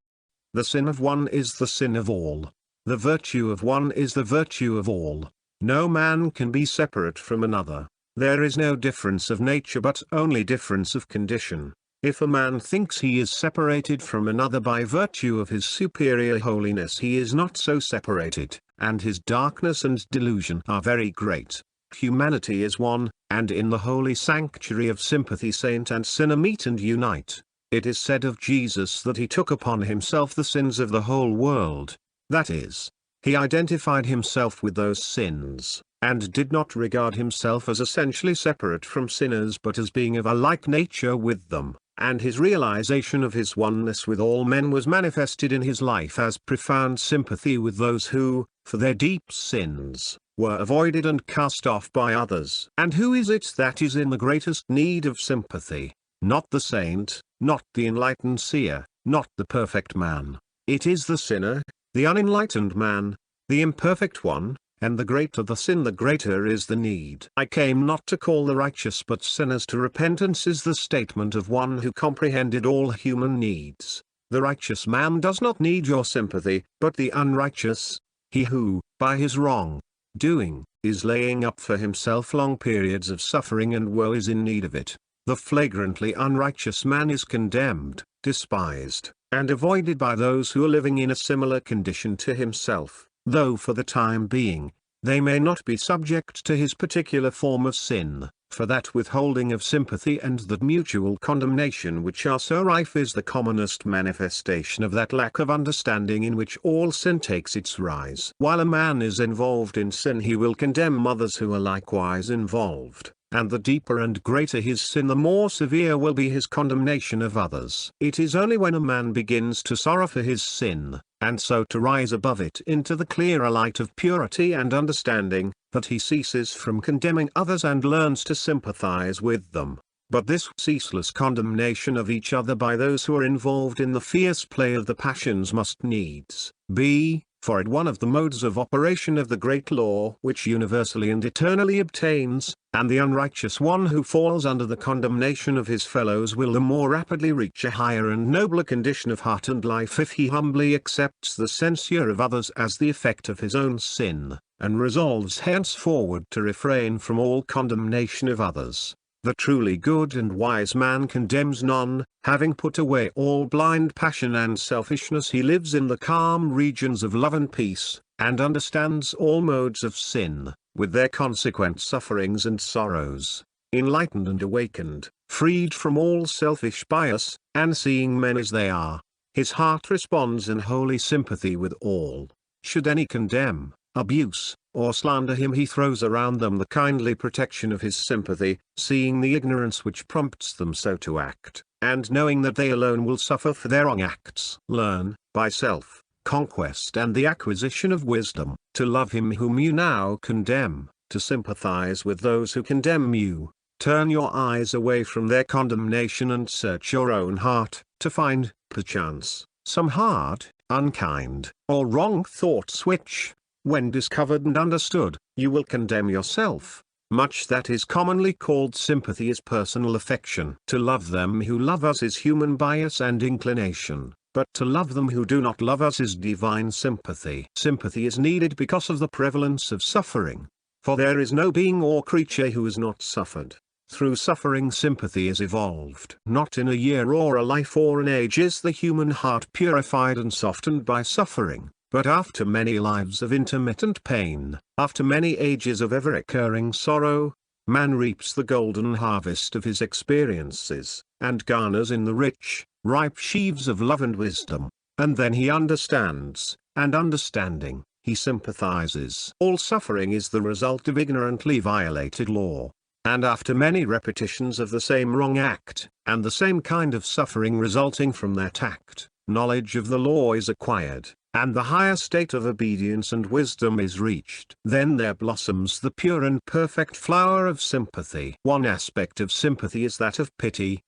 The sin of one is the sin of all. The virtue of one is the virtue of all. No man can be separate from another. There is no difference of nature but only difference of condition. If a man thinks he is separated from another by virtue of his superior holiness, he is not so separated, and his darkness and delusion are very great. Humanity is one, and in the holy sanctuary of sympathy saint and sinner meet and unite. It is said of Jesus that he took upon himself the sins of the whole world. That is, he identified himself with those sins, and did not regard himself as essentially separate from sinners but as being of a like nature with them. And his realization of his oneness with all men was manifested in his life as profound sympathy with those who, for their deep sins, were avoided and cast off by others. And who is it that is in the greatest need of sympathy? Not the saint, not the enlightened seer, not the perfect man. It is the sinner, the unenlightened man, the imperfect one. And the greater the sin, the greater is the need. I came not to call the righteous but sinners to repentance is the statement of one who comprehended all human needs. The righteous man does not need your sympathy, but the unrighteous, he who, by his wrong doing, is laying up for himself long periods of suffering and woe, is in need of it. The flagrantly unrighteous man is condemned, despised, and avoided by those who are living in a similar condition to himself. Though for the time being, they may not be subject to his particular form of sin, for that withholding of sympathy and that mutual condemnation which are so rife is the commonest manifestation of that lack of understanding in which all sin takes its rise. While a man is involved in sin, he will condemn others who are likewise involved, and the deeper and greater his sin, the more severe will be his condemnation of others. It is only when a man begins to sorrow for his sin, and so to rise above it into the clearer light of purity and understanding, that he ceases from condemning others and learns to sympathize with them. But this ceaseless condemnation of each other by those who are involved in the fierce play of the passions must needs be, for it, one of the modes of operation of the great law which universally and eternally obtains, and the unrighteous one who falls under the condemnation of his fellows will the more rapidly reach a higher and nobler condition of heart and life if he humbly accepts the censure of others as the effect of his own sin, and resolves henceforward to refrain from all condemnation of others. The truly good and wise man condemns none. Having put away all blind passion and selfishness, he lives in the calm regions of love and peace, and understands all modes of sin, with their consequent sufferings and sorrows. Enlightened and awakened, freed from all selfish bias, and seeing men as they are, his heart responds in holy sympathy with all. Should any condemn, abuse, or slander him, he throws around them the kindly protection of his sympathy, seeing the ignorance which prompts them so to act. and knowing that they alone will suffer for their wrong acts. Learn, by self-conquest and the acquisition of wisdom, to love him whom you now condemn, to sympathize with those who condemn you. Turn your eyes away from their condemnation and search your own heart, to find, perchance, some hard, unkind, or wrong thoughts which, when discovered and understood, you will condemn yourself. Much that is commonly called sympathy is personal affection. To love them who love us is human bias and inclination, but to love them who do not love us is divine sympathy. Sympathy is needed because of the prevalence of suffering. For there is no being or creature who has not suffered. Through suffering sympathy is evolved. Not in a year or a life or an age is the human heart purified and softened by suffering, but after many lives of intermittent pain, after many ages of ever-recurring sorrow, man reaps the golden harvest of his experiences, and garners in the rich, ripe sheaves of love and wisdom. And then he understands, and understanding, he sympathizes. All suffering is the result of ignorantly violated law. And after many repetitions of the same wrong act, and the same kind of suffering resulting from that act, knowledge of the law is acquired, and the higher state of obedience and wisdom is reached. Then there blossoms the pure and perfect flower of sympathy. One aspect of sympathy is that of pity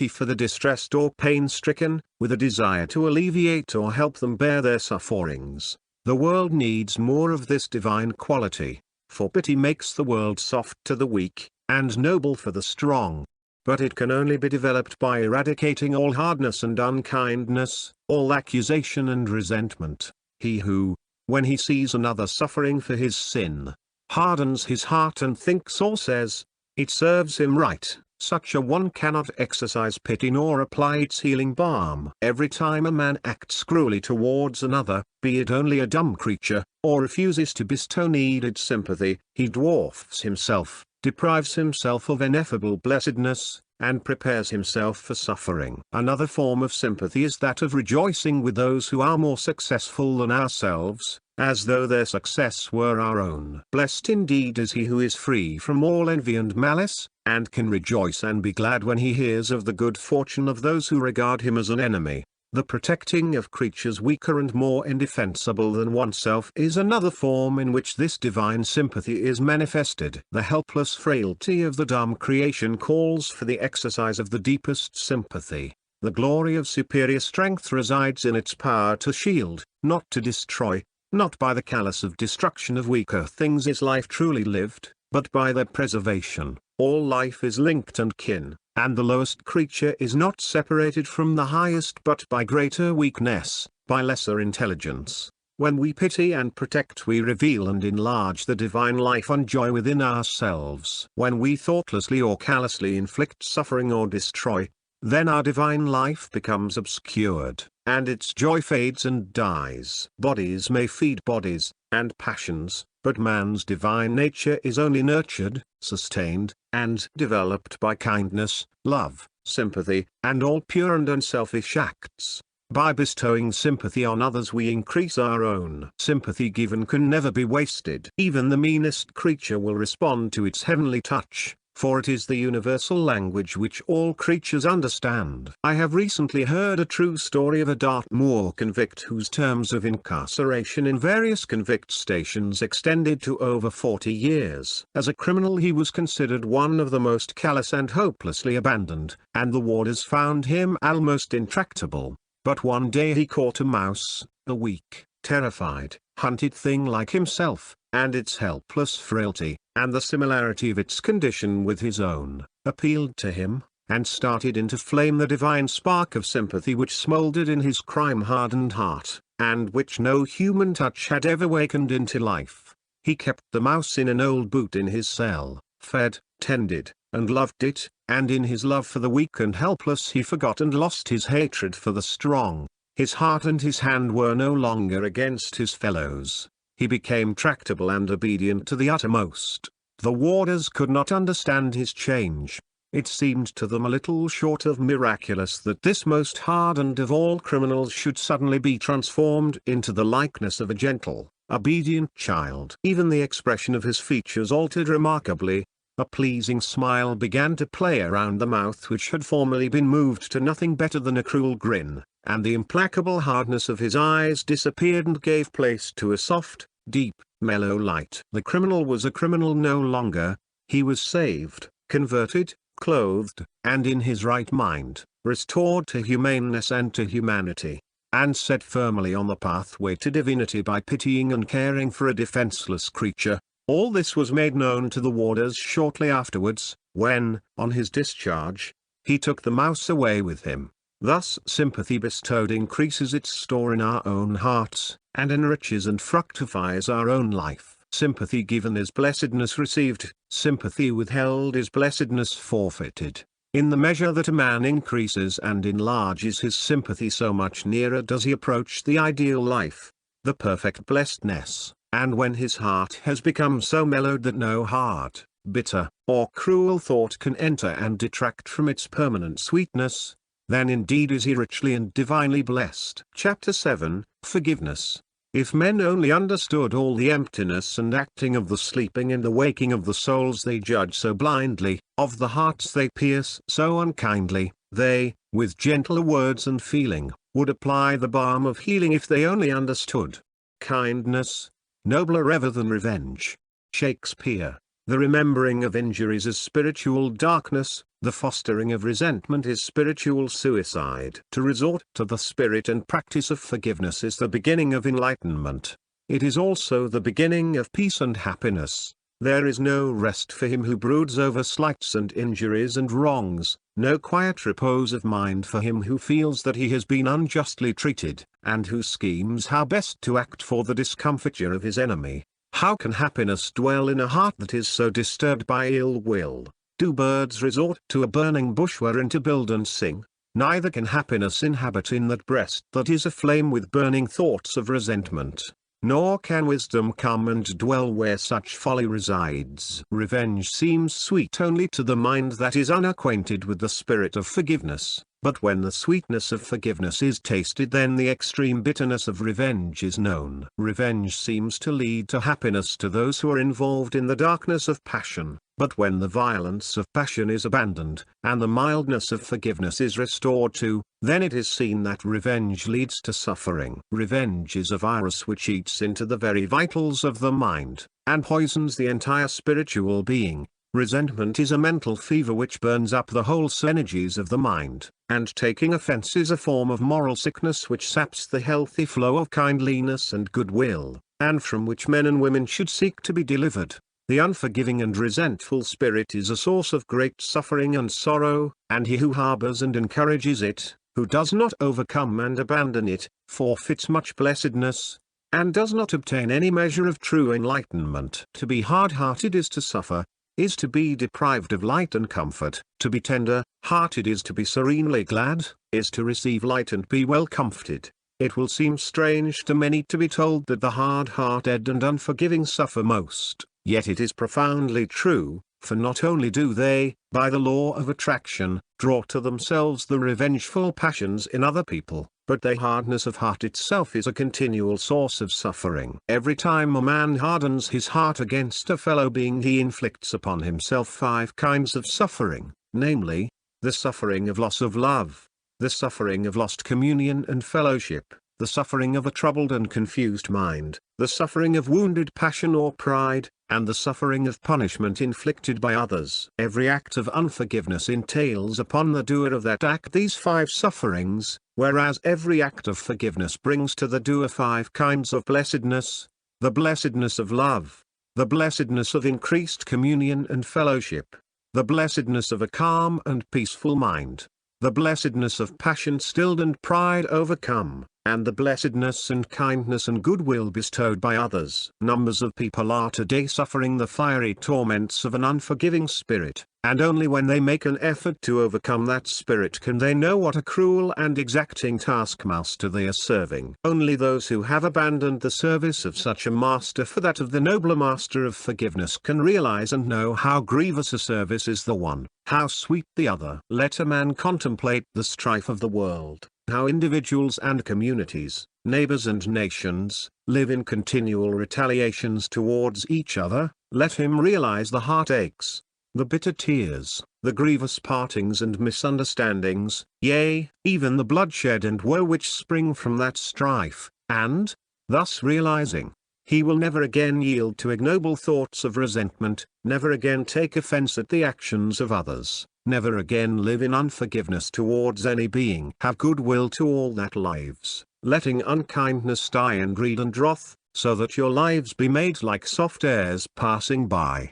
for the distressed or pain-stricken, with a desire to alleviate or help them bear their sufferings. The world needs more of this divine quality, for pity makes the world soft to the weak, and noble for the strong. But it can only be developed by eradicating all hardness and unkindness, all accusation and resentment. He who, when he sees another suffering for his sin, hardens his heart and thinks or says, "It serves him right," such a one cannot exercise pity nor apply its healing balm. Every time a man acts cruelly towards another, be it only a dumb creature, or refuses to bestow needed sympathy, he dwarfs himself, deprives himself of ineffable blessedness, and prepares himself for suffering. Another form of sympathy is that of rejoicing with those who are more successful than ourselves, as though their success were our own. Blessed indeed is he who is free from all envy and malice, and can rejoice and be glad when he hears of the good fortune of those who regard him as an enemy. The protecting of creatures weaker and more indefensible than oneself is another form in which this divine sympathy is manifested. The helpless frailty of the dumb creation calls for the exercise of the deepest sympathy. The glory of superior strength resides in its power to shield, not to destroy. Not by the callous of destruction of weaker things is life truly lived, but by their preservation. All life is linked and kin, and the lowest creature is not separated from the highest but by greater weakness, by lesser intelligence. When we pity and protect we reveal and enlarge the divine life and joy within ourselves. When we thoughtlessly or callously inflict suffering or destroy, then our divine life becomes obscured, and its joy fades and dies. Bodies may feed bodies, and passions, but man's divine nature is only nurtured, sustained, and developed by kindness, love, sympathy, and all pure and unselfish acts. By bestowing sympathy on others we increase our own. Sympathy given can never be wasted. Even the meanest creature will respond to its heavenly touch, for it is the universal language which all creatures understand. I have recently heard a true story of a Dartmoor convict whose terms of incarceration in various convict stations extended to over 40 years. As a criminal he was considered one of the most callous and hopelessly abandoned, and the warders found him almost intractable. But one day he caught a mouse, a weak, terrified, hunted thing like himself, and its helpless frailty, and the similarity of its condition with his own, appealed to him, and started into flame the divine spark of sympathy which smouldered in his crime-hardened heart, and which no human touch had ever wakened into life. He kept the mouse in an old boot in his cell, fed, tended, and loved it, and in his love for the weak and helpless he forgot and lost his hatred for the strong. His heart and his hand were no longer against his fellows. He became tractable and obedient to the uttermost. The warders could not understand his change. It seemed to them a little short of miraculous that this most hardened of all criminals should suddenly be transformed into the likeness of a gentle, obedient child. Even the expression of his features altered remarkably. A pleasing smile began to play around the mouth which had formerly been moved to nothing better than a cruel grin, and the implacable hardness of his eyes disappeared and gave place to a soft, deep, mellow light. The criminal was a criminal no longer. He was saved, converted, clothed, and in his right mind, restored to humaneness and to humanity, and set firmly on the pathway to divinity by pitying and caring for a defenseless creature. All this was made known to the warders shortly afterwards, when, on his discharge, he took the mouse away with him. Thus sympathy bestowed increases its store in our own hearts, and enriches and fructifies our own life. Sympathy given is blessedness received, sympathy withheld is blessedness forfeited. In the measure that a man increases and enlarges his sympathy, so much nearer does he approach the ideal life, the perfect blessedness. And when his heart has become so mellowed that no hard, bitter, or cruel thought can enter and detract from its permanent sweetness, then indeed is he richly and divinely blessed. Chapter 7, Forgiveness. If men only understood all the emptiness and acting of the sleeping and the waking of the souls they judge so blindly, of the hearts they pierce so unkindly, they, with gentler words and feeling, would apply the balm of healing if they only understood. Kindness, nobler ever than revenge. Shakespeare. The remembering of injuries is spiritual darkness, the fostering of resentment is spiritual suicide. To resort to the spirit and practice of forgiveness is the beginning of enlightenment. It is also the beginning of peace and happiness. There is no rest for him who broods over slights and injuries and wrongs, no quiet repose of mind for him who feels that he has been unjustly treated, and who schemes how best to act for the discomfiture of his enemy. How can happiness dwell in a heart that is so disturbed by ill will? Do birds resort to a burning bush wherein to build and sing? Neither can happiness inhabit in that breast that is aflame with burning thoughts of resentment. Nor can wisdom come and dwell where such folly resides. Revenge seems sweet only to the mind that is unacquainted with the spirit of forgiveness, but when the sweetness of forgiveness is tasted, then the extreme bitterness of revenge is known. Revenge seems to lead to happiness to those who are involved in the darkness of passion, but when the violence of passion is abandoned, and the mildness of forgiveness is restored to, then it is seen that revenge leads to suffering. Revenge is a virus which eats into the very vitals of the mind, and poisons the entire spiritual being. Resentment is a mental fever which burns up the whole energies of the mind, and taking offense is a form of moral sickness which saps the healthy flow of kindliness and goodwill, and from which men and women should seek to be delivered. The unforgiving and resentful spirit is a source of great suffering and sorrow, and he who harbors and encourages it, who does not overcome and abandon it, forfeits much blessedness, and does not obtain any measure of true enlightenment. To be hard-hearted is to suffer, is to be deprived of light and comfort. To be tender-hearted is to be serenely glad, is to receive light and be well comforted. It will seem strange to many to be told that the hard-hearted and unforgiving suffer most, yet it is profoundly true, for not only do they, by the law of attraction, draw to themselves the revengeful passions in other people, but their hardness of heart itself is a continual source of suffering. Every time a man hardens his heart against a fellow being, he inflicts upon himself 5 kinds of suffering, namely, the suffering of loss of love, the suffering of lost communion and fellowship, the suffering of a troubled and confused mind, the suffering of wounded passion or pride, and the suffering of punishment inflicted by others. Every act of unforgiveness entails upon the doer of that act these 5 sufferings, whereas every act of forgiveness brings to the doer 5 kinds of blessedness: the blessedness of love, the blessedness of increased communion and fellowship, the blessedness of a calm and peaceful mind, the blessedness of passion stilled and pride overcome, and the blessedness and kindness and goodwill bestowed by others. Numbers of people are today suffering the fiery torments of an unforgiving spirit, and only when they make an effort to overcome that spirit can they know what a cruel and exacting taskmaster they are serving. Only those who have abandoned the service of such a master for that of the nobler master of forgiveness can realize and know how grievous a service is the one, how sweet the other. Let a man contemplate the strife of the world, how individuals and communities, neighbors and nations, live in continual retaliations towards each other. Let him realize the heartaches, the bitter tears, the grievous partings and misunderstandings, yea, even the bloodshed and woe which spring from that strife, and, thus realizing, he will never again yield to ignoble thoughts of resentment, never again take offense at the actions of others, never again live in unforgiveness towards any being, have goodwill to all that lives, letting unkindness die and greed and wrath, so that your lives be made like soft airs passing by.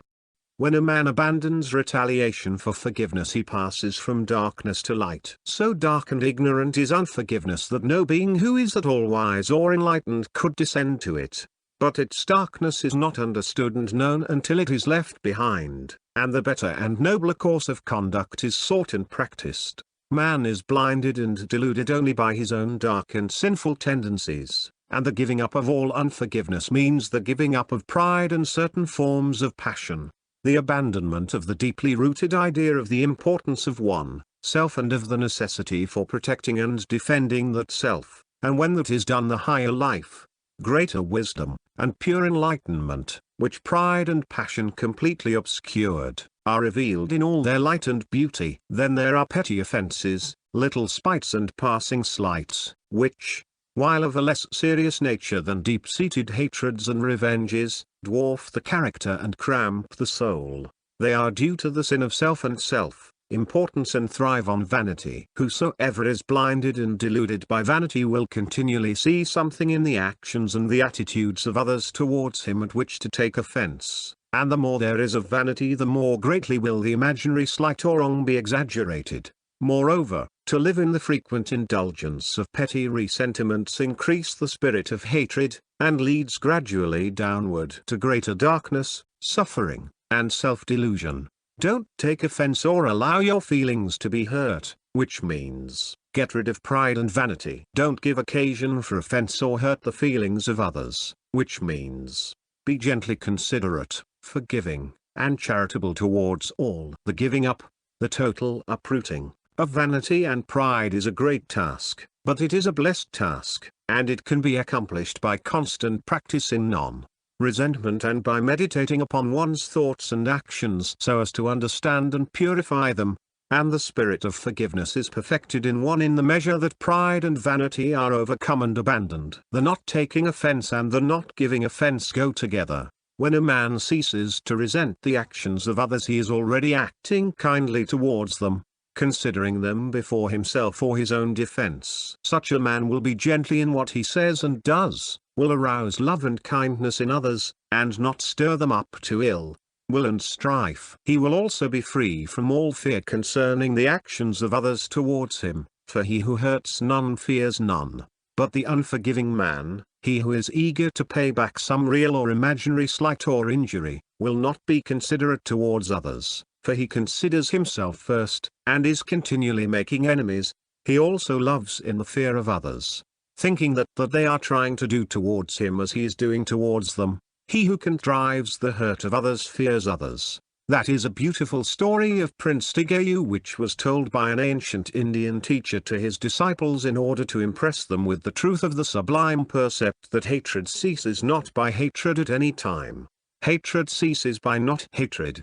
When a man abandons retaliation for forgiveness, he passes from darkness to light. So dark and ignorant is unforgiveness that no being who is at all wise or enlightened could descend to it. But its darkness is not understood and known until it is left behind, and the better and nobler course of conduct is sought and practiced. Man is blinded and deluded only by his own dark and sinful tendencies, and the giving up of all unforgiveness means the giving up of pride and certain forms of passion, the abandonment of the deeply rooted idea of the importance of oneself and of the necessity for protecting and defending that self, and when that is done, the higher life, greater wisdom, and pure enlightenment, which pride and passion completely obscured, are revealed in all their light and beauty. Then there are petty offences, little spites and passing slights, which, while of a less serious nature than deep-seated hatreds and revenges, dwarf the character and cramp the soul. They are due to the sin of self and self-importance and thrive on vanity. Whosoever is blinded and deluded by vanity will continually see something in the actions and the attitudes of others towards him at which to take offense, and the more there is of vanity, the more greatly will the imaginary slight or wrong be exaggerated. Moreover, to live in the frequent indulgence of petty resentiments increase the spirit of hatred, and leads gradually downward to greater darkness, suffering, and self-delusion. Don't take offense or allow your feelings to be hurt, which means, get rid of pride and vanity. Don't give occasion for offense or hurt the feelings of others, which means, be gently considerate, forgiving, and charitable towards all. The giving up, the total uprooting, of vanity and pride is a great task, but it is a blessed task, and it can be accomplished by constant practice in non-resentment and by meditating upon one's thoughts and actions so as to understand and purify them, and the spirit of forgiveness is perfected in one in the measure that pride and vanity are overcome and abandoned. The not taking offense and the not giving offense go together. When a man ceases to resent the actions of others, he is already acting kindly towards them, considering them before himself for his own defense. Such a man will be gently in what he says and does, will arouse love and kindness in others, and not stir them up to ill will and strife. He will also be free from all fear concerning the actions of others towards him, for he who hurts none fears none. But the unforgiving man, he who is eager to pay back some real or imaginary slight or injury, will not be considerate towards others, for he considers himself first, and is continually making enemies. He also loves in the fear of others, thinking that they are trying to do towards him as he is doing towards them. He who contrives the hurt of others fears others. That is a beautiful story of Prince Tigayu, which was told by an ancient Indian teacher to his disciples in order to impress them with the truth of the sublime percept that hatred ceases not by hatred at any time. Hatred ceases by not hatred.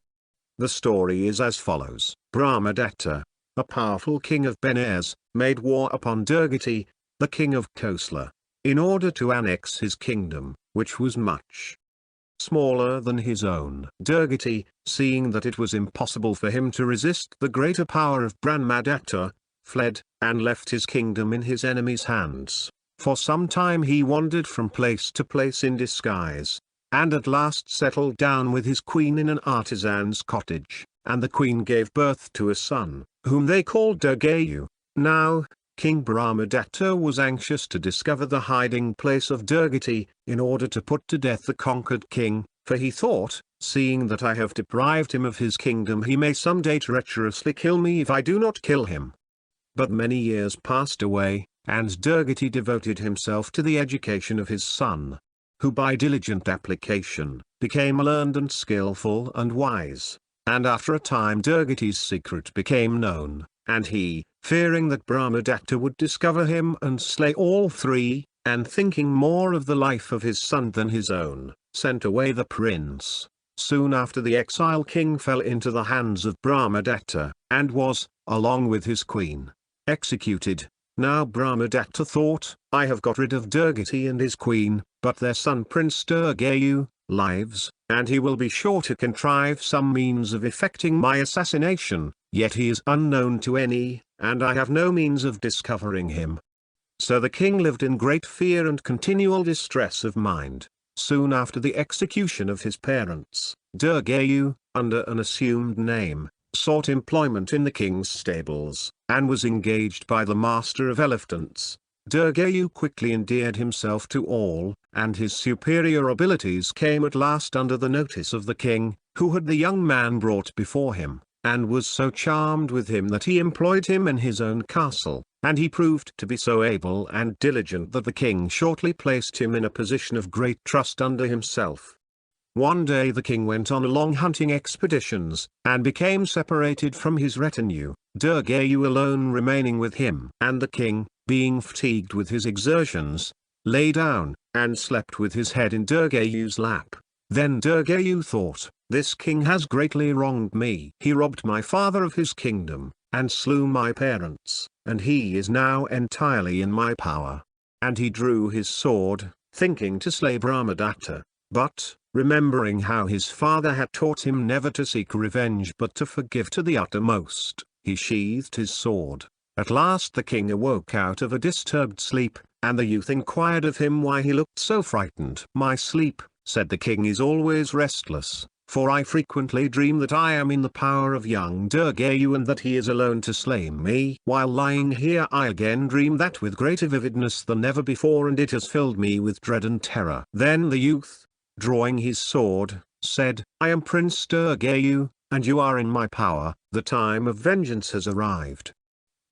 The story is as follows. Brahmadatta, a powerful king of Benares, made war upon Durgati, the king of Kosla, in order to annex his kingdom, which was much smaller than his own. Durgati, seeing that it was impossible for him to resist the greater power of Brahmadatta, fled, and left his kingdom in his enemy's hands. For some time he wandered from place to place in disguise, and at last settled down with his queen in an artisan's cottage, and the queen gave birth to a son, whom they called Durgayu. Now, King Brahmadatta was anxious to discover the hiding place of Durgati, in order to put to death the conquered king, for he thought, seeing that I have deprived him of his kingdom, he may someday treacherously kill me if I do not kill him. But many years passed away, and Durgati devoted himself to the education of his son, who by diligent application, became learned and skillful and wise. And after a time Durgati's secret became known, and he, fearing that Brahmadatta would discover him and slay all three, and thinking more of the life of his son than his own, sent away the prince. Soon after the exile king fell into the hands of Brahmadatta, and was, along with his queen, executed. Now Brahmadatta thought, I have got rid of Durgati and his queen, but their son Prince Durgayu lives, and he will be sure to contrive some means of effecting my assassination, yet he is unknown to any, and I have no means of discovering him. So the king lived in great fear and continual distress of mind. Soon after the execution of his parents, Durgayu, under an assumed name, sought employment in the king's stables, and was engaged by the master of elephants. Durgayu quickly endeared himself to all, and his superior abilities came at last under the notice of the king, who had the young man brought before him, and was so charmed with him that he employed him in his own castle, and he proved to be so able and diligent that the king shortly placed him in a position of great trust under himself. One day the king went on long hunting expeditions, and became separated from his retinue, Durgayu alone remaining with him. And the king, being fatigued with his exertions, lay down, and slept with his head in Durgayu's lap. Then Durgayu thought, this king has greatly wronged me. He robbed my father of his kingdom, and slew my parents, and he is now entirely in my power. And he drew his sword, thinking to slay Brahmadatta, but, remembering how his father had taught him never to seek revenge but to forgive to the uttermost, he sheathed his sword. At last the king awoke out of a disturbed sleep, and the youth inquired of him why he looked so frightened. My sleep, said the king, is always restless, for I frequently dream that I am in the power of young Durgayu and that he is alone to slay me. While lying here I again dream that with greater vividness than ever before, and it has filled me with dread and terror. Then the youth, drawing his sword, said, I am Prince Durgayu, and you are in my power. The time of vengeance has arrived.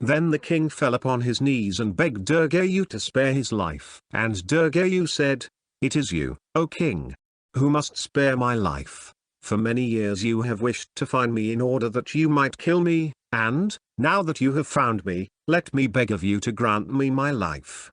Then the king fell upon his knees and begged Durgayu to spare his life. And Durgayu said, it is you, O king, who must spare my life. For many years you have wished to find me in order that you might kill me, and, now that you have found me, let me beg of you to grant me my life.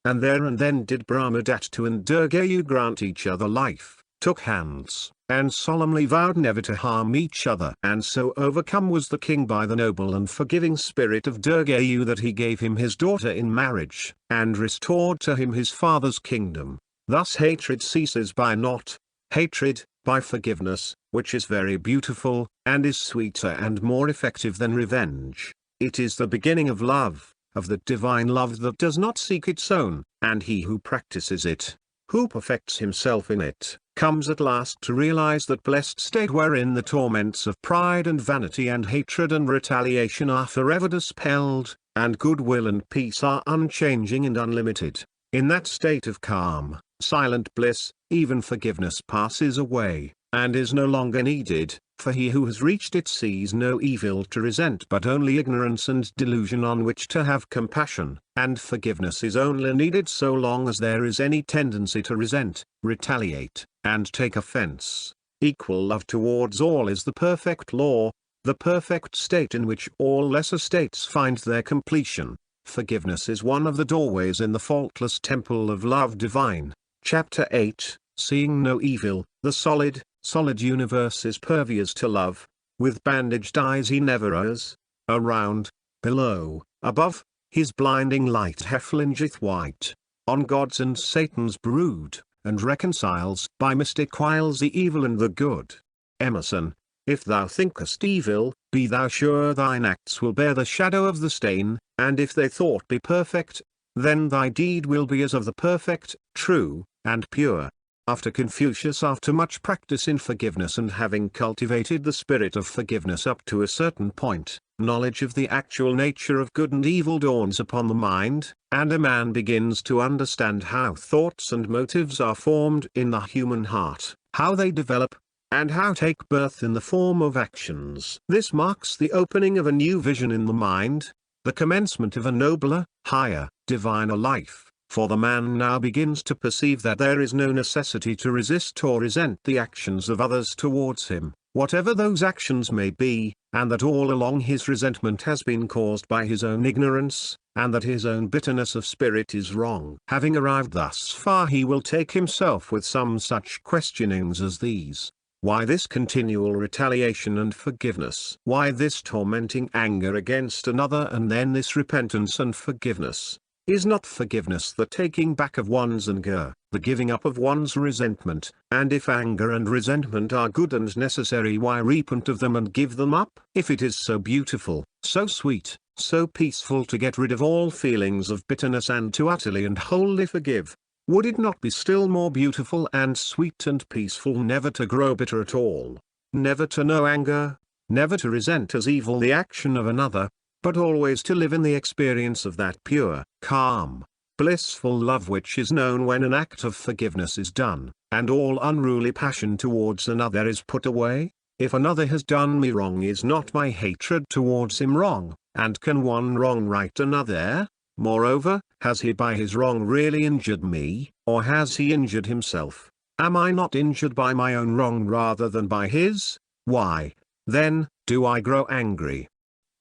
And there and then did Brahmadatta and Durgayu grant each other life, took hands, and solemnly vowed never to harm each other. And so overcome was the king by the noble and forgiving spirit of Durgayu that he gave him his daughter in marriage, and restored to him his father's kingdom. Thus hatred ceases by not hatred, by forgiveness, which is very beautiful, and is sweeter and more effective than revenge. It is the beginning of love, of the divine love that does not seek its own, and he who practices it, who perfects himself in it, comes at last to realize that blessed state wherein the torments of pride and vanity and hatred and retaliation are forever dispelled, and goodwill and peace are unchanging and unlimited. In that state of calm, silent bliss, even forgiveness passes away, and is no longer needed, for he who has reached it sees no evil to resent but only ignorance and delusion on which to have compassion, and forgiveness is only needed so long as there is any tendency to resent, retaliate, and take offense. Equal love towards all is the perfect law, the perfect state in which all lesser states find their completion. Forgiveness is one of the doorways in the faultless temple of love divine. Chapter 8, Seeing No Evil. The solid universe is pervious to love. With bandaged eyes he never errs. Around, below, above, his blinding light effulgeth white. On gods and Satan's brood, and reconciles by mystic wiles the evil and the good. Emerson. If thou thinkest evil, be thou sure thine acts will bear the shadow of the stain, and if thy thought be perfect, then thy deed will be as of the perfect, true, and pure. After Confucius, after much practice in forgiveness and having cultivated the spirit of forgiveness up to a certain point, knowledge of the actual nature of good and evil dawns upon the mind, and a man begins to understand how thoughts and motives are formed in the human heart, how they develop, and how take birth in the form of actions. This marks the opening of a new vision in the mind, the commencement of a nobler, higher, diviner life, for the man now begins to perceive that there is no necessity to resist or resent the actions of others towards him, whatever those actions may be, and that all along his resentment has been caused by his own ignorance, and that his own bitterness of spirit is wrong. Having arrived thus far, he will take himself with some such questionings as these. Why this continual retaliation and forgiveness? Why this tormenting anger against another and then this repentance and forgiveness? Is not forgiveness the taking back of one's anger, the giving up of one's resentment? And if anger and resentment are good and necessary, why repent of them and give them up? If it is so beautiful, so sweet, so peaceful to get rid of all feelings of bitterness and to utterly and wholly forgive, would it not be still more beautiful and sweet and peaceful never to grow bitter at all, never to know anger, never to resent as evil the action of another, but always to live in the experience of that pure, calm, blissful love which is known when an act of forgiveness is done, and all unruly passion towards another is put away? If another has done me wrong, is not my hatred towards him wrong, and can one wrong right another? Moreover, has he by his wrong really injured me, or has he injured himself? Am I not injured by my own wrong rather than by his? Why, then, do I grow angry?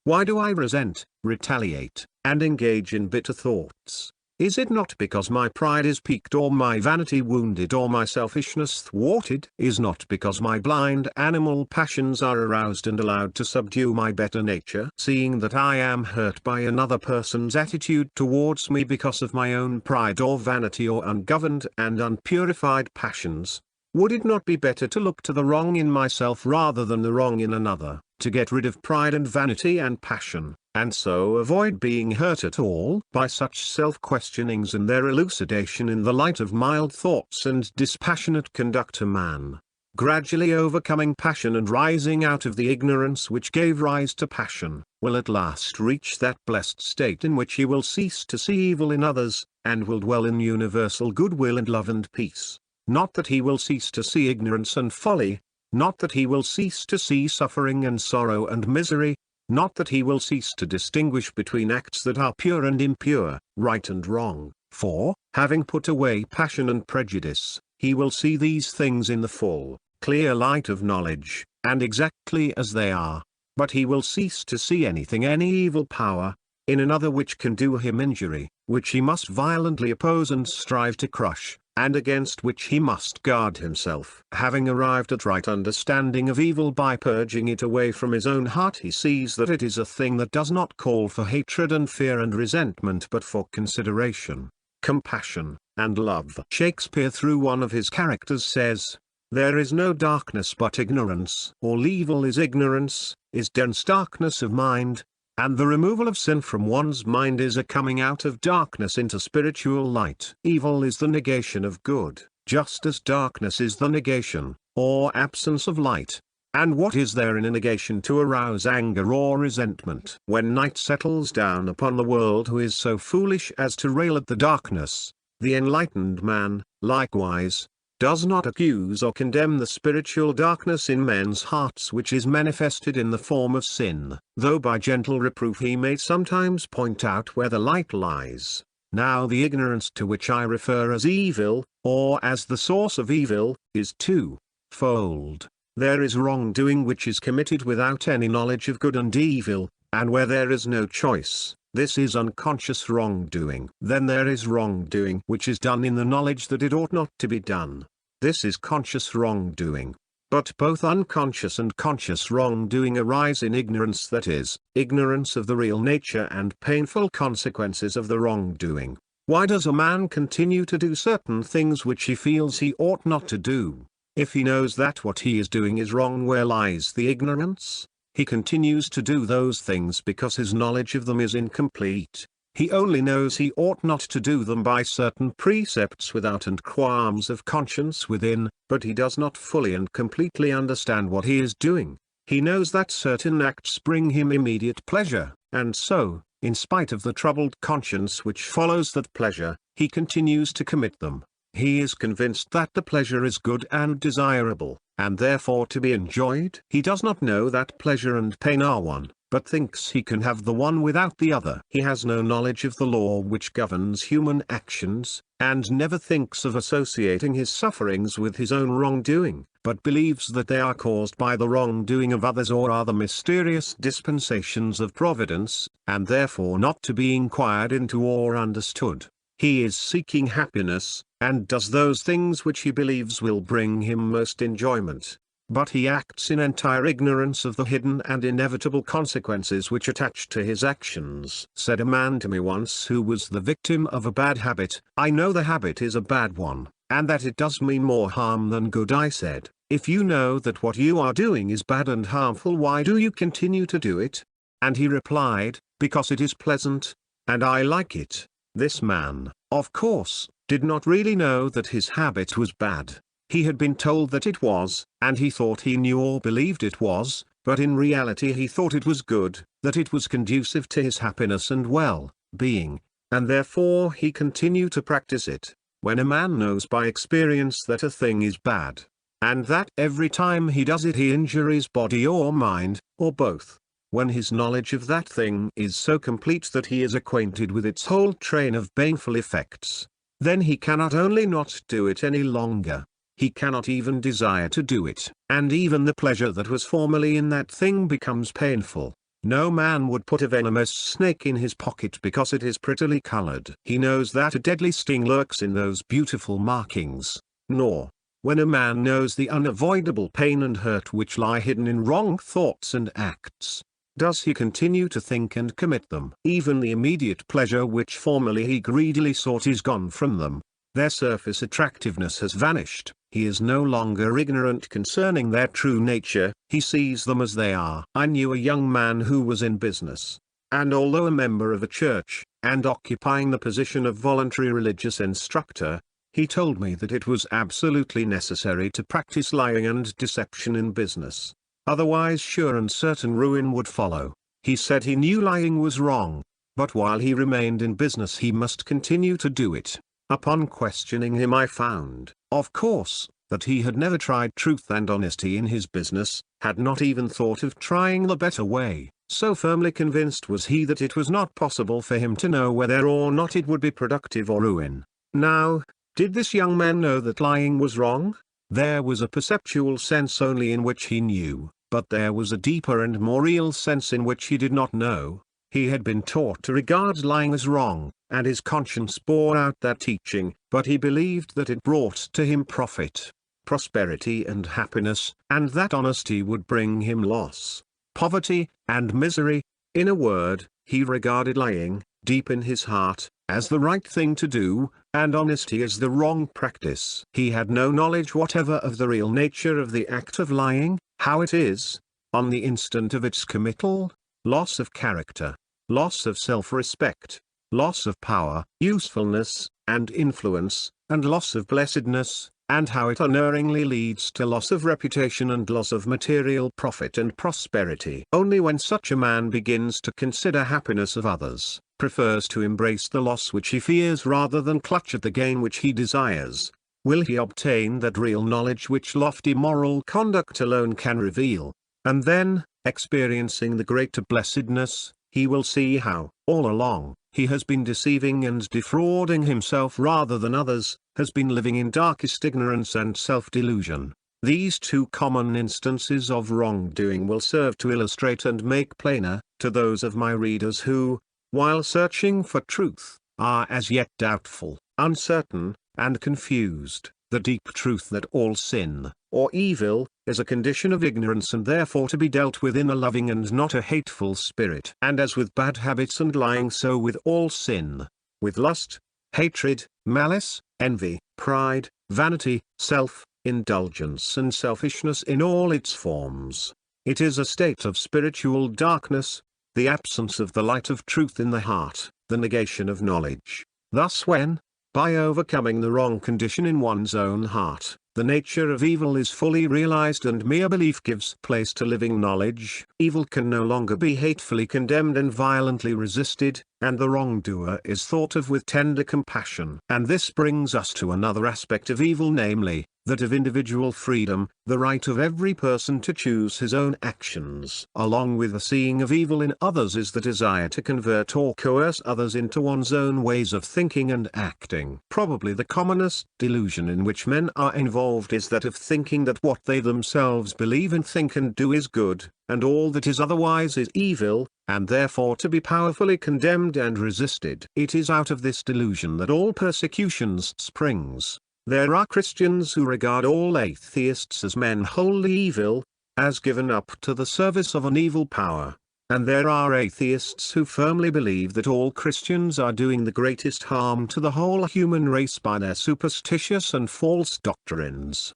Why do I resent, retaliate, and engage in bitter thoughts? Is it not because my pride is piqued, or my vanity wounded, or my selfishness thwarted? Is not because my blind animal passions are aroused and allowed to subdue my better nature? Seeing that I am hurt by another person's attitude towards me because of my own pride or vanity or ungoverned and unpurified passions, would it not be better to look to the wrong in myself rather than the wrong in another, to get rid of pride and vanity and passion, and so avoid being hurt at all by such self-questionings and their elucidation in the light of mild thoughts and dispassionate conduct? A man, gradually overcoming passion and rising out of the ignorance which gave rise to passion, will at last reach that blessed state in which he will cease to see evil in others, and will dwell in universal goodwill and love and peace. Not that he will cease to see ignorance and folly, not that he will cease to see suffering and sorrow and misery, not that he will cease to distinguish between acts that are pure and impure, right and wrong, for, having put away passion and prejudice, he will see these things in the full, clear light of knowledge, and exactly as they are. But he will cease to see anything, any evil power, in another which can do him injury, which he must violently oppose and strive to crush, and against which he must guard himself. Having arrived at right understanding of evil by purging it away from his own heart, he sees that it is a thing that does not call for hatred and fear and resentment, but for consideration, compassion, and love. Shakespeare, through one of his characters, says, "There is no darkness but ignorance. All evil is ignorance, is dense darkness of mind, and the removal of sin from one's mind is a coming out of darkness into spiritual light. Evil is the negation of good, just as darkness is the negation, or absence of light. And what is there in a negation to arouse anger or resentment? When night settles down upon the world, who is so foolish as to rail at the darkness? The enlightened man, likewise, does not accuse or condemn the spiritual darkness in men's hearts which is manifested in the form of sin, though by gentle reproof he may sometimes point out where the light lies. Now the ignorance to which I refer as evil, or as the source of evil, is two-fold. There is wrongdoing which is committed without any knowledge of good and evil, and where there is no choice, this is unconscious wrongdoing. Then there is wrongdoing which is done in the knowledge that it ought not to be done. This is conscious wrongdoing. But both unconscious and conscious wrongdoing arise in ignorance, that is, ignorance of the real nature and painful consequences of the wrongdoing. Why does a man continue to do certain things which he feels he ought not to do? If he knows that what he is doing is wrong, where lies the ignorance? He continues to do those things because his knowledge of them is incomplete. He only knows he ought not to do them by certain precepts without and qualms of conscience within, but he does not fully and completely understand what he is doing. He knows that certain acts bring him immediate pleasure, and so, in spite of the troubled conscience which follows that pleasure, he continues to commit them. He is convinced that the pleasure is good and desirable, and therefore to be enjoyed. He does not know that pleasure and pain are one, but thinks he can have the one without the other. He has no knowledge of the law which governs human actions, and never thinks of associating his sufferings with his own wrongdoing, but believes that they are caused by the wrongdoing of others or are the mysterious dispensations of Providence, and therefore not to be inquired into or understood. He is seeking happiness, and does those things which he believes will bring him most enjoyment. but he acts in entire ignorance of the hidden and inevitable consequences which attach to his actions. Said a man to me once who was the victim of a bad habit, "I know the habit is a bad one, and that it does me more harm than good." I said, "If you know that what you are doing is bad and harmful, why do you continue to do it?" And he replied, "Because it is pleasant, and I like it." This man, of course, did not really know that his habit was bad. He had been told that it was, and he thought he knew or believed it was, but in reality he thought it was good, that it was conducive to his happiness and well-being, and therefore he continued to practice it. When a man knows by experience that a thing is bad, and that every time he does it he injures his body or mind, or both, when his knowledge of that thing is so complete that he is acquainted with its whole train of baneful effects, then he cannot only not do it any longer, he cannot even desire to do it. And even the pleasure that was formerly in that thing becomes painful. No man would put a venomous snake in his pocket because it is prettily colored. He knows that a deadly sting lurks in those beautiful markings. Nor, when a man knows the unavoidable pain and hurt which lie hidden in wrong thoughts and acts, does he continue to think and commit them. Even the immediate pleasure which formerly he greedily sought is gone from them. Their surface attractiveness has vanished. He is no longer ignorant concerning their true nature, he sees them as they are. I knew a young man who was in business, and although a member of a church, and occupying the position of voluntary religious instructor, he told me that it was absolutely necessary to practice lying and deception in business. Otherwise sure and certain ruin would follow. He said he knew lying was wrong, but while he remained in business he must continue to do it. Upon questioning him I found, of course, that he had never tried truth and honesty in his business, had not even thought of trying the better way, so firmly convinced was he that it was not possible for him to know whether or not it would be productive or ruin. Now, did this young man know that lying was wrong? There was a perceptual sense only in which he knew, but there was a deeper and more real sense in which he did not know. He had been taught to regard lying as wrong, and his conscience bore out that teaching, but he believed that it brought to him profit, prosperity and happiness, and that honesty would bring him loss, poverty, and misery. In a word, he regarded lying, deep in his heart, as the right thing to do, and honesty as the wrong practice. He had no knowledge whatever of the real nature of the act of lying, how it is, on the instant of its committal, loss of character, loss of self-respect, loss of power, usefulness, and influence, and loss of blessedness, and how it unerringly leads to loss of reputation and loss of material profit and prosperity. Only when such a man begins to consider happiness of others, prefers to embrace the loss which he fears rather than clutch at the gain which he desires, will he obtain that real knowledge which lofty moral conduct alone can reveal. And then, experiencing the greater blessedness, he will see how, all along, he has been deceiving and defrauding himself rather than others, has been living in darkest ignorance and self-delusion. These two common instances of wrongdoing will serve to illustrate and make plainer, to those of my readers who, while searching for truth, are as yet doubtful, uncertain, and confused, the deep truth that all sin, or evil, is a condition of ignorance and therefore to be dealt with in a loving and not a hateful spirit. And as with bad habits and lying, so with all sin, with lust, hatred, malice, envy, pride, vanity, self-indulgence and selfishness in all its forms. It is a state of spiritual darkness, the absence of the light of truth in the heart, the negation of knowledge. Thus when, by overcoming the wrong condition in one's own heart, the nature of evil is fully realized and mere belief gives place to living knowledge, evil can no longer be hatefully condemned and violently resisted, and the wrongdoer is thought of with tender compassion. And this brings us to another aspect of evil, namely, that of individual freedom, the right of every person to choose his own actions. Along with the seeing of evil in others is the desire to convert or coerce others into one's own ways of thinking and acting. Probably the commonest delusion in which men are involved is that of thinking that what they themselves believe and think and do is good, and all that is otherwise is evil, and therefore to be powerfully condemned and resisted. It is out of this delusion that all persecutions springs. There are Christians who regard all atheists as men wholly evil, as given up to the service of an evil power. And there are atheists who firmly believe that all Christians are doing the greatest harm to the whole human race by their superstitious and false doctrines.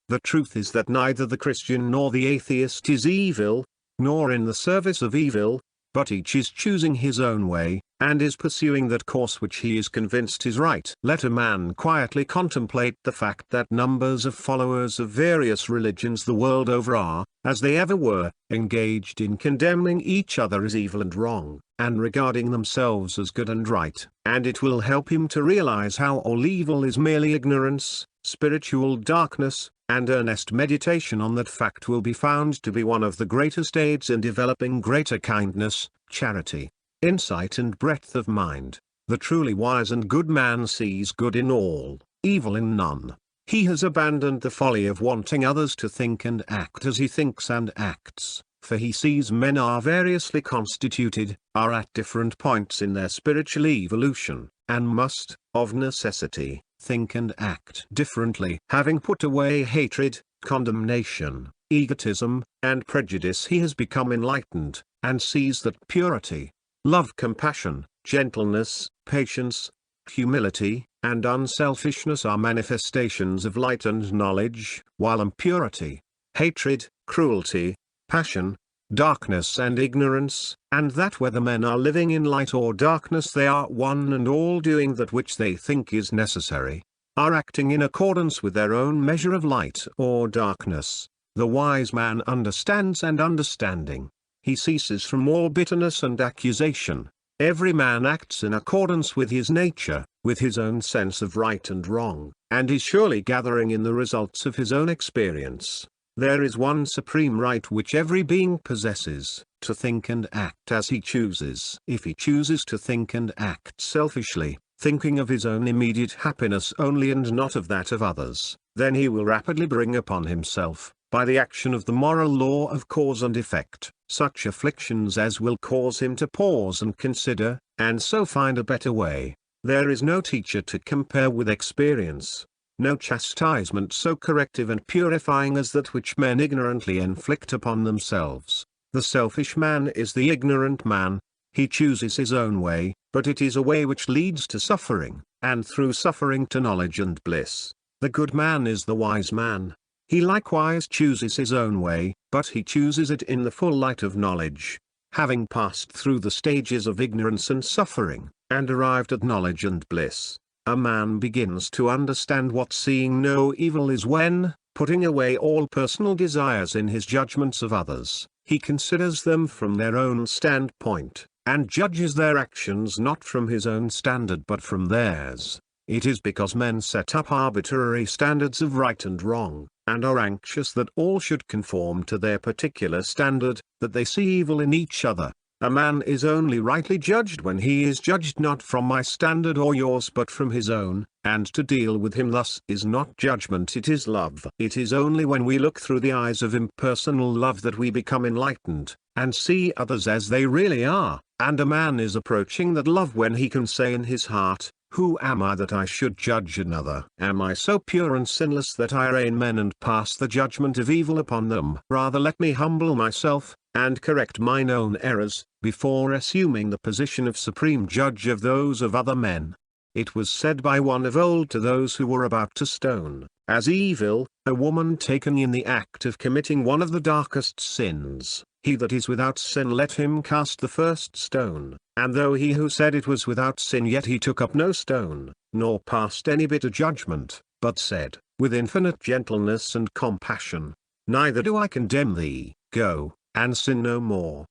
The truth is that neither the Christian nor the atheist is evil, nor in the service of evil, but each is choosing his own way, and is pursuing that course which he is convinced is right. Let a man quietly contemplate the fact that numbers of followers of various religions the world over are, as they ever were, engaged in condemning each other as evil and wrong, and regarding themselves as good and right, and it will help him to realize how all evil is merely ignorance, spiritual darkness, and earnest meditation on that fact will be found to be one of the greatest aids in developing greater kindness, charity, insight and breadth of mind. The truly wise and good man sees good in all, evil in none. He has abandoned the folly of wanting others to think and act as he thinks and acts, for he sees men are variously constituted, are at different points in their spiritual evolution, and must, of necessity, think and act differently. Having put away hatred, condemnation, egotism, and prejudice, he has become enlightened, and sees that purity, love, compassion, gentleness, patience, humility, and unselfishness are manifestations of light and knowledge, while impurity, hatred, cruelty, passion, darkness and ignorance, and that whether men are living in light or darkness they are one and all doing that which they think is necessary, are acting in accordance with their own measure of light or darkness. The wise man understands, and understanding, he ceases from all bitterness and accusation. Every man acts in accordance with his nature, with his own sense of right and wrong, and is surely gathering in the results of his own experience. There is one supreme right which every being possesses, to think and act as he chooses. If he chooses to think and act selfishly, thinking of his own immediate happiness only and not of that of others, then he will rapidly bring upon himself, by the action of the moral law of cause and effect, such afflictions as will cause him to pause and consider, and so find a better way. There is no teacher to compare with experience, no chastisement so corrective and purifying as that which men ignorantly inflict upon themselves. The selfish man is the ignorant man. He chooses his own way, but it is a way which leads to suffering, and through suffering to knowledge and bliss. The good man is the wise man. He likewise chooses his own way, but he chooses it in the full light of knowledge. Having passed through the stages of ignorance and suffering, and arrived at knowledge and bliss, a man begins to understand what seeing no evil is when, putting away all personal desires in his judgments of others, he considers them from their own standpoint, and judges their actions not from his own standard but from theirs. It is because men set up arbitrary standards of right and wrong, and are anxious that all should conform to their particular standard, that they see evil in each other. A man is only rightly judged when he is judged not from my standard or yours but from his own, and to deal with him thus is not judgment, it is love. It is only when we look through the eyes of impersonal love that we become enlightened, and see others as they really are, and a man is approaching that love when he can say in his heart, "Who am I that I should judge another? Am I so pure and sinless that I arraign men and pass the judgment of evil upon them? Rather let me humble myself, and correct mine own errors, before assuming the position of supreme judge of those of other men." It was said by one of old to those who were about to stone, as evil, a woman taken in the act of committing one of the darkest sins. He that is without sin let him cast the first stone. And though he who said it was without sin, yet he took up no stone, nor passed any bitter judgment, but said, with infinite gentleness and compassion, "Neither do I condemn thee, go, and sin no more."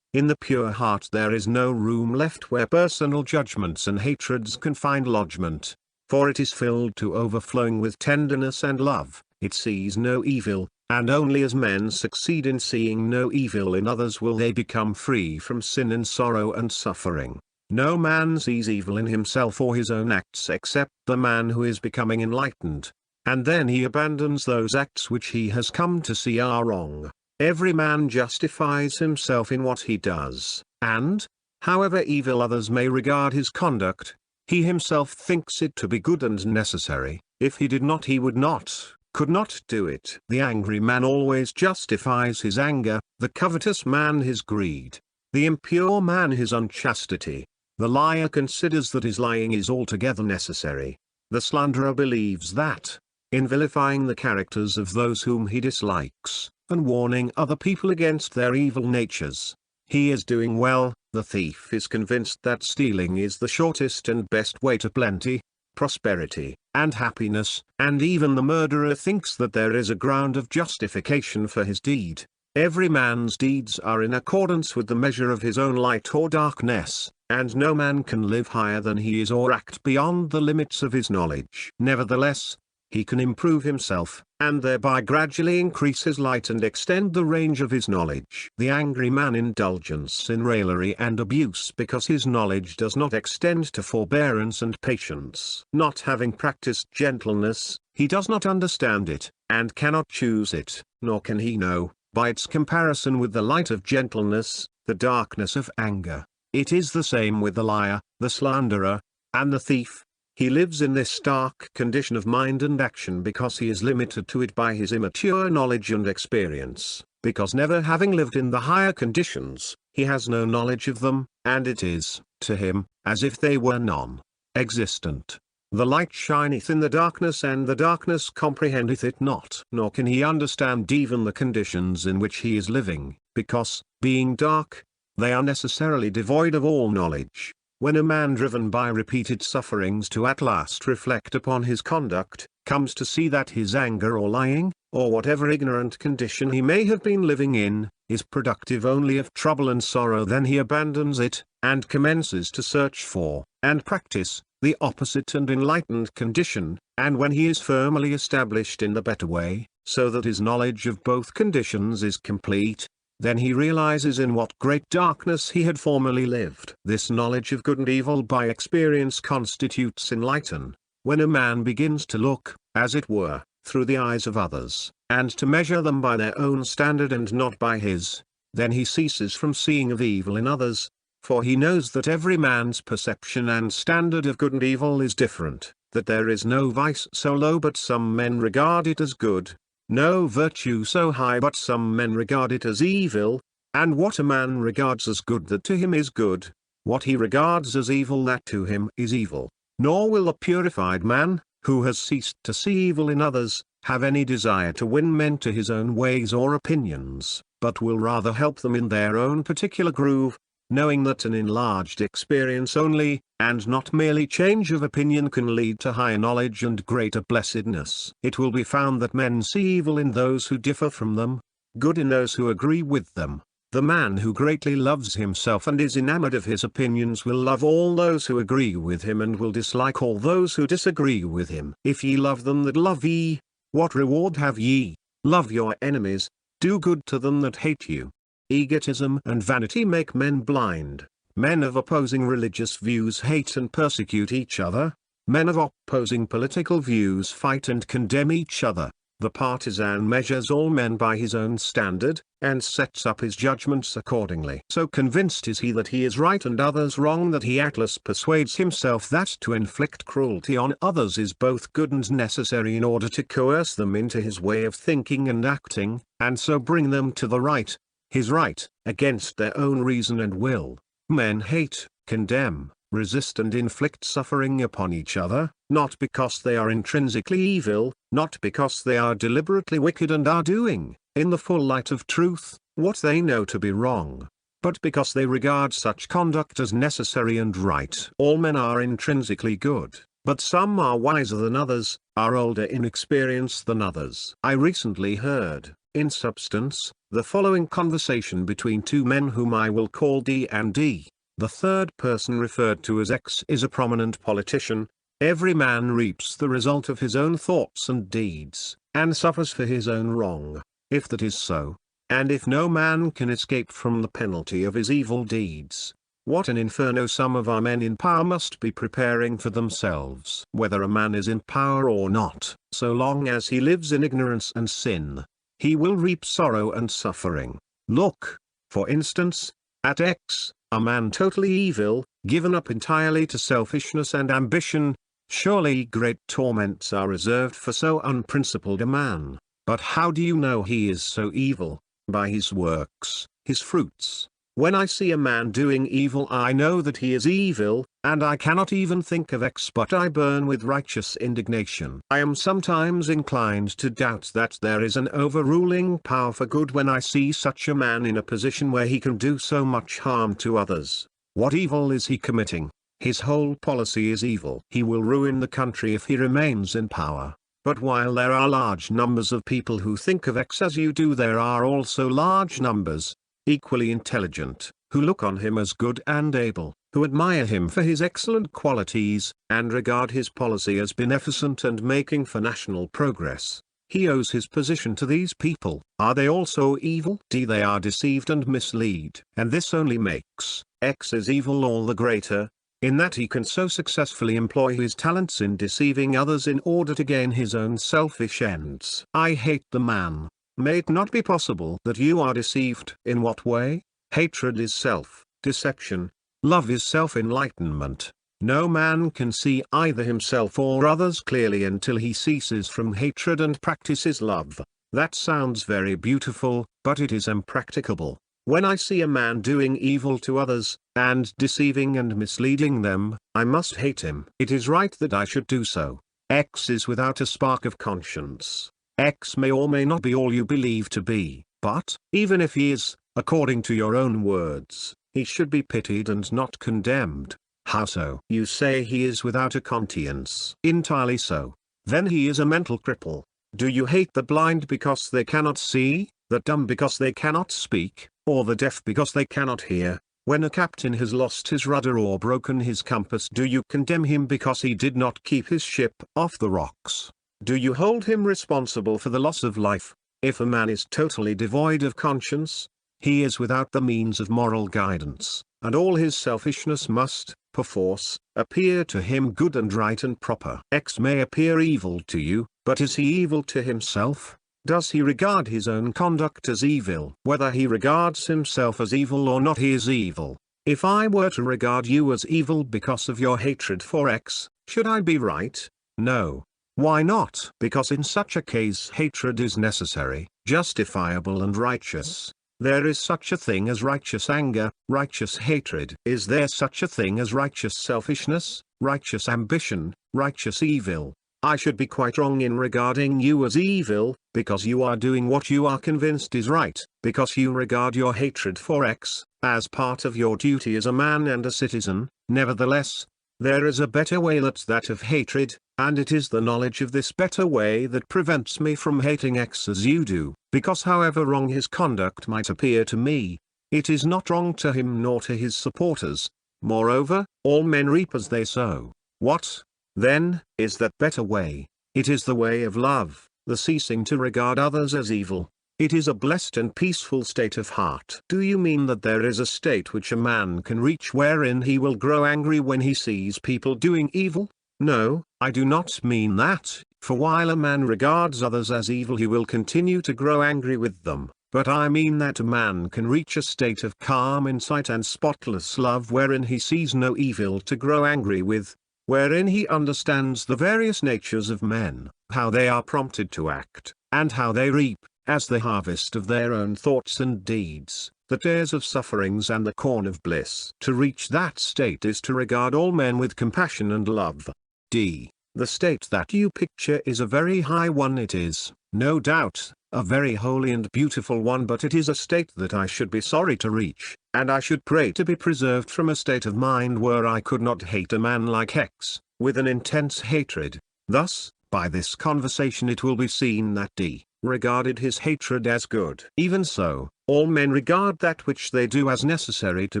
In the pure heart there is no room left where personal judgments and hatreds can find lodgment, for it is filled to overflowing with tenderness and love. It sees no evil, and only as men succeed in seeing no evil in others will they become free from sin and sorrow and suffering. No man sees evil in himself or his own acts except the man who is becoming enlightened, and then he abandons those acts which he has come to see are wrong. Every man justifies himself in what he does, and, however evil others may regard his conduct, he himself thinks it to be good and necessary. If he did not, he would not, could not do it. The angry man always justifies his anger, the covetous man his greed, the impure man his unchastity. The liar considers that his lying is altogether necessary. The slanderer believes that, in vilifying the characters of those whom he dislikes, and warning other people against their evil natures, he is doing well. The thief is convinced that stealing is the shortest and best way to plenty, prosperity, and happiness, and even the murderer thinks that there is a ground of justification for his deed. Every man's deeds are in accordance with the measure of his own light or darkness, and no man can live higher than he is or act beyond the limits of his knowledge. Nevertheless, he can improve himself, and thereby gradually increase his light and extend the range of his knowledge. The angry man indulges in raillery and abuse because his knowledge does not extend to forbearance and patience. Not having practiced gentleness, he does not understand it, and cannot choose it, nor can he know, by its comparison with the light of gentleness, the darkness of anger. It is the same with the liar, the slanderer, and the thief. He lives in this dark condition of mind and action because he is limited to it by his immature knowledge and experience, because never having lived in the higher conditions, he has no knowledge of them, and it is, to him, as if they were non-existent. The light shineth in the darkness, and the darkness comprehendeth it not. Nor can he understand even the conditions in which he is living, because, being dark, they are necessarily devoid of all knowledge. When a man driven by repeated sufferings to at last reflect upon his conduct, comes to see that his anger or lying, or whatever ignorant condition he may have been living in, is productive only of trouble and sorrow, then he abandons it, and commences to search for, and practice, the opposite and enlightened condition, and when he is firmly established in the better way, so that his knowledge of both conditions is complete, then he realizes in what great darkness he had formerly lived. This knowledge of good and evil by experience constitutes enlightenment. When a man begins to look, as it were, through the eyes of others, and to measure them by their own standard and not by his, then he ceases from seeing of evil in others, for he knows that every man's perception and standard of good and evil is different, that there is no vice so low but some men regard it as good, no virtue so high but some men regard it as evil, and what a man regards as good that to him is good, what he regards as evil that to him is evil. Nor will the purified man, who has ceased to see evil in others, have any desire to win men to his own ways or opinions, but will rather help them in their own particular groove, knowing that an enlarged experience only, and not merely change of opinion, can lead to higher knowledge and greater blessedness. It will be found that men see evil in those who differ from them, good in those who agree with them. The man who greatly loves himself and is enamored of his opinions will love all those who agree with him and will dislike all those who disagree with him. If ye love them that love ye, what reward have ye? Love your enemies, do good to them that hate you. Egotism and vanity make men blind. Men of opposing religious views hate and persecute each other. Men of opposing political views fight and condemn each other. The partisan measures all men by his own standard, and sets up his judgments accordingly. So convinced is he that he is right and others wrong that he at last persuades himself that to inflict cruelty on others is both good and necessary in order to coerce them into his way of thinking and acting, and so bring them to the right, his right, against their own reason and will. Men hate, condemn, resist and inflict suffering upon each other, not because they are intrinsically evil, not because they are deliberately wicked and are doing, in the full light of truth, what they know to be wrong, but because they regard such conduct as necessary and right. All men are intrinsically good, but some are wiser than others, are older in experience than others. I recently heard, in substance, the following conversation between two men whom I will call D and D. The third person referred to as X is a prominent politician. Every man reaps the result of his own thoughts and deeds, and suffers for his own wrong, if that is so. And if no man can escape from the penalty of his evil deeds, what an inferno some of our men in power must be preparing for themselves. Whether a man is in power or not, so long as he lives in ignorance and sin, he will reap sorrow and suffering. Look, for instance, at X, a man totally evil, given up entirely to selfishness and ambition, Surely great torments are reserved for so unprincipled a man. But how do you know he is so evil? By his works, his fruits. When I see a man doing evil, I know that he is evil, and I cannot even think of X, but I burn with righteous indignation. I am sometimes inclined to doubt that there is an overruling power for good when I see such a man in a position where he can do so much harm to others. What evil is he committing? His whole policy is evil. He will ruin the country if he remains in power. But while there are large numbers of people who think of X as you do, there are also large numbers, equally intelligent, who look on him as good and able, who admire him for his excellent qualities, and regard his policy as beneficent and making for national progress. He owes his position to these people. Are they also evil? They are deceived and mislead. And this only makes X's evil all the greater, in that he can so successfully employ his talents in deceiving others in order to gain his own selfish ends. I hate the man. May it not be possible that you are deceived. In what way? Hatred is self-deception. Love is self-enlightenment. No man can see either himself or others clearly until he ceases from hatred and practices love. That sounds very beautiful, but it is impracticable. When I see a man doing evil to others, and deceiving and misleading them, I must hate him. It is right that I should do so. X is without a spark of conscience. X may or may not be all you believe to be, but, even if he is, according to your own words, he should be pitied and not condemned. How so? You say he is without a conscience. Entirely so. Then he is a mental cripple. Do you hate the blind because they cannot see, the dumb because they cannot speak, or the deaf because they cannot hear? When a captain has lost his rudder or broken his compass, do you condemn him because he did not keep his ship off the rocks? Do you hold him responsible for the loss of life? If a man is totally devoid of conscience, he is without the means of moral guidance, and all his selfishness must, perforce, appear to him good and right and proper. X may appear evil to you, but is he evil to himself? Does he regard his own conduct as evil? Whether he regards himself as evil or not, he is evil. If I were to regard you as evil because of your hatred for X, should I be right? No. Why not? Because in such a case hatred is necessary, justifiable and righteous. There is such a thing as righteous anger, righteous hatred. Is there such a thing as righteous selfishness, righteous ambition, righteous evil? I should be quite wrong in regarding you as evil, because you are doing what you are convinced is right, because you regard your hatred for X as part of your duty as a man and a citizen. Nevertheless, there is a better way than that of hatred, and it is the knowledge of this better way that prevents me from hating X as you do, because however wrong his conduct might appear to me, it is not wrong to him nor to his supporters. Moreover, all men reap as they sow. What, then, is that better way? It is the way of love, the ceasing to regard others as evil. It is a blessed and peaceful state of heart. Do you mean that there is a state which a man can reach wherein he will grow angry when he sees people doing evil? No, I do not mean that, for while a man regards others as evil he will continue to grow angry with them, but I mean that a man can reach a state of calm insight and spotless love wherein he sees no evil to grow angry with, wherein he understands the various natures of men, how they are prompted to act, and how they reap, as the harvest of their own thoughts and deeds, the tares of sufferings and the corn of bliss. To reach that state is to regard all men with compassion and love. D. The state that you picture is a very high one. It is, no doubt, a very holy and beautiful one, but it is a state that I should be sorry to reach, and I should pray to be preserved from a state of mind where I could not hate a man like X, with an intense hatred. Thus, by this conversation it will be seen that D regarded his hatred as good. Even so, all men regard that which they do as necessary to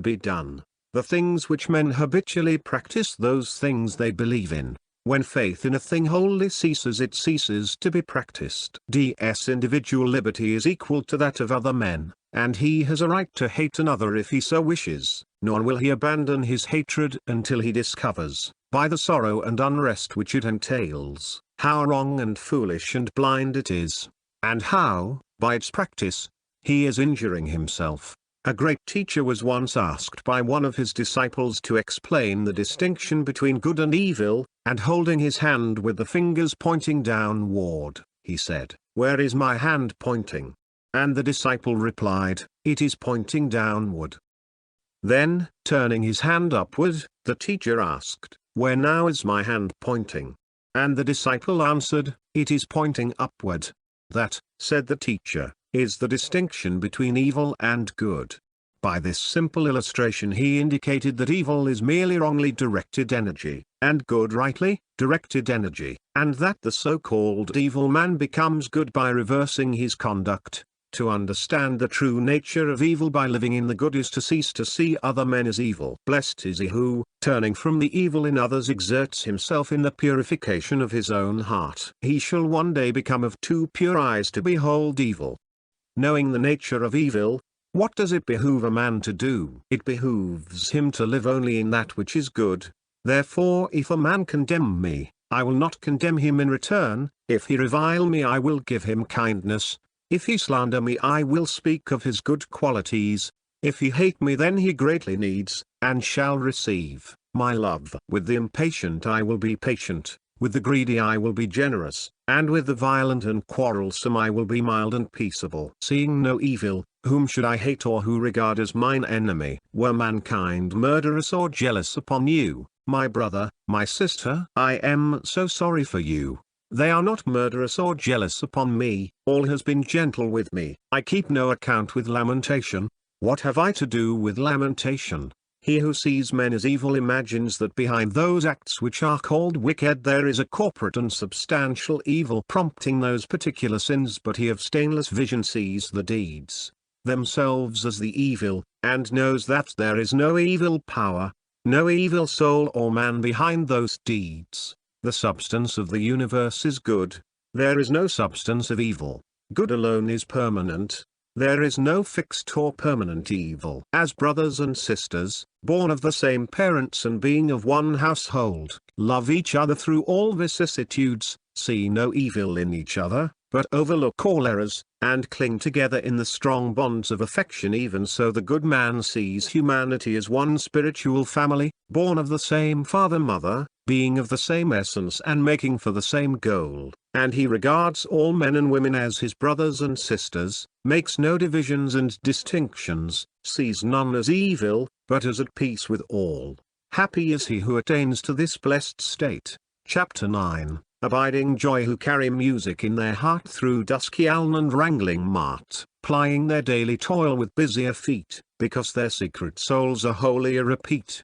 be done. The things which men habitually practice, those things they believe in. When faith in a thing wholly ceases, it ceases to be practiced. D's individual liberty is equal to that of other men, and he has a right to hate another if he so wishes, nor will he abandon his hatred until he discovers, by the sorrow and unrest which it entails, how wrong and foolish and blind it is, and how, by its practice, he is injuring himself. A great teacher was once asked by one of his disciples to explain the distinction between good and evil, and holding his hand with the fingers pointing downward, he said, "Where is my hand pointing?" And the disciple replied, "It is pointing downward." Then, turning his hand upward, the teacher asked, "Where now is my hand pointing?" And the disciple answered, "It is pointing upward." "That," said the teacher, "is the distinction between evil and good." By this simple illustration he indicated that evil is merely wrongly directed energy, and good rightly directed energy, and that the so-called evil man becomes good by reversing his conduct. To understand the true nature of evil by living in the good is to cease to see other men as evil. Blessed is he who, turning from the evil in others, exerts himself in the purification of his own heart. He shall one day become of too pure eyes to behold evil. Knowing the nature of evil, what does it behoove a man to do? It behooves him to live only in that which is good. Therefore if a man condemn me, I will not condemn him in return. If he revile me, I will give him kindness. If he slander me, I will speak of his good qualities. If he hate me, then he greatly needs, and shall receive, my love. With the impatient I will be patient, with the greedy I will be generous, and with the violent and quarrelsome I will be mild and peaceable. Seeing no evil, whom should I hate or who regard as mine enemy? Were mankind murderous or jealous upon you, my brother, my sister? I am so sorry for you. They are not murderous or jealous upon me. All has been gentle with me. I keep no account with lamentation. What have I to do with lamentation? He who sees men as evil imagines that behind those acts which are called wicked there is a corporate and substantial evil prompting those particular sins, but he of stainless vision sees the deeds themselves as the evil, and knows that there is no evil power, no evil soul or man behind those deeds. The substance of the universe is good. There is no substance of evil. Good alone is permanent. There is no fixed or permanent evil. As brothers and sisters, born of the same parents and being of one household, love each other through all vicissitudes, see no evil in each other, but overlook all errors, and cling together in the strong bonds of affection. Even so the good man sees humanity as one spiritual family, born of the same father-mother, being of the same essence and making for the same goal, and he regards all men and women as his brothers and sisters, makes no divisions and distinctions, sees none as evil, but as at peace with all. Happy is he who attains to this blessed state. Chapter 9. Abiding joy, who carry music in their heart through dusky Aln and wrangling mart, plying their daily toil with busier feet, because their secret souls are holier repeat.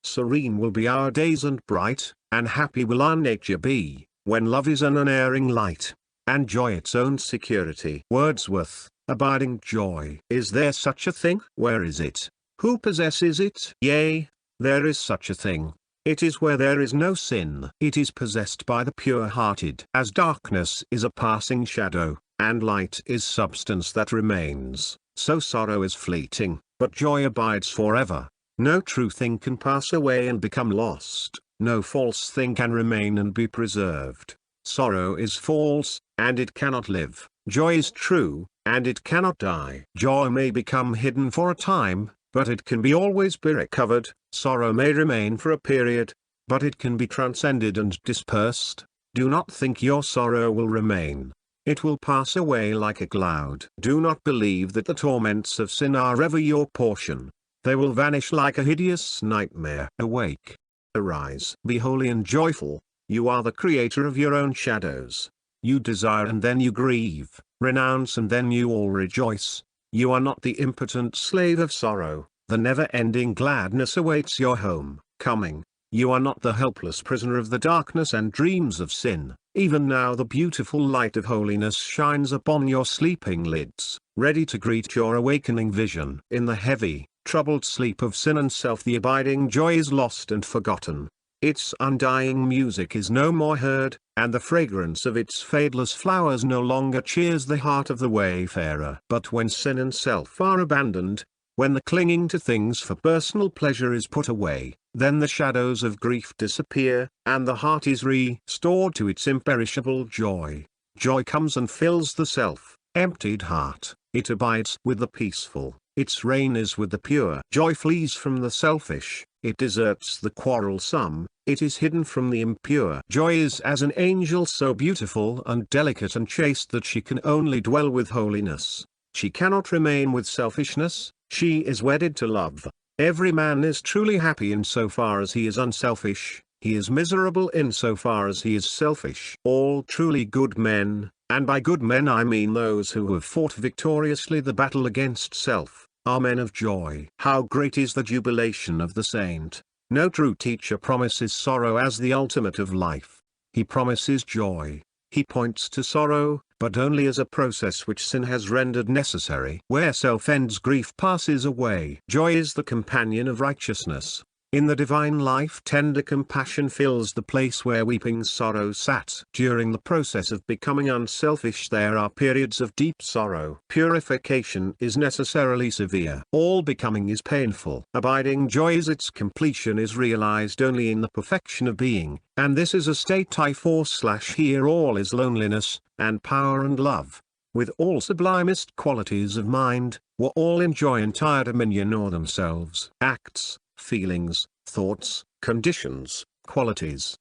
Serene will be our days and bright, and happy will our nature be, when love is an unerring light, and joy its own security. Wordsworth. Abiding joy. Is there such a thing? Where is it? Who possesses it? Yea, there is such a thing. It is where there is no sin. It is possessed by the pure-hearted. As darkness is a passing shadow, and light is substance that remains, so sorrow is fleeting, but joy abides forever. No true thing can pass away and become lost, no false thing can remain and be preserved. Sorrow is false, and it cannot live. Joy is true, and it cannot die. Joy may become hidden for a time, but it can always be recovered. Sorrow may remain for a period, but it can be transcended and dispersed. Do not think your sorrow will remain. It will pass away like a cloud. Do not believe that the torments of sin are ever your portion. They will vanish like a hideous nightmare. Awake. Arise. Be holy and joyful. You are the creator of your own shadows. You desire and then you grieve, renounce and then you all rejoice. You are not the impotent slave of sorrow. The never-ending gladness awaits your home coming. You are not the helpless prisoner of the darkness and dreams of sin. Even now the beautiful light of holiness shines upon your sleeping lids, ready to greet your awakening vision. In the heavy, troubled sleep of sin and self, the abiding joy is lost and forgotten. Its undying music is no more heard, and the fragrance of its fadeless flowers no longer cheers the heart of the wayfarer. But when sin and self are abandoned, when the clinging to things for personal pleasure is put away, then the shadows of grief disappear, and the heart is restored to its imperishable joy. Joy comes and fills the self-emptied heart. It abides with the peaceful. Its reign is with the pure. Joy flees from the selfish. It deserts the quarrelsome. It is hidden from the impure. Joy is as an angel, so beautiful and delicate and chaste that she can only dwell with holiness. She cannot remain with selfishness, she is wedded to love. Every man is truly happy in so far as he is unselfish, he is miserable in so far as he is selfish. All truly good men, and by good men I mean those who have fought victoriously the battle against self, are men of joy. How great is the jubilation of the saint! No true teacher promises sorrow as the ultimate of life. He promises joy. He points to sorrow, but only as a process which sin has rendered necessary. Where self ends, grief passes away. Joy is the companion of righteousness. In the divine life, tender compassion fills the place where weeping sorrow sat. During the process of becoming unselfish there are periods of deep sorrow. Purification is necessarily severe. All becoming is painful. Abiding joy is its completion is realized only in the perfection of being, and this is a state I/here all is loneliness, and power and love. With all sublimest qualities of mind, where all enjoy entire dominion o'er themselves. Acts, feelings, thoughts, conditions, qualities.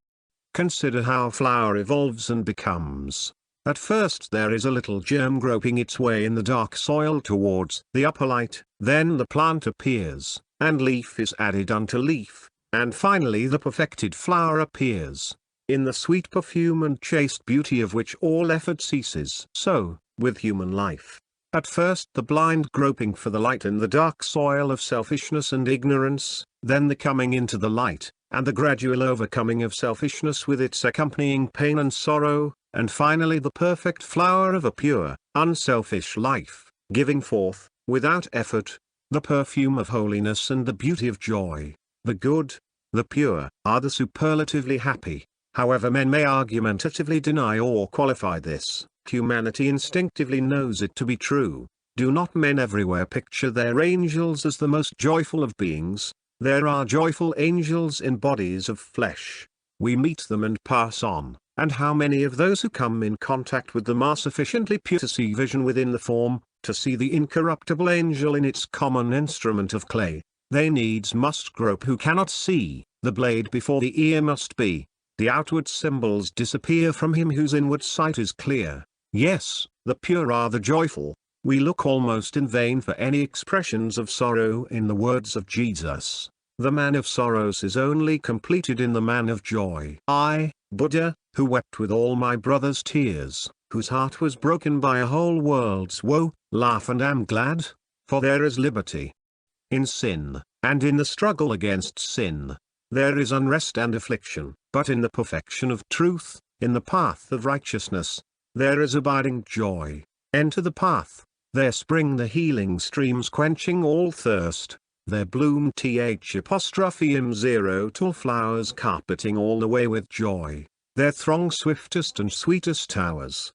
Consider how flower evolves and becomes. At first there is a little germ groping its way in the dark soil towards the upper light, then the plant appears, and leaf is added unto leaf, and finally the perfected flower appears, in the sweet perfume and chaste beauty of which all effort ceases. So, with human life. At first the blind groping for the light in the dark soil of selfishness and ignorance, then the coming into the light, and the gradual overcoming of selfishness with its accompanying pain and sorrow, and finally the perfect flower of a pure, unselfish life, giving forth, without effort, the perfume of holiness and the beauty of joy. The good, the pure, are the superlatively happy. However men may argumentatively deny or qualify this, humanity instinctively knows it to be true. Do not men everywhere picture their angels as the most joyful of beings? There are joyful angels in bodies of flesh. We meet them and pass on, and how many of those who come in contact with them are sufficiently pure to see vision within the form, to see the incorruptible angel in its common instrument of clay? They needs must grope who cannot see. The blade before the ear must be. The outward symbols disappear from him whose inward sight is clear. Yes, the pure are the joyful. We look almost in vain for any expressions of sorrow in the words of Jesus. The man of sorrows is only completed in the man of joy. I, Buddha, who wept with all my brother's tears, whose heart was broken by a whole world's woe, laugh and am glad, for there is liberty. In sin, and in the struggle against sin, there is unrest and affliction, but in the perfection of truth, in the path of righteousness, there is abiding joy. Enter the path, there spring the healing streams quenching all thirst, there bloom tall flowers carpeting all the way with joy, there throng swiftest and sweetest hours.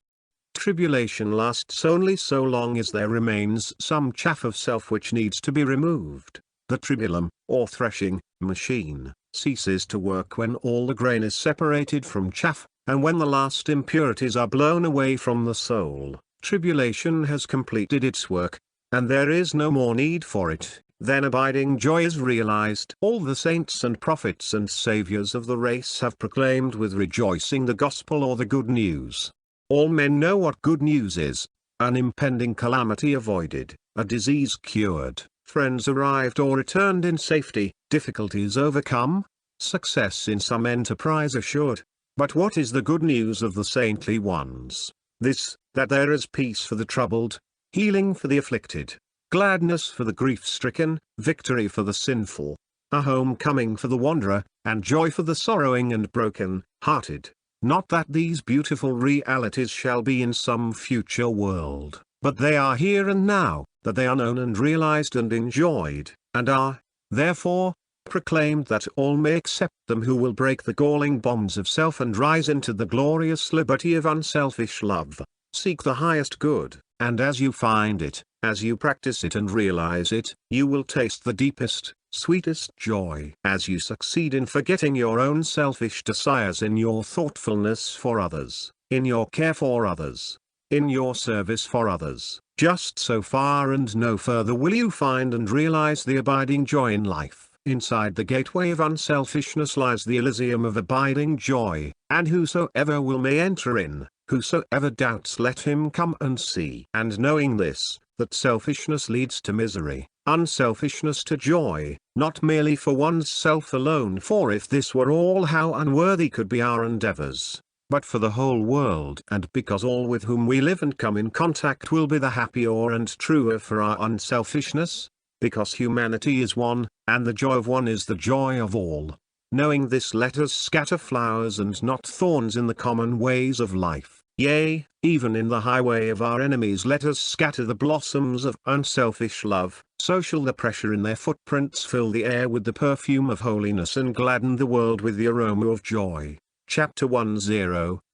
Tribulation lasts only so long as there remains some chaff of self which needs to be removed. The tribulum, or threshing, machine, ceases to work when all the grain is separated from chaff, and when the last impurities are blown away from the soul. Tribulation has completed its work, and there is no more need for it. Then abiding joy is realized. All the saints and prophets and saviors of the race have proclaimed with rejoicing the gospel or the good news. All men know what good news is: an impending calamity avoided, a disease cured, friends arrived or returned in safety, difficulties overcome, success in some enterprise assured. But what is the good news of the saintly ones? This, that there is peace for the troubled, healing for the afflicted, gladness for the grief-stricken, victory for the sinful, a homecoming for the wanderer, and joy for the sorrowing and broken-hearted. Not that these beautiful realities shall be in some future world, but they are here and now, that they are known and realized and enjoyed, and are, therefore, proclaimed that all may accept them who will break the galling bonds of self and rise into the glorious liberty of unselfish love. Seek the highest good, and as you find it, as you practice it and realize it, you will taste the deepest, sweetest joy. As you succeed in forgetting your own selfish desires in your thoughtfulness for others, in your care for others, in your service for others, just so far and no further will you find and realize the abiding joy in life. Inside the gateway of unselfishness lies the Elysium of abiding joy, and whosoever will may enter in. Whosoever doubts, let him come and see. And knowing this, that selfishness leads to misery, unselfishness to joy, not merely for one's self alone, for if this were all, how unworthy could be our endeavors, but for the whole world, and because all with whom we live and come in contact will be the happier and truer for our unselfishness, because humanity is one, and the joy of one is the joy of all. Knowing this, let us scatter flowers and not thorns in the common ways of life. Yea, even in the highway of our enemies let us scatter the blossoms of unselfish love, so shall the pressure in their footprints fill the air with the perfume of holiness and gladden the world with the aroma of joy. Chapter 10.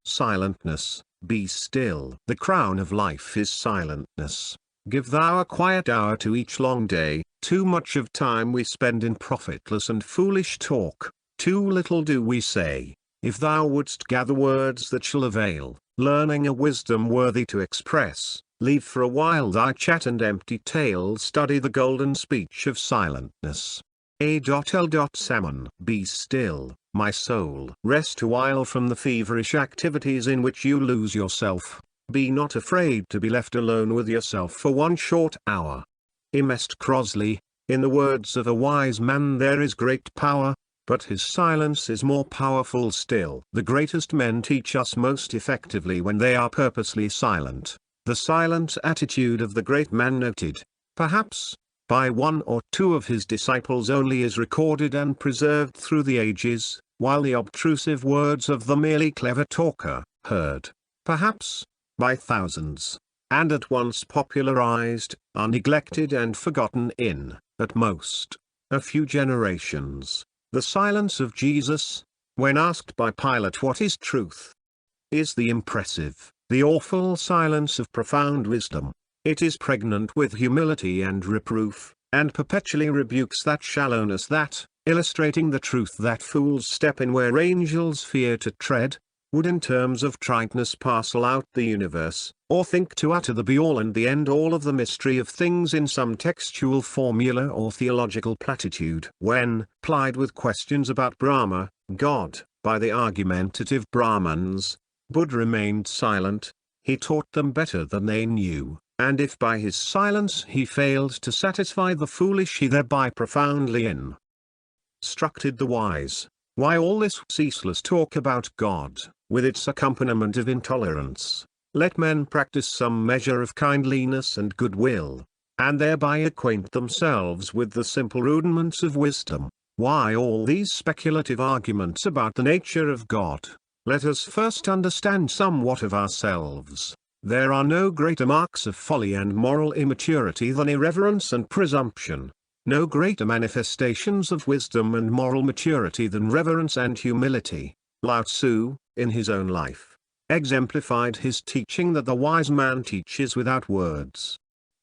Silentness. Be still. The crown of life is silentness. Give thou a quiet hour to each long day. Too much of time we spend in profitless and foolish talk, too little do we say. If thou wouldst gather words that shall avail, learning a wisdom worthy to express, leave for a while thy chat and empty tale, study the golden speech of silentness. A.L. Salmon. Be still, my soul. Rest a while from the feverish activities in which you lose yourself. Be not afraid to be left alone with yourself for one short hour. Emest Crosley. In the words of a wise man there is great power, but his silence is more powerful still. The greatest men teach us most effectively when they are purposely silent. The silent attitude of the great man, noted, perhaps, by one or two of his disciples only, is recorded and preserved through the ages, while the obtrusive words of the merely clever talker, heard, perhaps, by thousands, and at once popularized, are neglected and forgotten in, at most, a few generations. The silence of Jesus, when asked by Pilate what is truth, is the impressive, the awful silence of profound wisdom. It is pregnant with humility and reproof, and perpetually rebukes that shallowness that, illustrating the truth that fools step in where angels fear to tread, would in terms of triteness parcel out the universe, or think to utter the be-all and the end-all of the mystery of things in some textual formula or theological platitude. When, plied with questions about Brahma, God, by the argumentative Brahmans, Buddha remained silent. He taught them better than they knew, and if by his silence he failed to satisfy the foolish, he thereby profoundly instructed the wise. Why all this ceaseless talk about God, with its accompaniment of intolerance? Let men practice some measure of kindliness and goodwill, and thereby acquaint themselves with the simple rudiments of wisdom. Why all these speculative arguments about the nature of God? Let us first understand somewhat of ourselves. There are no greater marks of folly and moral immaturity than irreverence and presumption. No greater manifestations of wisdom and moral maturity than reverence and humility. Lao Tzu, in his own life, exemplified his teaching that the wise man teaches without words.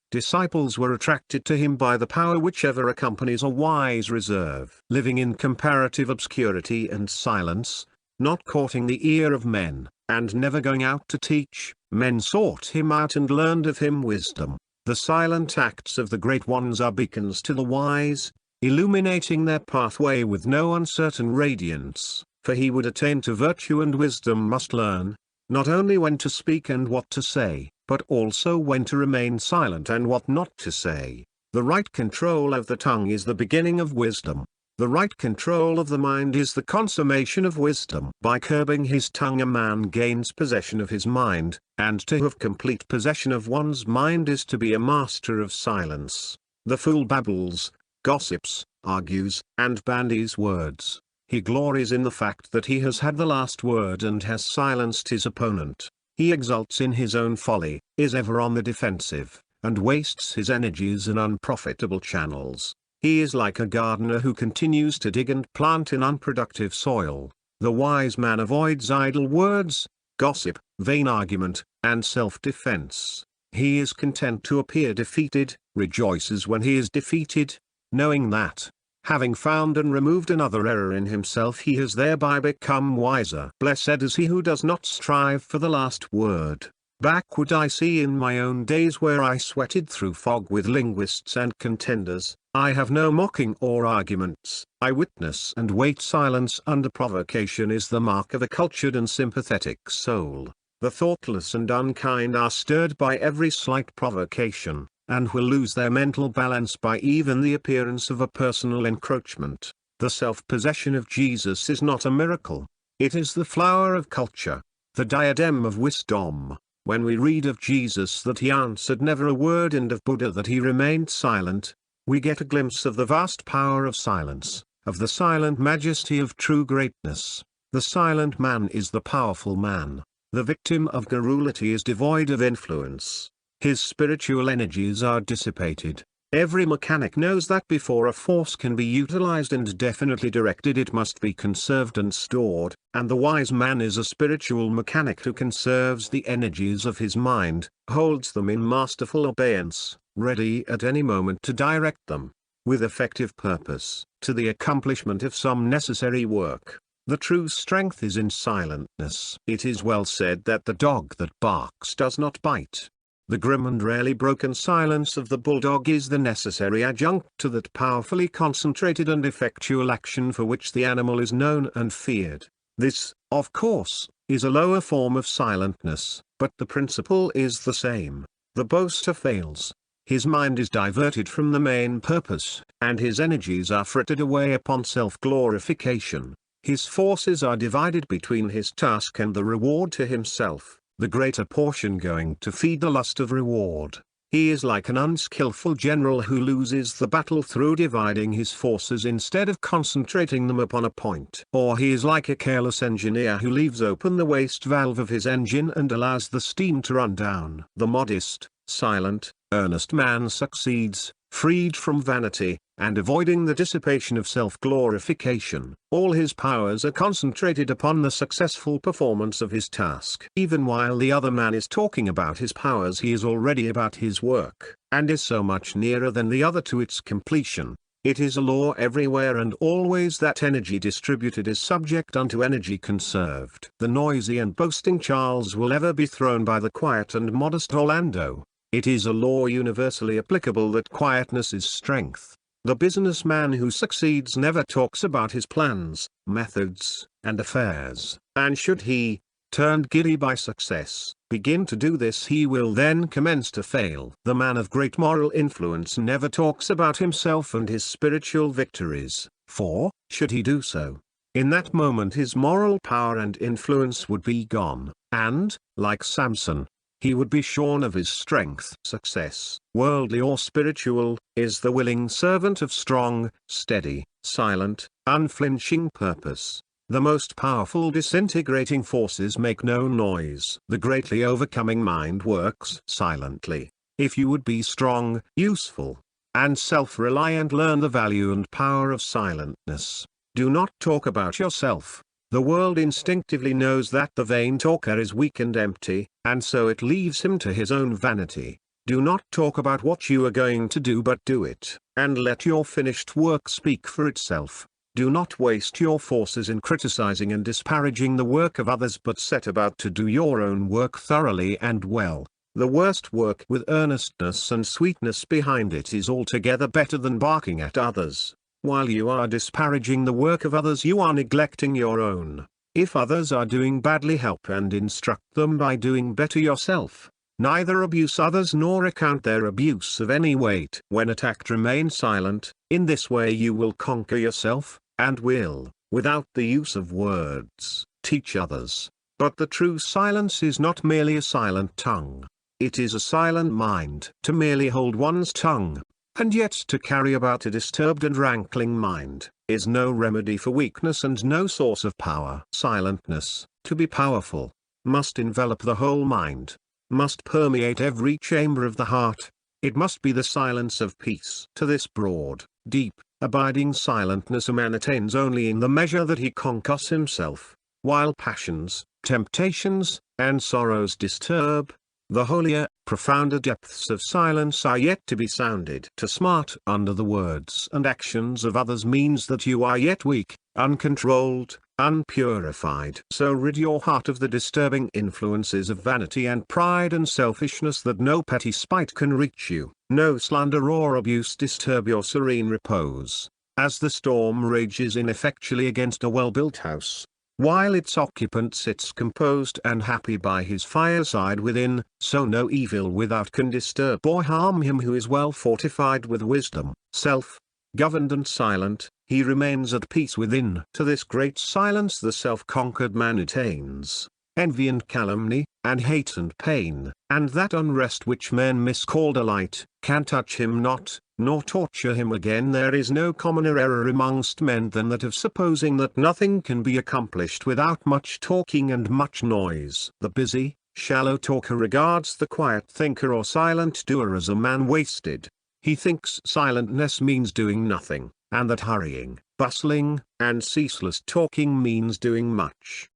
Disciples were attracted to him by the power which ever accompanies a wise reserve. Living in comparative obscurity and silence, not courting the ear of men, and never going out to teach, men sought him out and learned of him wisdom. The silent acts of the great ones are beacons to the wise, illuminating their pathway with no uncertain radiance, for he would attain to virtue and wisdom must learn, not only when to speak and what to say, but also when to remain silent and what not to say. The right control of the tongue is the beginning of wisdom. The right control of the mind is the consummation of wisdom. By curbing his tongue a man gains possession of his mind, and to have complete possession of one's mind is to be a master of silence. The fool babbles, gossips, argues, and bandies words. He glories in the fact that he has had the last word and has silenced his opponent. He exults in his own folly, is ever on the defensive, and wastes his energies in unprofitable channels. He is like a gardener who continues to dig and plant in unproductive soil. The wise man avoids idle words, gossip, vain argument, and self-defense. He is content to appear defeated, rejoices when he is defeated, knowing that, having found and removed another error in himself, he has thereby become wiser. Blessed is he who does not strive for the last word. Backward I see in my own days where I sweated through fog with linguists and contenders. I have no mocking or arguments. I witness and wait. Silence under provocation is the mark of a cultured and sympathetic soul. The thoughtless and unkind are stirred by every slight provocation, and will lose their mental balance by even the appearance of a personal encroachment. The self-possession of Jesus is not a miracle. It is the flower of culture, the diadem of wisdom. When we read of Jesus that he answered never a word and of Buddha that he remained silent, we get a glimpse of the vast power of silence, of the silent majesty of true greatness. The silent man is the powerful man. The victim of garrulity is devoid of influence. His spiritual energies are dissipated. Every mechanic knows that before a force can be utilized and definitely directed it must be conserved and stored, and the wise man is a spiritual mechanic who conserves the energies of his mind, holds them in masterful abeyance, ready at any moment to direct them, with effective purpose, to the accomplishment of some necessary work. The true strength is in silentness. It is well said that the dog that barks does not bite. The grim and rarely broken silence of the bulldog is the necessary adjunct to that powerfully concentrated and effectual action for which the animal is known and feared. This, of course, is a lower form of silentness, but the principle is the same. The boaster fails. His mind is diverted from the main purpose, and his energies are frittered away upon self-glorification. His forces are divided between his task and the reward to himself, the greater portion going to feed the lust of reward. He is like an unskillful general who loses the battle through dividing his forces instead of concentrating them upon a point. Or he is like a careless engineer who leaves open the waste valve of his engine and allows the steam to run down. The modest, silent, earnest man succeeds, freed from vanity, and avoiding the dissipation of self-glorification. All his powers are concentrated upon the successful performance of his task. Even while the other man is talking about his powers, he is already about his work, and is so much nearer than the other to its completion. It is a law everywhere and always that energy distributed is subject unto energy conserved. The noisy and boasting Charles will ever be thrown by the quiet and modest Orlando. It is a law universally applicable that quietness is strength. The businessman who succeeds never talks about his plans, methods, and affairs, and should he, turned giddy by success, begin to do this, he will then commence to fail. The man of great moral influence never talks about himself and his spiritual victories, for, should he do so, in that moment his moral power and influence would be gone, and, like Samson, he would be shorn of his strength. Success, worldly or spiritual, is the willing servant of strong, steady, silent, unflinching purpose. The most powerful disintegrating forces make no noise. The greatly overcoming mind works silently. If you would be strong, useful, and self-reliant, learn the value and power of silentness. Do not talk about yourself. The world instinctively knows that the vain talker is weak and empty, and so it leaves him to his own vanity. Do not talk about what you are going to do, but do it, and let your finished work speak for itself. Do not waste your forces in criticizing and disparaging the work of others, but set about to do your own work thoroughly and well. The worst work with earnestness and sweetness behind it is altogether better than barking at others. While you are disparaging the work of others, you are neglecting your own. If others are doing badly, help and instruct them by doing better yourself. Neither abuse others nor account their abuse of any weight. When attacked, remain silent. In this way you will conquer yourself, and will, without the use of words, teach others. But the true silence is not merely a silent tongue. It is a silent mind. To merely hold one's tongue, and yet to carry about a disturbed and rankling mind, is no remedy for weakness and no source of power. Silentness, to be powerful, must envelop the whole mind, must permeate every chamber of the heart. It must be the silence of peace. To this broad, deep, abiding silentness a man attains only in the measure that he conquers himself. While passions, temptations, and sorrows disturb, the holier, profounder depths of silence are yet to be sounded. To smart under the words and actions of others means that you are yet weak, uncontrolled, unpurified. So rid your heart of the disturbing influences of vanity and pride and selfishness, that no petty spite can reach you, no slander or abuse disturb your serene repose. As the storm rages ineffectually against a well-built house, while its occupant sits composed and happy by his fireside within, so no evil without can disturb or harm him who is well fortified with wisdom. Self-governed and silent, he remains at peace within. To this great silence the self-conquered man attains. Envy and calumny, and hate and pain, and that unrest which men miscall delight, can touch him not, nor torture him again. There is no commoner error amongst men than that of supposing that nothing can be accomplished without much talking and much noise. The busy, shallow talker regards the quiet thinker or silent doer as a man wasted. He thinks silentness means doing nothing, and that hurrying, bustling, and ceaseless talking means doing much.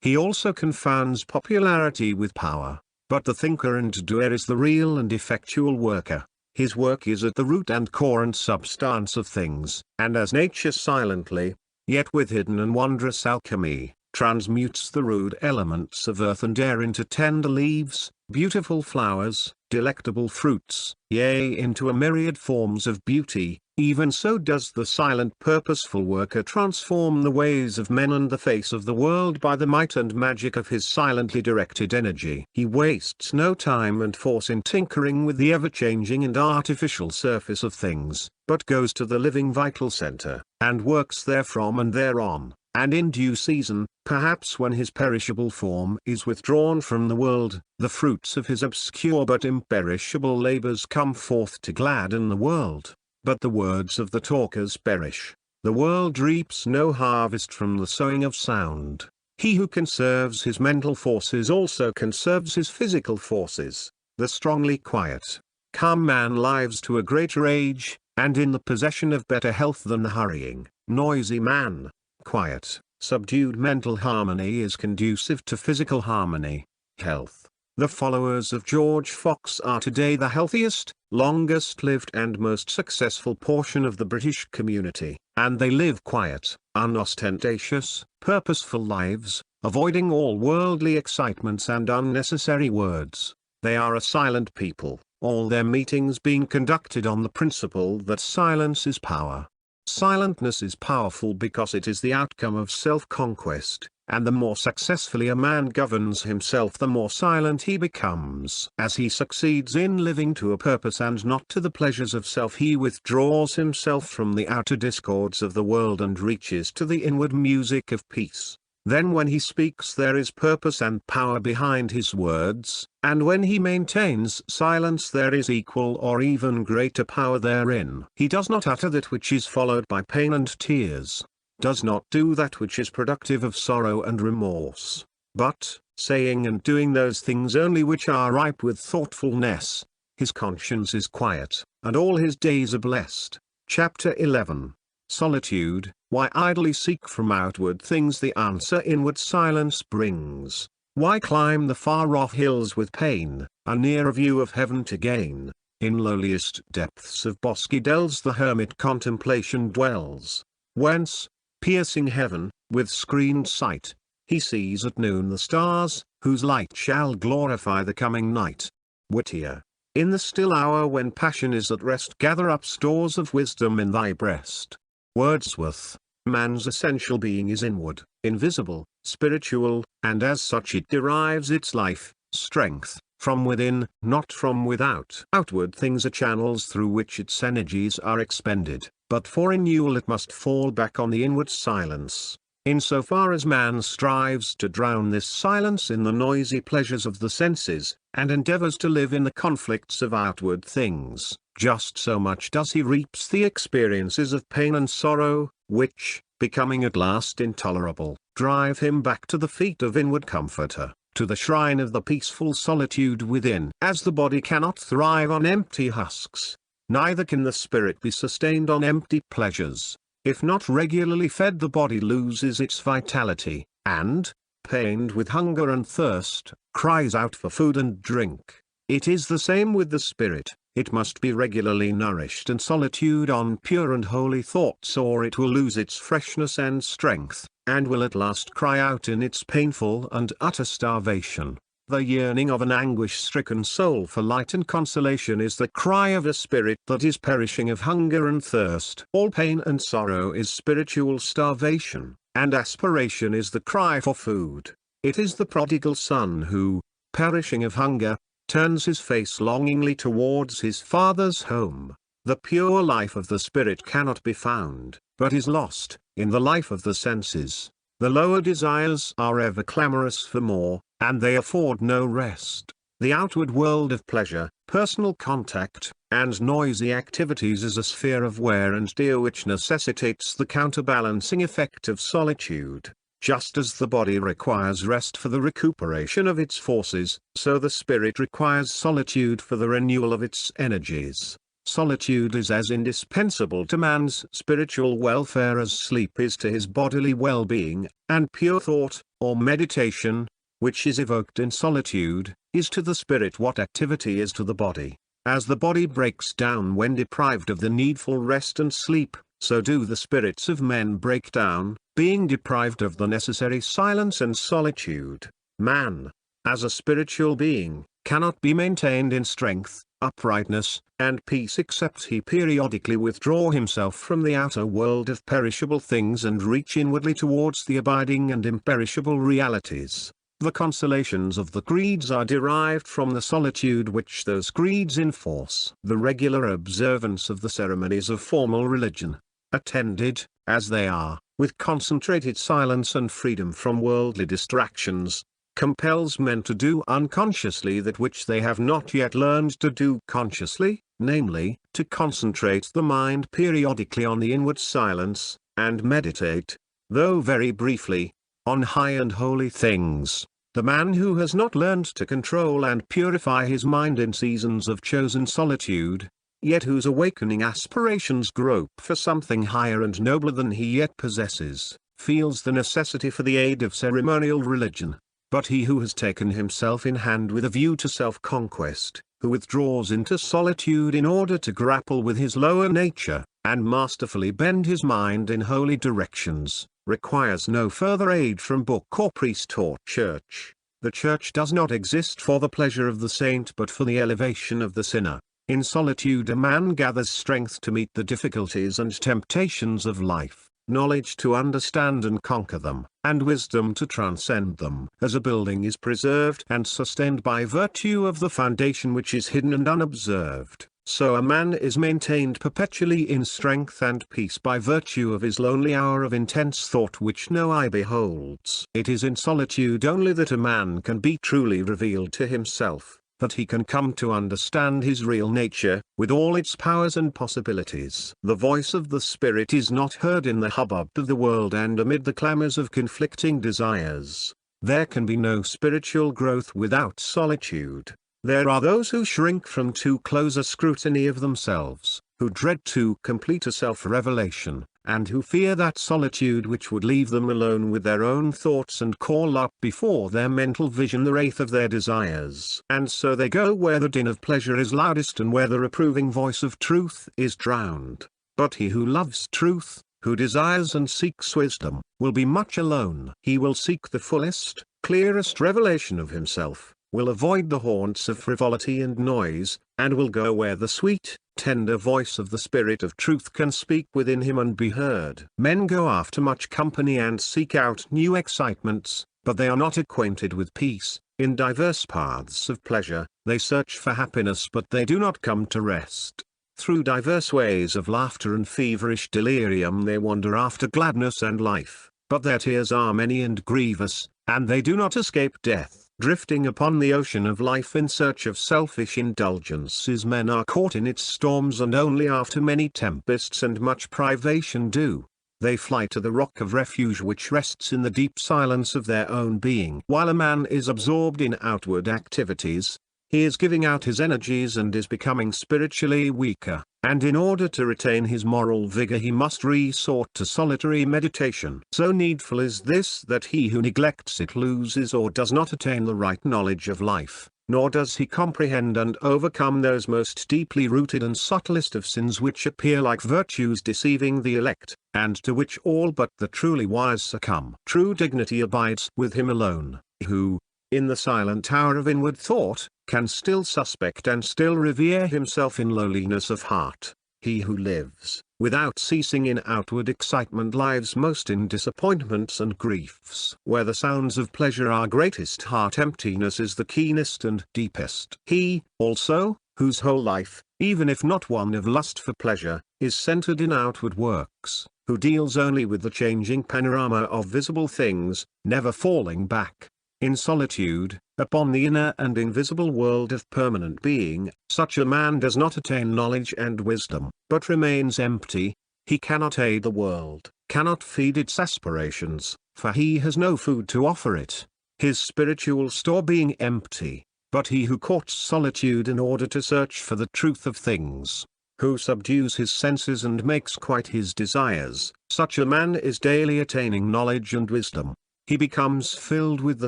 He also confounds popularity with power, but the thinker and doer is the real and effectual worker. His work is at the root and core and substance of things, and as nature silently, yet with hidden and wondrous alchemy, transmutes the rude elements of earth and air into tender leaves, beautiful flowers, delectable fruits, yea, into a myriad forms of beauty, even so does the silent purposeful worker transform the ways of men and the face of the world by the might and magic of his silently directed energy. He wastes no time and force in tinkering with the ever-changing and artificial surface of things, but goes to the living vital center, and works therefrom and thereon. And in due season, perhaps when his perishable form is withdrawn from the world, the fruits of his obscure but imperishable labors come forth to gladden the world. But the words of the talkers perish. The world reaps no harvest from the sowing of sound. He who conserves his mental forces also conserves his physical forces. The strongly quiet, calm man lives to a greater age, and in the possession of better health than the hurrying, noisy man. Quiet, subdued mental harmony is conducive to physical harmony, health. The followers of George Fox are today the healthiest, longest lived and most successful portion of the British community, and they live quiet, unostentatious, purposeful lives, avoiding all worldly excitements and unnecessary words. They are a silent people, all their meetings being conducted on the principle that silence is power. Silentness is powerful because it is the outcome of self-conquest, and the more successfully a man governs himself, the more silent he becomes. As he succeeds in living to a purpose and not to the pleasures of self, he withdraws himself from the outer discords of the world and reaches to the inward music of peace. Then when he speaks there is purpose and power behind his words, and when he maintains silence there is equal or even greater power therein. He does not utter that which is followed by pain and tears, does not do that which is productive of sorrow and remorse, but, saying and doing those things only which are ripe with thoughtfulness, his conscience is quiet, and all his days are blessed. Chapter 11. Solitude. Why idly seek from outward things the answer inward silence brings? Why climb the far-off hills with pain, a nearer view of heaven to gain? In lowliest depths of bosky dells the hermit contemplation dwells, whence, piercing heaven, with screened sight, he sees at noon the stars, whose light shall glorify the coming night. Whittier. In the still hour when passion is at rest, gather up stores of wisdom in thy breast. Wordsworth. Man's essential being is inward, invisible, spiritual, and as such it derives its life, strength, from within, not from without. Outward things are channels through which its energies are expended, but for renewal it must fall back on the inward silence. Insofar as man strives to drown this silence in the noisy pleasures of the senses, and endeavors to live in the conflicts of outward things, just so much does he reaps the experiences of pain and sorrow, which, becoming at last intolerable, drive him back to the feet of inward comforter, to the shrine of the peaceful solitude within. As the body cannot thrive on empty husks, neither can the spirit be sustained on empty pleasures. If not regularly fed, the body loses its vitality, and, pained with hunger and thirst, cries out for food and drink. It is the same with the spirit. it must be regularly nourished in solitude on pure and holy thoughts, or it will lose its freshness and strength, and will at last cry out in its painful and utter starvation. The yearning of an anguish-stricken soul for light and consolation is the cry of a spirit that is perishing of hunger and thirst. All pain and sorrow is spiritual starvation, and aspiration is the cry for food. It is the prodigal son who, perishing of hunger, turns his face longingly towards his father's home. The pure life of the spirit cannot be found, but is lost, in the life of the senses. The lower desires are ever clamorous for more, and they afford no rest. The outward world of pleasure, personal contact, and noisy activities is a sphere of wear and tear which necessitates the counterbalancing effect of solitude. Just as the body requires rest for the recuperation of its forces, so the spirit requires solitude for the renewal of its energies. Solitude is as indispensable to man's spiritual welfare as sleep is to his bodily well-being, and pure thought, or meditation, which is evoked in solitude, is to the spirit what activity is to the body. As the body breaks down when deprived of the needful rest and sleep, so do the spirits of men break down, being deprived of the necessary silence and solitude. Man, as a spiritual being, cannot be maintained in strength, uprightness, and peace except he periodically withdraw himself from the outer world of perishable things and reach inwardly towards the abiding and imperishable realities. The consolations of the creeds are derived from the solitude which those creeds enforce. The regular observance of the ceremonies of formal religion, attended, as they are, with concentrated silence and freedom from worldly distractions, compels men to do unconsciously that which they have not yet learned to do consciously, namely, to concentrate the mind periodically on the inward silence, and meditate, though very briefly, on high and holy things. The man who has not learned to control and purify his mind in seasons of chosen solitude, yet whose awakening aspirations grope for something higher and nobler than he yet possesses, feels the necessity for the aid of ceremonial religion. But he who has taken himself in hand with a view to self-conquest, who withdraws into solitude in order to grapple with his lower nature, and masterfully bend his mind in holy directions, requires no further aid from book or priest or church. The church does not exist for the pleasure of the saint but for the elevation of the sinner. In solitude a man gathers strength to meet the difficulties and temptations of life, knowledge to understand and conquer them, and wisdom to transcend them. As a building is preserved and sustained by virtue of the foundation which is hidden and unobserved, so a man is maintained perpetually in strength and peace by virtue of his lonely hour of intense thought which no eye beholds. It is in solitude only that a man can be truly revealed to himself, that he can come to understand his real nature, with all its powers and possibilities. The voice of the spirit is not heard in the hubbub of the world and amid the clamors of conflicting desires. There can be no spiritual growth without solitude. There are those who shrink from too close a scrutiny of themselves, who dread too complete a self-revelation, and who fear that solitude which would leave them alone with their own thoughts and call up before their mental vision the wraith of their desires. And so they go where the din of pleasure is loudest and where the reproving voice of truth is drowned. But he who loves truth, who desires and seeks wisdom, will be much alone. He will seek the fullest, clearest revelation of himself, will avoid the haunts of frivolity and noise, and will go where the sweet, tender voice of the Spirit of truth can speak within him and be heard. Men go after much company and seek out new excitements, but they are not acquainted with peace. In diverse paths of pleasure, they search for happiness but they do not come to rest. Through diverse ways of laughter and feverish delirium they wander after gladness and life, but their tears are many and grievous, and they do not escape death. Drifting upon the ocean of life in search of selfish indulgences, men are caught in its storms and only after many tempests and much privation do they fly to the rock of refuge which rests in the deep silence of their own being. While a man is absorbed in outward activities, he is giving out his energies and is becoming spiritually weaker, and in order to retain his moral vigor he must resort to solitary meditation. So needful is this that he who neglects it loses or does not attain the right knowledge of life. nor does he comprehend and overcome those most deeply rooted and subtlest of sins which appear like virtues deceiving the elect, and to which all but the truly wise succumb. True dignity abides with him alone, who, in the silent hour of inward thought, can still suspect and still revere himself in lowliness of heart. He who lives, without ceasing in outward excitement, lives most in disappointments and griefs. Where the sounds of pleasure are greatest, heart emptiness is the keenest and deepest. He, also, whose whole life, even if not one of lust for pleasure, is centered in outward works, who deals only with the changing panorama of visible things, never falling back, in solitude, upon the inner and invisible world of permanent being, such a man does not attain knowledge and wisdom, but remains empty. He cannot aid the world, cannot feed its aspirations, for he has no food to offer it, his spiritual store being empty. But he who courts solitude in order to search for the truth of things, who subdues his senses and makes quiet his desires, such a man is daily attaining knowledge and wisdom. He becomes filled with the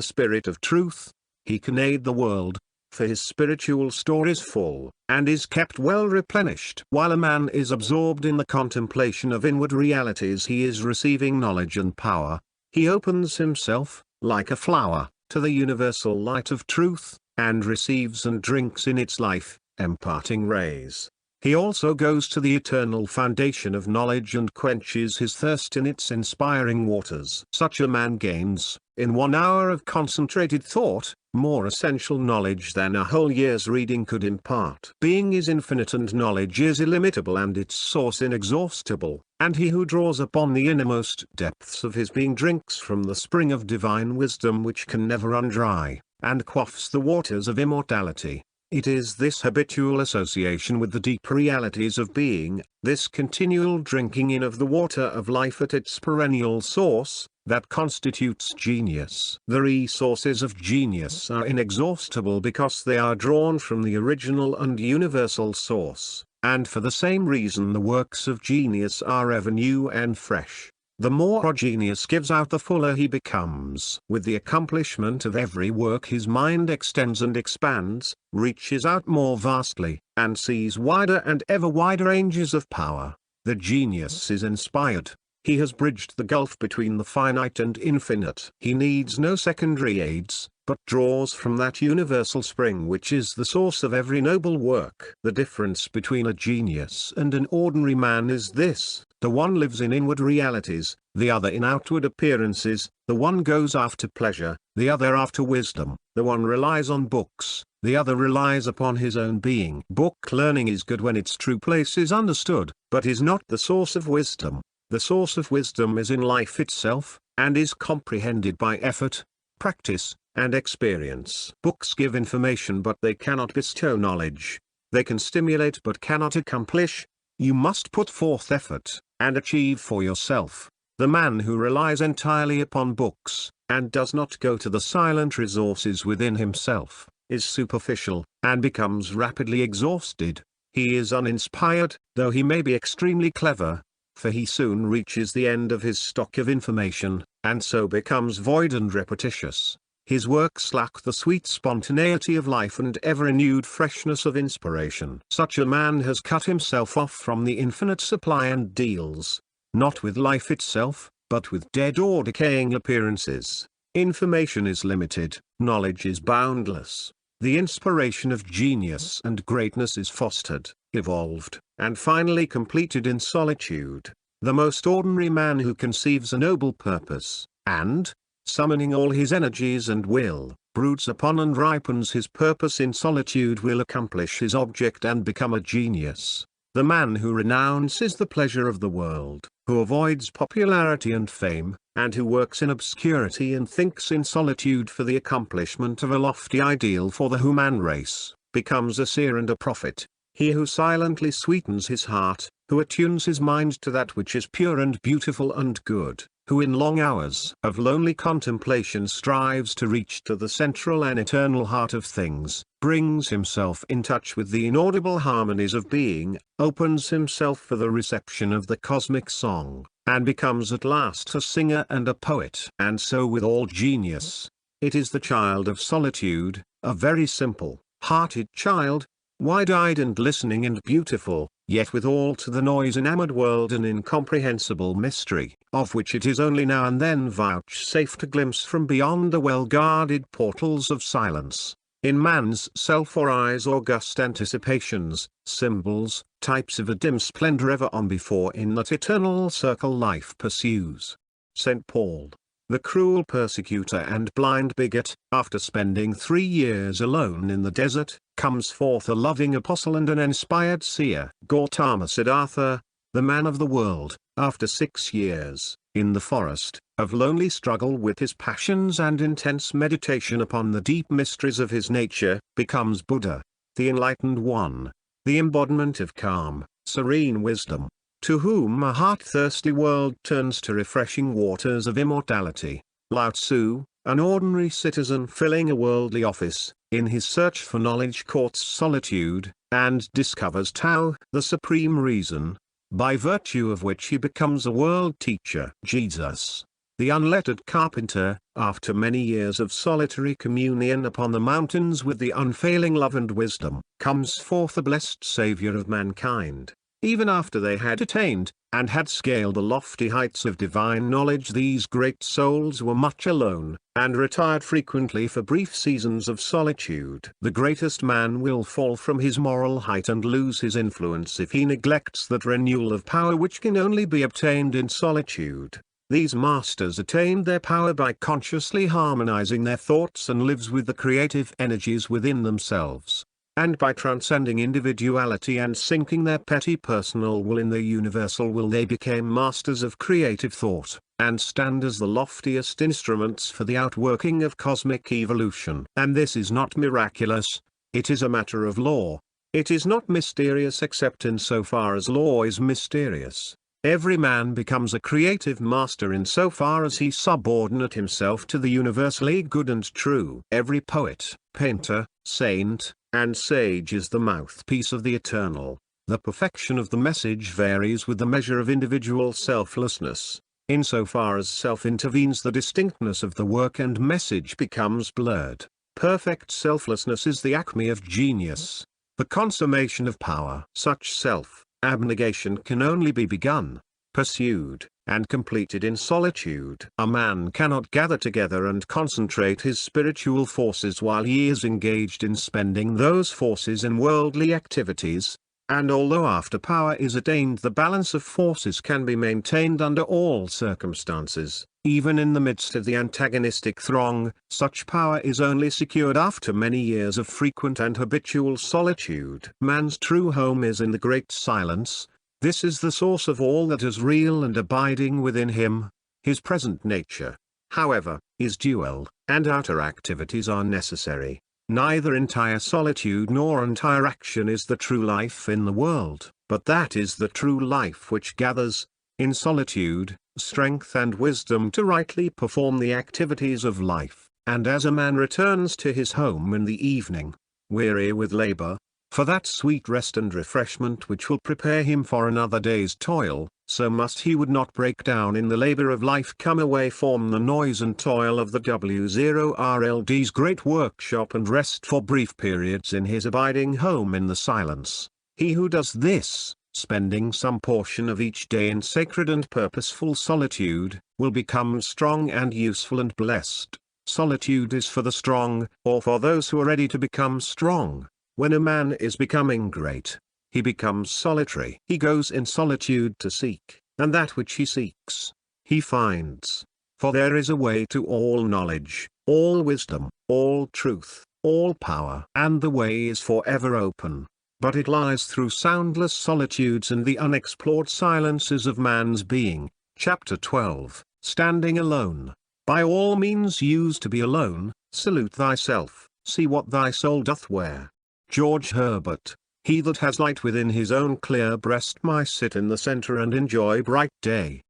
spirit of truth. He can aid the world, for his spiritual store is full, and is kept well replenished. While a man is absorbed in the contemplation of inward realities, he is receiving knowledge and power. He opens himself, like a flower, to the universal light of truth, and receives and drinks in its life, imparting rays. He also goes to the eternal foundation of knowledge and quenches his thirst in its inspiring waters. Such a man gains, in 1 hour of concentrated thought, more essential knowledge than a whole year's reading could impart. Being is infinite and knowledge is illimitable and its source inexhaustible, and he who draws upon the innermost depths of his being drinks from the spring of divine wisdom which can never run dry, and quaffs the waters of immortality. It is this habitual association with the deep realities of being, this continual drinking in of the water of life at its perennial source, that constitutes genius. The resources of genius are inexhaustible because they are drawn from the original and universal source, and for the same reason the works of genius are ever new and fresh. The more a genius gives out, the fuller he becomes. With the accomplishment of every work his mind extends and expands, reaches out more vastly, and sees wider and ever wider ranges of power. The genius is inspired. He has bridged the gulf between the finite and infinite. He needs no secondary aids, but draws from that universal spring which is the source of every noble work. The difference between a genius and an ordinary man is this: the one lives in inward realities, the other in outward appearances. The one goes after pleasure, the other after wisdom. The one relies on books, the other relies upon his own being. Book learning is good when its true place is understood, but is not the source of wisdom. The source of wisdom is in life itself, and is comprehended by effort, practice, and experience. Books give information but they cannot bestow knowledge. They can stimulate but cannot accomplish. You must put forth effort, and achieve for yourself. The man who relies entirely upon books, and does not go to the silent resources within himself, is superficial, and becomes rapidly exhausted. He is uninspired, though he may be extremely clever, for he soon reaches the end of his stock of information, and so becomes void and repetitious. His works lack the sweet spontaneity of life and ever-renewed freshness of inspiration. Such a man has cut himself off from the infinite supply and deals, not with life itself, but with dead or decaying appearances. Information is limited, knowledge is boundless. The inspiration of genius and greatness is fostered, evolved, and finally completed in solitude. The most ordinary man who conceives a noble purpose, and, summoning all his energies and will, broods upon and ripens his purpose in solitude, will accomplish his object and become a genius. The man who renounces the pleasure of the world, who avoids popularity and fame, and who works in obscurity and thinks in solitude for the accomplishment of a lofty ideal for the human race, becomes a seer and a prophet. He who silently sweetens his heart, who attunes his mind to that which is pure and beautiful and good, who in long hours of lonely contemplation strives to reach to the central and eternal heart of things, brings himself in touch with the inaudible harmonies of being, opens himself for the reception of the cosmic song, and becomes at last a singer and a poet. And so with all genius. It is the child of solitude, a very simple, hearted child, wide-eyed and listening and beautiful, yet with all to the noise-enamored world an incomprehensible mystery, of which it is only now and then vouchsafed a glimpse from beyond the well-guarded portals of silence. In man's self or eyes august anticipations, symbols, types of a dim splendor ever on before in that eternal circle life pursues. St. Paul, the cruel persecutor and blind bigot, after spending 3 years alone in the desert, comes forth a loving apostle and an inspired seer. Gautama Siddhartha, the man of the world, after 6 years, in the forest, of lonely struggle with his passions and intense meditation upon the deep mysteries of his nature, becomes Buddha, the enlightened one, the embodiment of calm, serene wisdom, to whom a heart-thirsty world turns to refreshing waters of immortality. Lao Tzu, an ordinary citizen filling a worldly office, in his search for knowledge courts solitude, and discovers Tao, the supreme reason, by virtue of which he becomes a world teacher. Jesus, the unlettered carpenter, after many years of solitary communion upon the mountains with the unfailing love and wisdom, comes forth a blessed Savior of mankind. Even after they had attained, and had scaled the lofty heights of divine knowledge, these great souls were much alone, and retired frequently for brief seasons of solitude. The greatest man will fall from his moral height and lose his influence if he neglects that renewal of power which can only be obtained in solitude. These masters attained their power by consciously harmonizing their thoughts and lives with the creative energies within themselves. And by transcending individuality and sinking their petty personal will in the universal will, they became masters of creative thought, and stand as the loftiest instruments for the outworking of cosmic evolution. And this is not miraculous, it is a matter of law. It is not mysterious except in so far as law is mysterious. Every man becomes a creative master in so far as he subordinate himself to the universally good and true. Every poet, painter, saint, and sage is the mouthpiece of the eternal. The perfection of the message varies with the measure of individual selflessness. In so far as self intervenes, the distinctness of the work and message becomes blurred. Perfect selflessness is the acme of genius, the consummation of power. Such self-abnegation can only be begun, pursued, and completed in solitude. A man cannot gather together and concentrate his spiritual forces while he is engaged in spending those forces in worldly activities, and although after power is attained the balance of forces can be maintained under all circumstances, even in the midst of the antagonistic throng, such power is only secured after many years of frequent and habitual solitude. Man's true home is in the great silence. This is the source of all that is real and abiding within him. His present nature, however, is dual, and outer activities are necessary. Neither entire solitude nor entire action is the true life in the world, but that is the true life which gathers, in solitude, strength and wisdom to rightly perform the activities of life. And as a man returns to his home in the evening, weary with labor, for that sweet rest and refreshment which will prepare him for another day's toil, so must he would not break down in the labor of life come away from the noise and toil of the W0RLD's great workshop and rest for brief periods in his abiding home in the silence. He who does this, spending some portion of each day in sacred and purposeful solitude, will become strong and useful and blessed. Solitude is for the strong, or for those who are ready to become strong. When a man is becoming great, he becomes solitary. He goes in solitude to seek, and that which he seeks, he finds. For there is a way to all knowledge, all wisdom, all truth, all power. And the way is forever open, but it lies through soundless solitudes and the unexplored silences of man's being. Chapter 12, Standing Alone. By all means use to be alone, salute thyself, see what thy soul doth wear. George Herbert. He that has light within his own clear breast might sit in the center and enjoy bright day.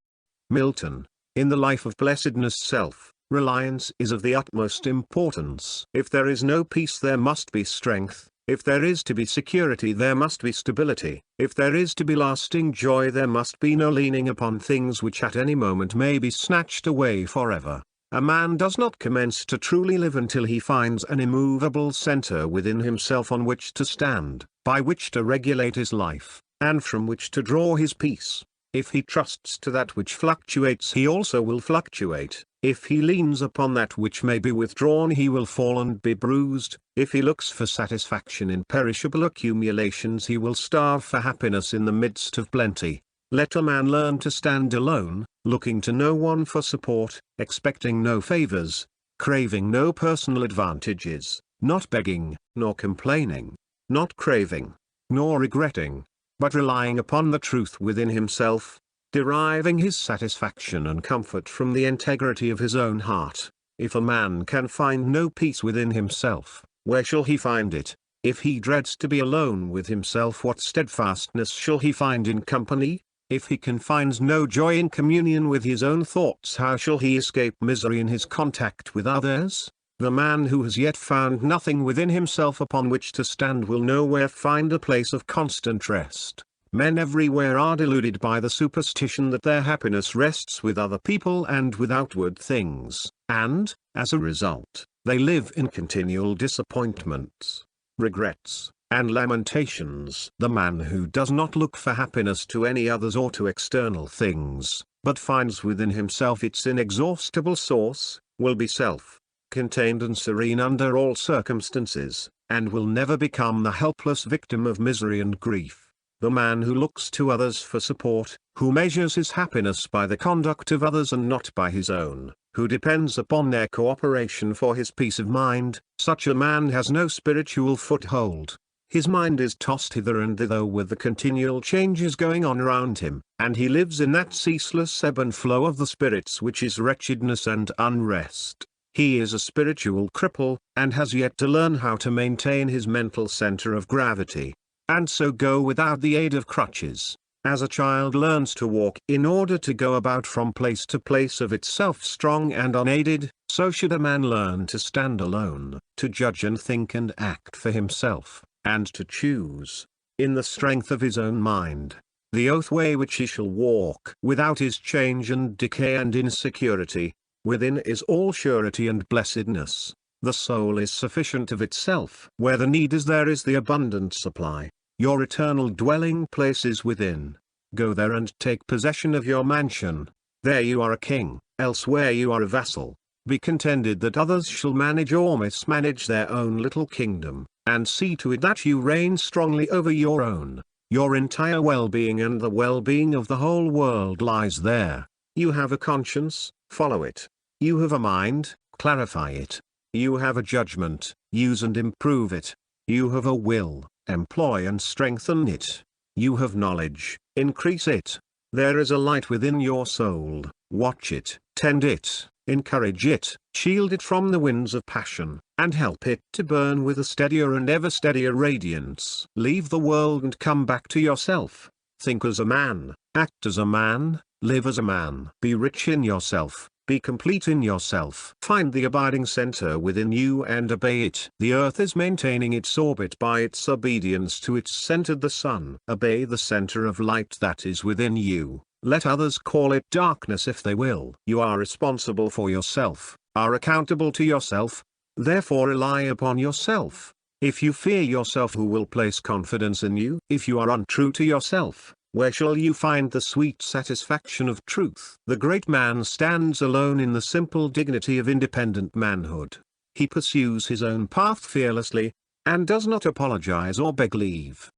Milton. In the life of blessedness self-reliance is of the utmost importance. If there is no peace there must be strength, if there is to be security there must be stability, if there is to be lasting joy there must be no leaning upon things which at any moment may be snatched away forever. A man does not commence to truly live until he finds an immovable center within himself on which to stand, by which to regulate his life, and from which to draw his peace. If he trusts to that which fluctuates, he also will fluctuate. If he leans upon that which may be withdrawn, he will fall and be bruised. If he looks for satisfaction in perishable accumulations, he will starve for happiness in the midst of plenty. Let a man learn to stand alone, looking to no one for support, expecting no favors, craving no personal advantages, not begging, nor complaining, not craving, nor regretting, but relying upon the truth within himself, deriving his satisfaction and comfort from the integrity of his own heart. If a man can find no peace within himself, where shall he find it? If he dreads to be alone with himself, what steadfastness shall he find in company? If he can find no joy in communion with his own thoughts, how shall he escape misery in his contact with others? The man who has yet found nothing within himself upon which to stand will nowhere find a place of constant rest. Men everywhere are deluded by the superstition that their happiness rests with other people and with outward things, and, as a result, they live in continual disappointments, regrets, and lamentations. The man who does not look for happiness to any others or to external things, but finds within himself its inexhaustible source, will be self-contained and serene under all circumstances, and will never become the helpless victim of misery and grief. The man who looks to others for support, who measures his happiness by the conduct of others and not by his own, who depends upon their cooperation for his peace of mind, such a man has no spiritual foothold. His mind is tossed hither and thither with the continual changes going on around him, and he lives in that ceaseless ebb and flow of the spirits which is wretchedness and unrest. He is a spiritual cripple, and has yet to learn how to maintain his mental center of gravity, and so go without the aid of crutches. As a child learns to walk in order to go about from place to place of itself strong and unaided, so should a man learn to stand alone, to judge and think and act for himself, and to choose, in the strength of his own mind, the oath way which he shall walk. Without is change and decay and insecurity, within is all surety and blessedness. The soul is sufficient of itself. Where the need is, there is the abundant supply. Your eternal dwelling place is within. Go there and take possession of your mansion. There you are a king, elsewhere you are a vassal. Be contented that others shall manage or mismanage their own little kingdom, and see to it that you reign strongly over your own. Your entire well-being and the well-being of the whole world lies there. You have a conscience, follow it. You have a mind, clarify it. You have a judgment, use and improve it. You have a will, employ and strengthen it. You have knowledge, increase it. There is a light within your soul, watch it, tend it, encourage it, shield it from the winds of passion, and help it to burn with a steadier and ever steadier radiance. Leave the world and come back to yourself. Think as a man, act as a man, live as a man. Be rich in yourself. Be complete in yourself. Find the abiding center within you and obey it. The earth is maintaining its orbit by its obedience to its center, the sun. Obey the center of light that is within you. Let others call it darkness if they will. You are responsible for yourself, are accountable to yourself. Therefore rely upon yourself. If you fear yourself, who will place confidence in you? If you are untrue to yourself, where shall you find the sweet satisfaction of truth? The great man stands alone in the simple dignity of independent manhood. He pursues his own path fearlessly, and does not apologize or beg leave.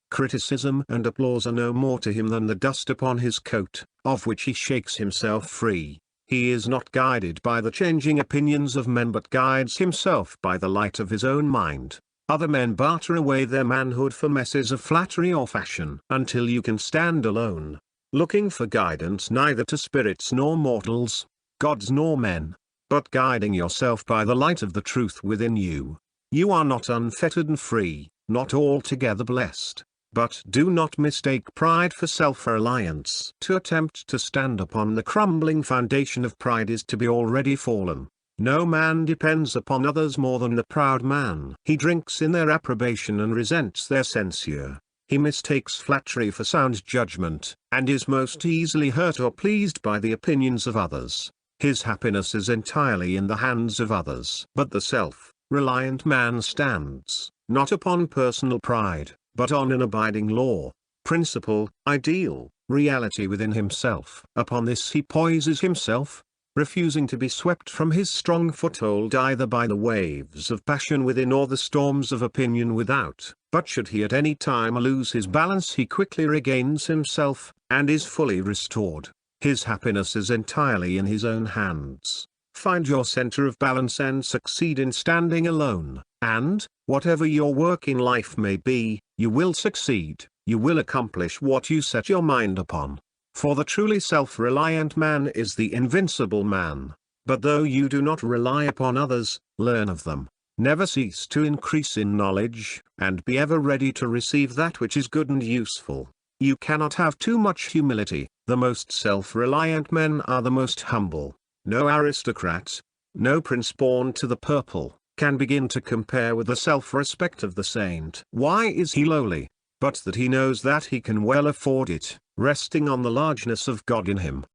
Criticism and applause are no more to him than the dust upon his coat, of which he shakes himself free. He is not guided by the changing opinions of men, but guides himself by the light of his own mind. Other men barter away their manhood for messes of flattery or fashion. Until you can stand alone, looking for guidance neither to spirits nor mortals, gods nor men, but guiding yourself by the light of the truth within you, you are not unfettered and free, not altogether blessed. But do not mistake pride for self-reliance. To attempt to stand upon the crumbling foundation of pride is to be already fallen. No man depends upon others more than the proud man. He drinks in their approbation and resents their censure. He mistakes flattery for sound judgment, and is most easily hurt or pleased by the opinions of others. His happiness is entirely in the hands of others. But the self-reliant man stands, not upon personal pride, but on an abiding law, principle, ideal, reality within himself. Upon this he poises himself, refusing to be swept from his strong foothold either by the waves of passion within or the storms of opinion without. But should he at any time lose his balance, he quickly regains himself, and is fully restored. His happiness is entirely in his own hands. Find your center of balance and succeed in standing alone, and, whatever your work in life may be, you will succeed, you will accomplish what you set your mind upon. For the truly self-reliant man is the invincible man. But though you do not rely upon others, learn of them. Never cease to increase in knowledge, and be ever ready to receive that which is good and useful. You cannot have too much humility. The most self-reliant men are the most humble. No aristocrat, no prince born to the purple, can begin to compare with the self-respect of the saint. Why is he lowly? But that he knows that he can well afford it, resting on the largeness of God in him.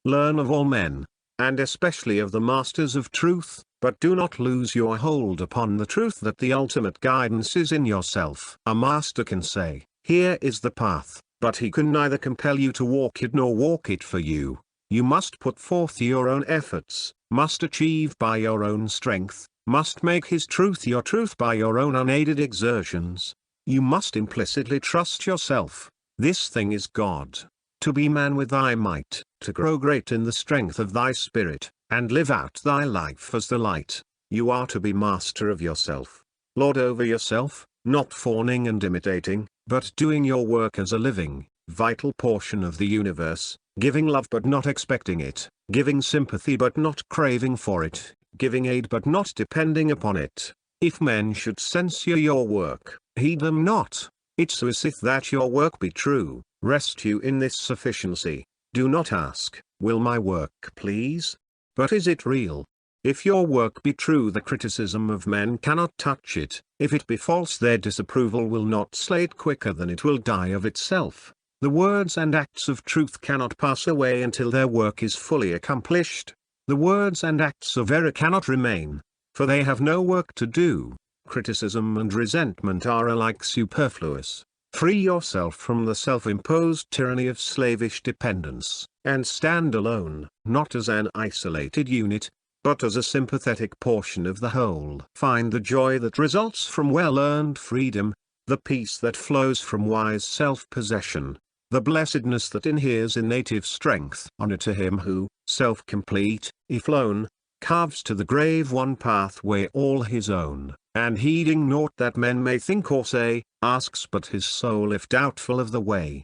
Learn of all men, and especially of the masters of truth, but do not lose your hold upon the truth that the ultimate guidance is in yourself. A master can say, "Here is the path," but he can neither compel you to walk it nor walk it for you. You must put forth your own efforts, must achieve by your own strength, must make his truth your truth by your own unaided exertions. You must implicitly trust yourself. This thing is God. To be man with thy might, to grow great in the strength of thy spirit, and live out thy life as the light. You are to be master of yourself, lord over yourself, not fawning and imitating, but doing your work as a living, vital portion of the universe, giving love but not expecting it, giving sympathy but not craving for it, giving aid but not depending upon it. If men should censure your work, heed them not. It suiceth that your work be true. Rest you in this sufficiency. Do not ask, will my work please? But is it real? If your work be true, the criticism of men cannot touch it. If it be false, their disapproval will not slay it quicker than it will die of itself. The words and acts of truth cannot pass away until their work is fully accomplished. The words and acts of error cannot remain, for they have no work to do. Criticism and resentment are alike superfluous. Free yourself from the self-imposed tyranny of slavish dependence, and stand alone, not as an isolated unit, but as a sympathetic portion of the whole. Find the joy that results from well-earned freedom, the peace that flows from wise self-possession, the blessedness that inheres in native strength. Honor to him who, self-complete, if lone, carves to the grave one pathway all his own, and heeding naught that men may think or say, asks but his soul if doubtful of the way.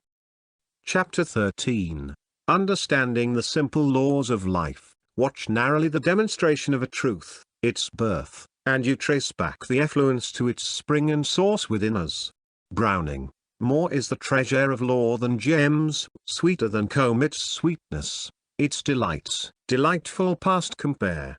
Chapter 13. Understanding the simple laws of life. Watch narrowly the demonstration of a truth, its birth, and you trace back the effluence to its spring and source within us. Browning. More is the treasure of law than gems, sweeter than comb its sweetness, its delights, delightful past compare.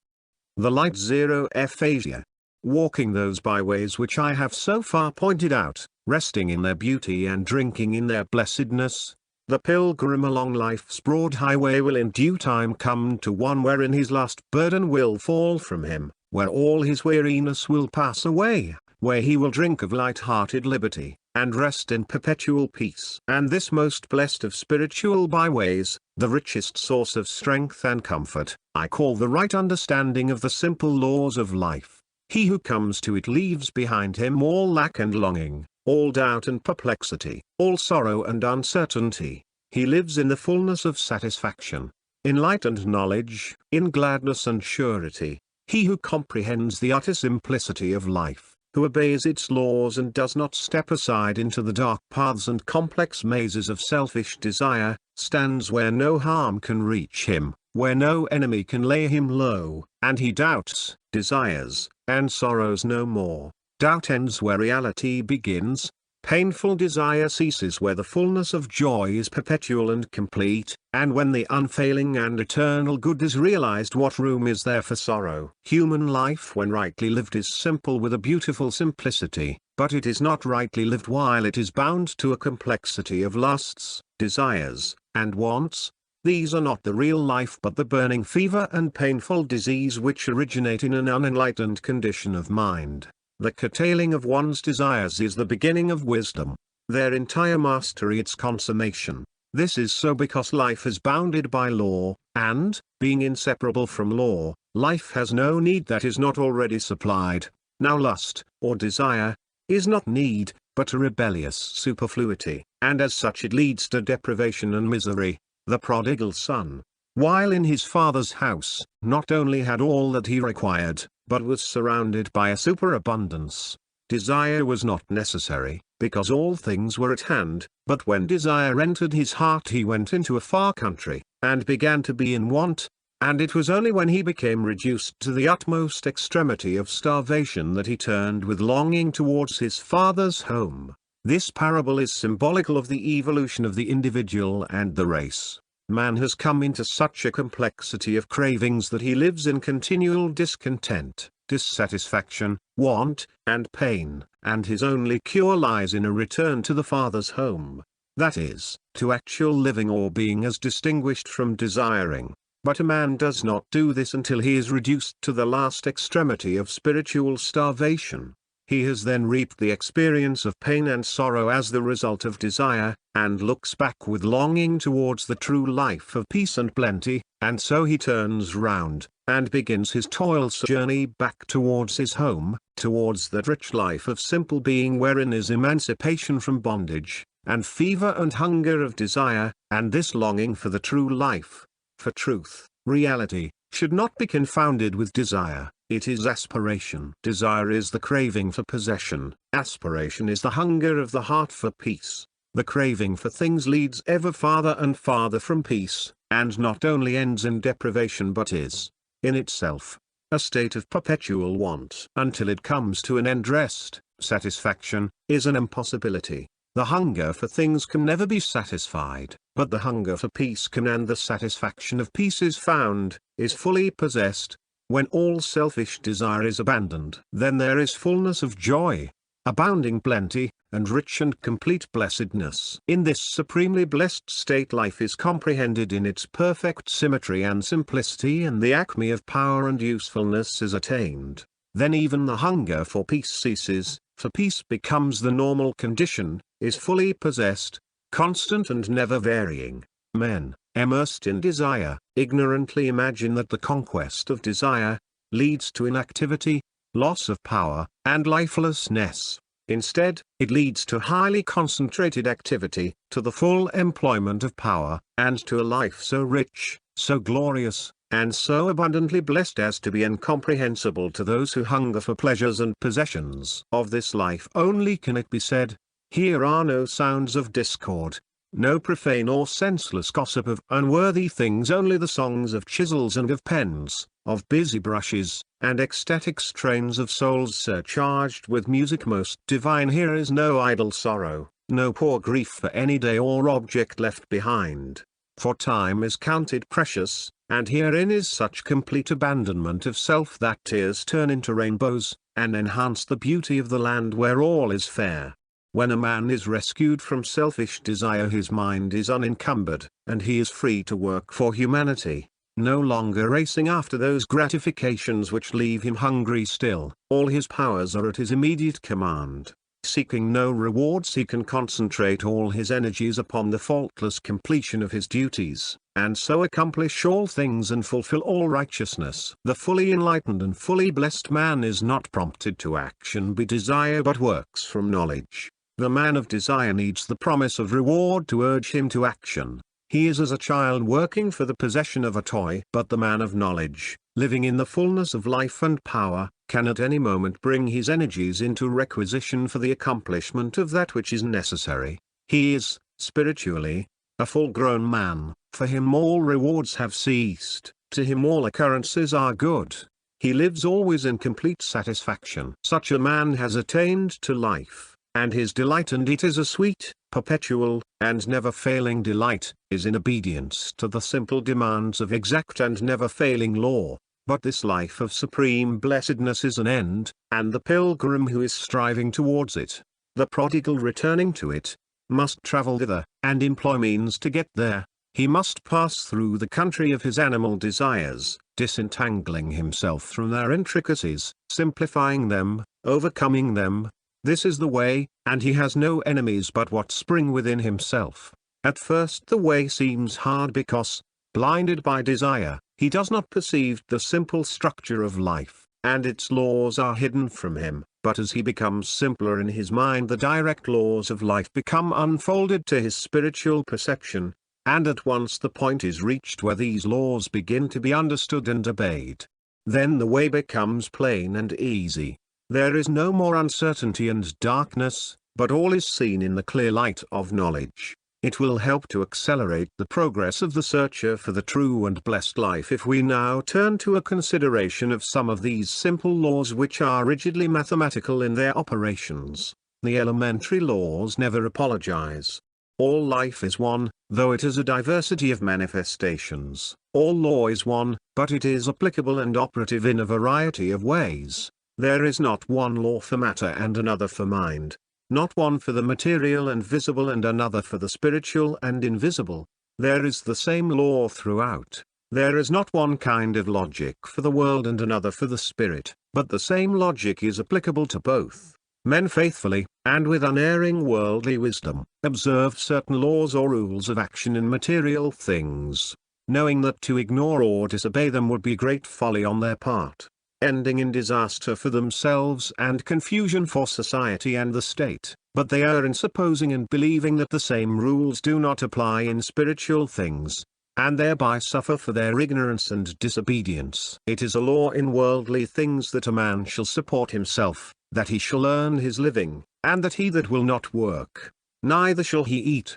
The light zero aphasia. Walking those byways which I have so far pointed out, resting in their beauty and drinking in their blessedness, the pilgrim along life's broad highway will in due time come to one wherein his last burden will fall from him, where all his weariness will pass away, where he will drink of light-hearted liberty, and rest in perpetual peace. And this most blessed of spiritual byways, the richest source of strength and comfort, I call the right understanding of the simple laws of life. He who comes to it leaves behind him all lack and longing, all doubt and perplexity, all sorrow and uncertainty. He lives in the fullness of satisfaction, in light and knowledge, in gladness and surety. He who comprehends the utter simplicity of life, who obeys its laws and does not step aside into the dark paths and complex mazes of selfish desire, stands where no harm can reach him, where no enemy can lay him low, and he doubts, desires, and sorrows no more. Doubt ends where reality begins, painful desire ceases where the fullness of joy is perpetual and complete, and when the unfailing and eternal good is realized, what room is there for sorrow? Human life when rightly lived is simple with a beautiful simplicity, but it is not rightly lived while it is bound to a complexity of lusts, desires, and wants. These are not the real life but the burning fever and painful disease which originate in an unenlightened condition of mind. The curtailing of one's desires is the beginning of wisdom, their entire mastery its consummation. This is so because life is bounded by law, and, being inseparable from law, life has no need that is not already supplied. Now lust, or desire, is not need, but a rebellious superfluity, and as such it leads to deprivation and misery. The prodigal son, while in his father's house, not only had all that he required, but was surrounded by a superabundance. Desire was not necessary, because all things were at hand, but when desire entered his heart he went into a far country, and began to be in want, and it was only when he became reduced to the utmost extremity of starvation that he turned with longing towards his father's home. This parable is symbolical of the evolution of the individual and the race. Man has come into such a complexity of cravings that he lives in continual discontent, dissatisfaction, want, and pain, and his only cure lies in a return to the Father's home. That is, to actual living or being as distinguished from desiring. But a man does not do this until he is reduced to the last extremity of spiritual starvation. He has then reaped the experience of pain and sorrow as the result of desire, and looks back with longing towards the true life of peace and plenty, and so he turns round, and begins his toilsome journey back towards his home, towards that rich life of simple being wherein is emancipation from bondage, and fever and hunger of desire, and this longing for the true life, for truth, reality, should not be confounded with desire. It is aspiration. Desire is the craving for possession. Aspiration is the hunger of the heart for peace. The craving for things leads ever farther and farther from peace, and not only ends in deprivation but is, in itself, a state of perpetual want. Until it comes to an end, rest, satisfaction, is an impossibility. The hunger for things can never be satisfied, but the hunger for peace can, and the satisfaction of peace is found, is fully possessed. When all selfish desire is abandoned, then there is fullness of joy, abounding plenty, and rich and complete blessedness. In this supremely blessed state life is comprehended in its perfect symmetry and simplicity, and the acme of power and usefulness is attained. Then even the hunger for peace ceases, for peace becomes the normal condition, is fully possessed, constant and never varying. Men, immersed in desire, ignorantly imagine that the conquest of desire leads to inactivity, loss of power, and lifelessness. Instead, it leads to highly concentrated activity, to the full employment of power, and to a life so rich, so glorious, and so abundantly blessed as to be incomprehensible to those who hunger for pleasures and possessions. Of this life only can it be said, "Here are no sounds of discord, no profane or senseless gossip of unworthy things, only the songs of chisels and of pens, of busy brushes, and ecstatic strains of souls surcharged with music most divine. Here is no idle sorrow, no poor grief for any day or object left behind. For time is counted precious, and herein is such complete abandonment of self that tears turn into rainbows, and enhance the beauty of the land where all is fair." When a man is rescued from selfish desire, his mind is unencumbered, and he is free to work for humanity, no longer racing after those gratifications which leave him hungry still. All his powers are at his immediate command. Seeking no rewards, he can concentrate all his energies upon the faultless completion of his duties, and so accomplish all things and fulfill all righteousness. The fully enlightened and fully blessed man is not prompted to action by desire but works from knowledge. The man of desire needs the promise of reward to urge him to action. He is as a child working for the possession of a toy. But the man of knowledge, living in the fullness of life and power, can at any moment bring his energies into requisition for the accomplishment of that which is necessary. He is, spiritually, a full-grown man. For him all rewards have ceased, to him all occurrences are good. He lives always in complete satisfaction. Such a man has attained to life, and his delight, and it is a sweet, perpetual, and never-failing delight, is in obedience to the simple demands of exact and never-failing law. But this life of supreme blessedness is an end, and the pilgrim who is striving towards it, the prodigal returning to it, must travel thither, and employ means to get there. He must pass through the country of his animal desires, disentangling himself from their intricacies, simplifying them, overcoming them. This is the way, and he has no enemies but what spring within himself. At first the way seems hard because, blinded by desire, he does not perceive the simple structure of life, and its laws are hidden from him. But as he becomes simpler in his mind, the direct laws of life become unfolded to his spiritual perception, and at once the point is reached where these laws begin to be understood and obeyed. Then the way becomes plain and easy. There is no more uncertainty and darkness, but all is seen in the clear light of knowledge. It will help to accelerate the progress of the searcher for the true and blessed life if we now turn to a consideration of some of these simple laws which are rigidly mathematical in their operations. The elementary laws never apologize. All life is one, though it is a diversity of manifestations. All law is one, but it is applicable and operative in a variety of ways. There is not one law for matter and another for mind. Not one for the material and visible and another for the spiritual and invisible. There is the same law throughout. There is not one kind of logic for the world and another for the spirit, but the same logic is applicable to both. Men faithfully, and with unerring worldly wisdom, observe certain laws or rules of action in material things, knowing that to ignore or disobey them would be great folly on their part, ending in disaster for themselves and confusion for society and the state. But they err in supposing and believing that the same rules do not apply in spiritual things, and thereby suffer for their ignorance and disobedience. It is a law in worldly things that a man shall support himself, that he shall earn his living, and that he that will not work, neither shall he eat.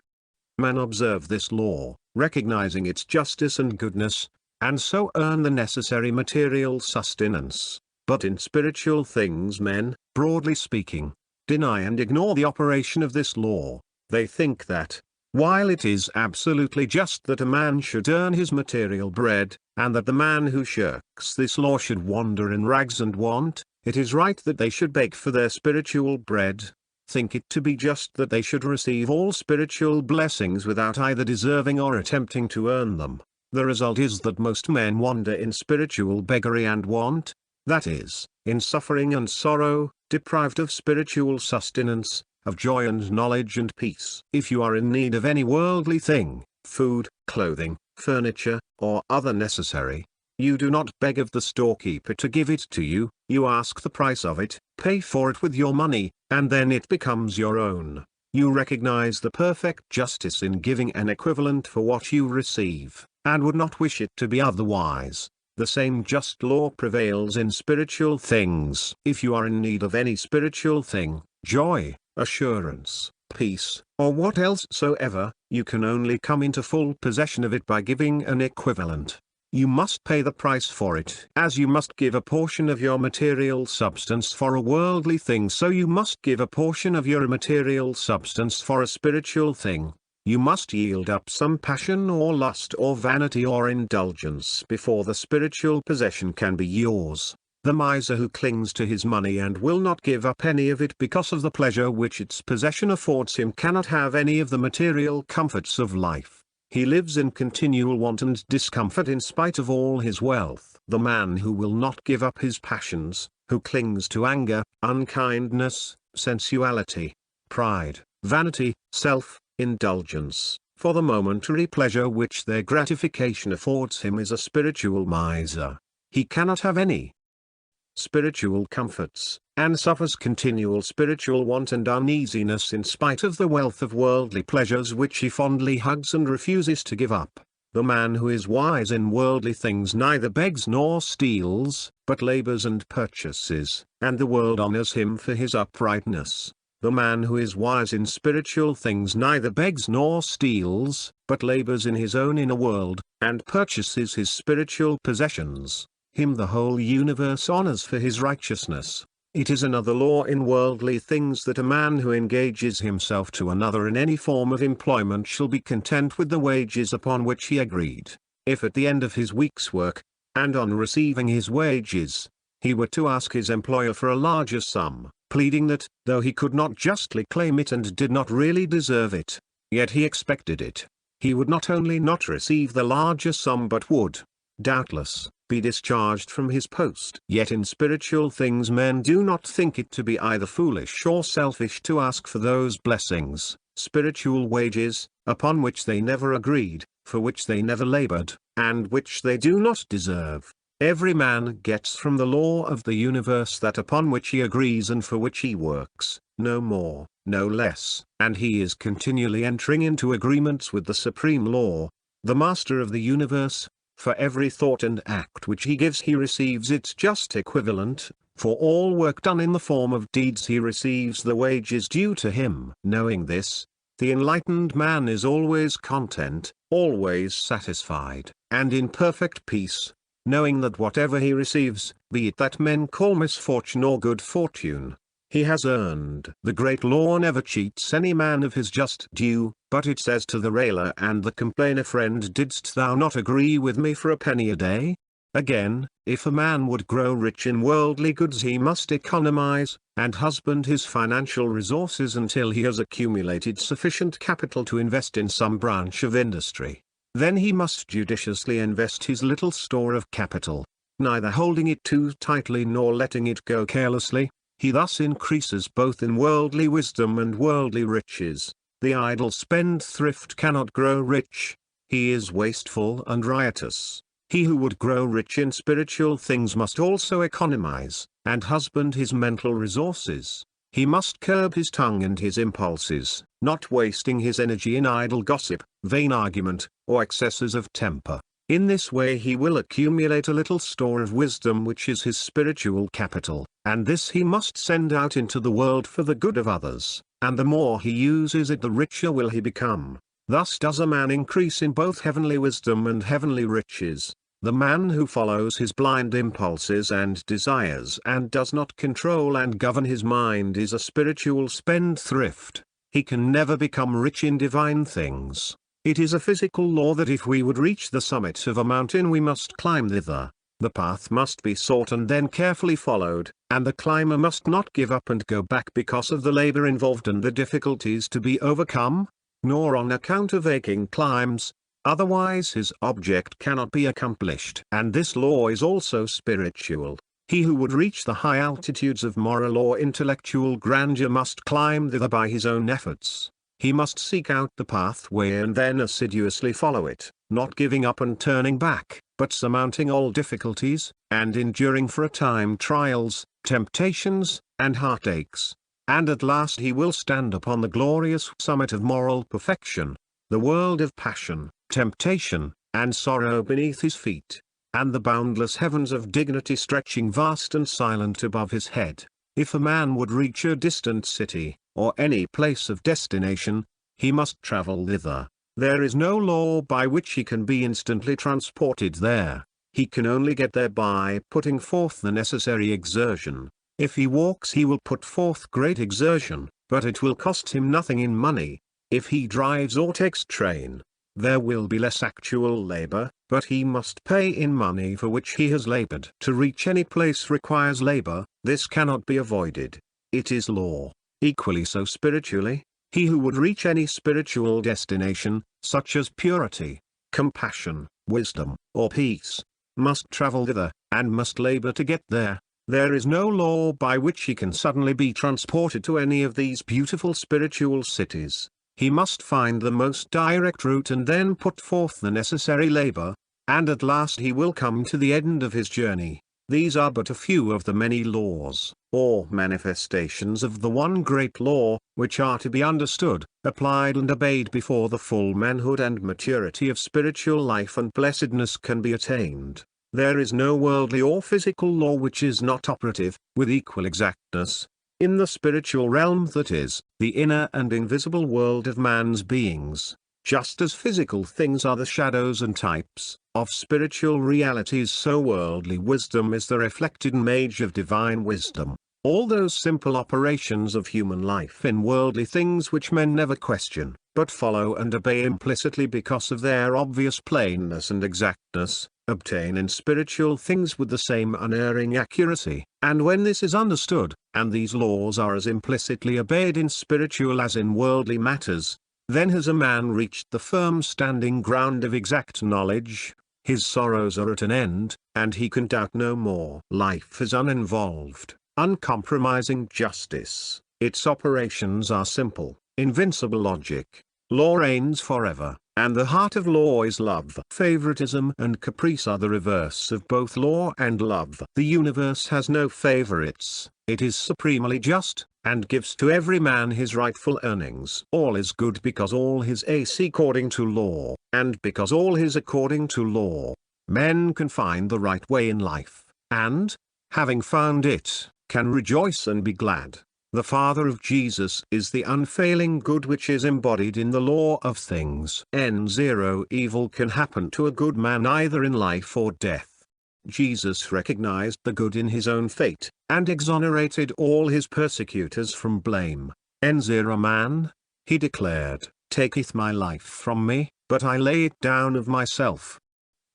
Men observe this law, recognizing its justice and goodness, and so earn the necessary material sustenance. But in spiritual things men, broadly speaking, deny and ignore the operation of this law. They think that, while it is absolutely just that a man should earn his material bread, and that the man who shirks this law should wander in rags and want, it is right that they should beg for their spiritual bread. Think it to be just that they should receive all spiritual blessings without either deserving or attempting to earn them. The result is that most men wander in spiritual beggary and want, that is, in suffering and sorrow, deprived of spiritual sustenance, of joy and knowledge and peace. If you are in need of any worldly thing, food, clothing, furniture, or other necessary, you do not beg of the storekeeper to give it to you, you ask the price of it, pay for it with your money, and then it becomes your own. You recognize the perfect justice in giving an equivalent for what you receive, and would not wish it to be otherwise. The same just law prevails in spiritual things. If you are in need of any spiritual thing, joy, assurance, peace, or what else soever, you can only come into full possession of it by giving an equivalent. You must pay the price for it. As you must give a portion of your material substance for a worldly thing, so you must give a portion of your immaterial substance for a spiritual thing. You must yield up some passion or lust or vanity or indulgence before the spiritual possession can be yours. The miser who clings to his money and will not give up any of it because of the pleasure which its possession affords him cannot have any of the material comforts of life. He lives in continual want and discomfort in spite of all his wealth. The man who will not give up his passions, who clings to anger, unkindness, sensuality, pride, vanity, self-indulgence, for the momentary pleasure which their gratification affords him, is a spiritual miser. He cannot have any spiritual comforts, and suffers continual spiritual want and uneasiness in spite of the wealth of worldly pleasures which he fondly hugs and refuses to give up. The man who is wise in worldly things neither begs nor steals, but labors and purchases, and the world honors him for his uprightness. The man who is wise in spiritual things neither begs nor steals, but labors in his own inner world, and purchases his spiritual possessions. Him the whole universe honors for his righteousness. It is another law in worldly things that a man who engages himself to another in any form of employment shall be content with the wages upon which he agreed. If at the end of his week's work, and on receiving his wages, he were to ask his employer for a larger sum, pleading that, though he could not justly claim it and did not really deserve it, yet he expected it, he would not only not receive the larger sum but would, doubtless, be discharged from his post. Yet in spiritual things men do not think it to be either foolish or selfish to ask for those blessings, spiritual wages, upon which they never agreed, for which they never labored, and which they do not deserve. Every man gets from the law of the universe that upon which he agrees and for which he works, no more, no less, and he is continually entering into agreements with the supreme law, the master of the universe. For every thought and act which he gives he receives its just equivalent, for all work done in the form of deeds he receives the wages due to him. Knowing this, the enlightened man is always content, always satisfied, and in perfect peace, knowing that whatever he receives, be it that men call misfortune or good fortune, he has earned. The great law never cheats any man of his just due, but it says to the railer and the complainer, friend, didst thou not agree with me for a penny a day? Again, if a man would grow rich in worldly goods he must economize, and husband his financial resources until he has accumulated sufficient capital to invest in some branch of industry. Then he must judiciously invest his little store of capital, neither holding it too tightly nor letting it go carelessly. He thus increases both in worldly wisdom and worldly riches. The idle spendthrift cannot grow rich. He is wasteful and riotous. He who would grow rich in spiritual things must also economize, and husband his mental resources. He must curb his tongue and his impulses, not wasting his energy in idle gossip, vain argument, or excesses of temper. In this way he will accumulate a little store of wisdom which is his spiritual capital, and this he must send out into the world for the good of others, and the more he uses it the richer will he become. Thus does a man increase in both heavenly wisdom and heavenly riches. The man who follows his blind impulses and desires and does not control and govern his mind is a spiritual spendthrift. He can never become rich in divine things. It is a physical law that if we would reach the summit of a mountain we must climb thither. The path must be sought and then carefully followed, and the climber must not give up and go back because of the labor involved and the difficulties to be overcome, nor on account of aching climbs. Otherwise his object cannot be accomplished. And this law is also spiritual. He who would reach the high altitudes of moral or intellectual grandeur must climb thither by his own efforts. He must seek out the pathway and then assiduously follow it, not giving up and turning back, but surmounting all difficulties, and enduring for a time trials, temptations, and heartaches. And at last he will stand upon the glorious summit of moral perfection, the world of passion, temptation, and sorrow beneath his feet, and the boundless heavens of dignity stretching vast and silent above his head. If a man would reach a distant city, or any place of destination, he must travel thither. There is no law by which he can be instantly transported there. He can only get there by putting forth the necessary exertion. If he walks he will put forth great exertion, but it will cost him nothing in money. If he drives or takes train, there will be less actual labor, but he must pay in money for which he has labored. To reach any place requires labor. This cannot be avoided. It is law. Equally so spiritually, he who would reach any spiritual destination, such as purity, compassion, wisdom, or peace, must travel thither, and must labor to get there. There is no law by which he can suddenly be transported to any of these beautiful spiritual cities. He must find the most direct route and then put forth the necessary labor, and at last he will come to the end of his journey. These are but a few of the many laws, or manifestations of the one great law, which are to be understood, applied and obeyed before the full manhood and maturity of spiritual life and blessedness can be attained. There is no worldly or physical law which is not operative, with equal exactness, in the spiritual realm, that is, the inner and invisible world of man's beings. Just as physical things are the shadows and types of spiritual realities, so worldly wisdom is the reflected image of divine wisdom. All those simple operations of human life in worldly things which men never question, but follow and obey implicitly because of their obvious plainness and exactness, obtain in spiritual things with the same unerring accuracy. And when this is understood, and these laws are as implicitly obeyed in spiritual as in worldly matters, Then has a man reached the firm standing ground of exact knowledge, his sorrows are at an end, and he can doubt no more. Life is uninvolved, uncompromising justice, its operations are simple, invincible logic. Law reigns forever, and the heart of law is love. Favoritism and caprice are the reverse of both law and love. The universe has no favorites, it is supremely just, and gives to every man his rightful earnings. All is good because all is according to law, and because all is according to law, men can find the right way in life, and, having found it, can rejoice and be glad. The Father of Jesus is the unfailing good which is embodied in the law of things. Zero evil can happen to a good man either in life or death. Jesus recognized the good in his own fate, and exonerated all his persecutors from blame. Zero man, he declared, taketh my life from me, but I lay it down of myself.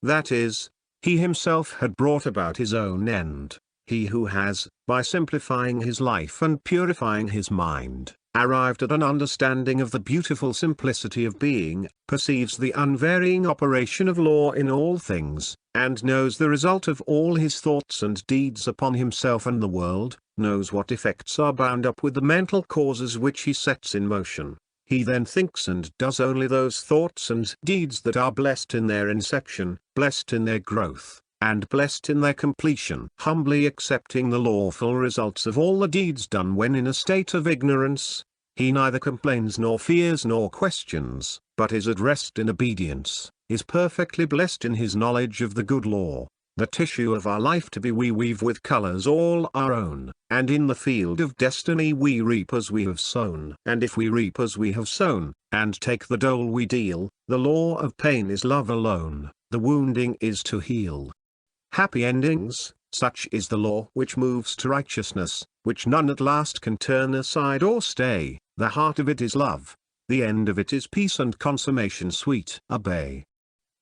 That is, he himself had brought about his own end. He who has, by simplifying his life and purifying his mind, arrived at an understanding of the beautiful simplicity of being, perceives the unvarying operation of law in all things, and knows the result of all his thoughts and deeds upon himself and the world, knows what effects are bound up with the mental causes which he sets in motion. He then thinks and does only those thoughts and deeds that are blessed in their inception, blessed in their growth, and blessed in their completion. Humbly accepting the lawful results of all the deeds done when in a state of ignorance, he neither complains nor fears nor questions, but is at rest in obedience, is perfectly blessed in his knowledge of the good law. The tissue of our life to be we weave with colors all our own, and in the field of destiny we reap as we have sown. And if we reap as we have sown, and take the dole we deal, the law of pain is love alone, the wounding is to heal. Happy endings, such is the law which moves to righteousness, which none at last can turn aside or stay. The heart of it is love, the end of it is peace and consummation sweet. Obey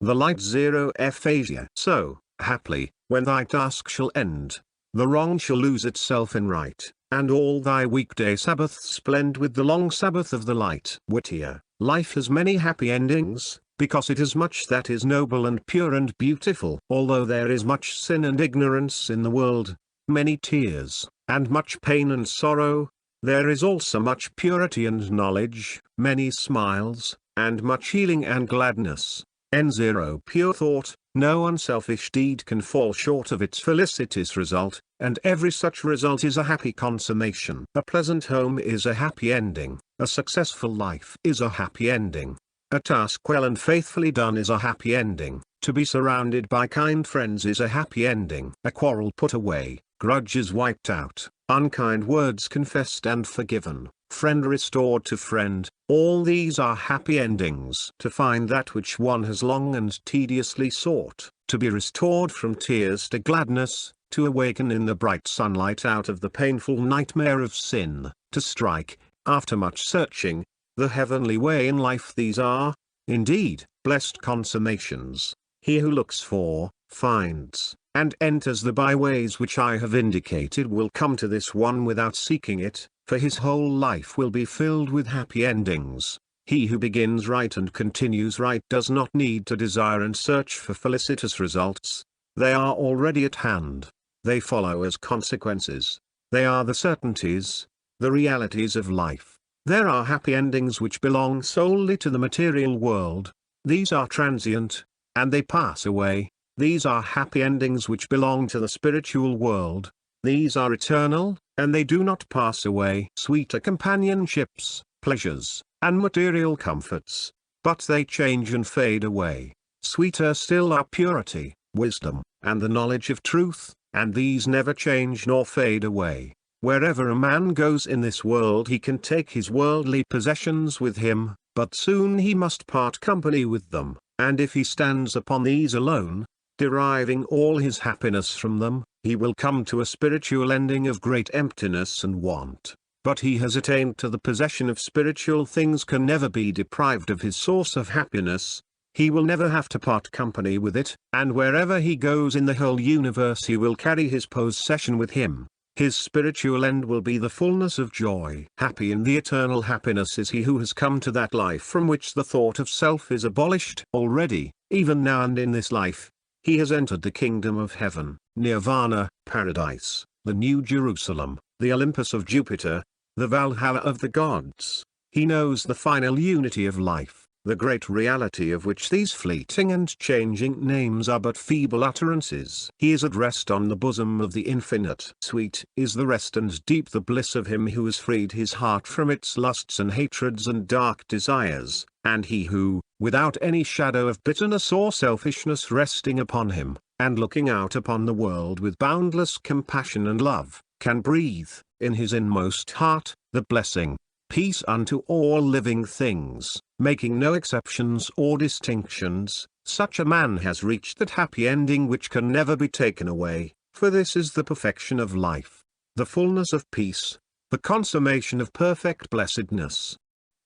the light. Zero aphasia. So, haply, when thy task shall end, the wrong shall lose itself in right, and all thy weekday Sabbaths blend with the long Sabbath of the light. Whittier. Life has many happy endings, because it has much that is noble and pure and beautiful. Although there is much sin and ignorance in the world, many tears, and much pain and sorrow, there is also much purity and knowledge, many smiles, and much healing and gladness. Zero pure thought, no unselfish deed can fall short of its felicitous result, and every such result is a happy consummation. A pleasant home is a happy ending, a successful life is a happy ending. A task well and faithfully done is a happy ending. To be surrounded by kind friends is a happy ending. A quarrel put away, grudges wiped out, unkind words confessed and forgiven, friend restored to friend, all these are happy endings. To find that which one has long and tediously sought, to be restored from tears to gladness, to awaken in the bright sunlight out of the painful nightmare of sin, to strike, after much searching, the heavenly way in life, these are, indeed, blessed consummations. He who looks for, finds, and enters the byways which I have indicated will come to this one without seeking it, for his whole life will be filled with happy endings. He who begins right and continues right does not need to desire and search for felicitous results. They are already at hand. They follow as consequences. They are the certainties, the realities of life. There are happy endings which belong solely to the material world. These are transient, and they pass away. These are happy endings which belong to the spiritual world. These are eternal, and they do not pass away. Sweeter companionships, pleasures, and material comforts, but they change and fade away. Sweeter still are purity, wisdom, and the knowledge of truth, and these never change nor fade away. Wherever a man goes in this world he can take his worldly possessions with him, but soon he must part company with them, and if he stands upon these alone, deriving all his happiness from them, he will come to a spiritual ending of great emptiness and want. But he has attained to the possession of spiritual things can never be deprived of his source of happiness. He will never have to part company with it, and wherever he goes in the whole universe he will carry his possession with him. his spiritual end will be the fullness of joy. Happy in the eternal happiness is he who has come to that life from which the thought of self is abolished. Already, even now and in this life, he has entered the kingdom of heaven, nirvana, paradise, the New Jerusalem, the Olympus of Jupiter, the Valhalla of the gods. He knows the final unity of life, the great reality of which these fleeting and changing names are but feeble utterances. He is at rest on the bosom of the infinite. Sweet is the rest and deep the bliss of him who has freed his heart from its lusts and hatreds and dark desires, and he who, without any shadow of bitterness or selfishness resting upon him, and looking out upon the world with boundless compassion and love, can breathe, in his inmost heart, the blessing, peace unto all living things, making no exceptions or distinctions. Such a man has reached that happy ending which can never be taken away, for this is the perfection of life, the fullness of peace, the consummation of perfect blessedness.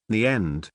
The end,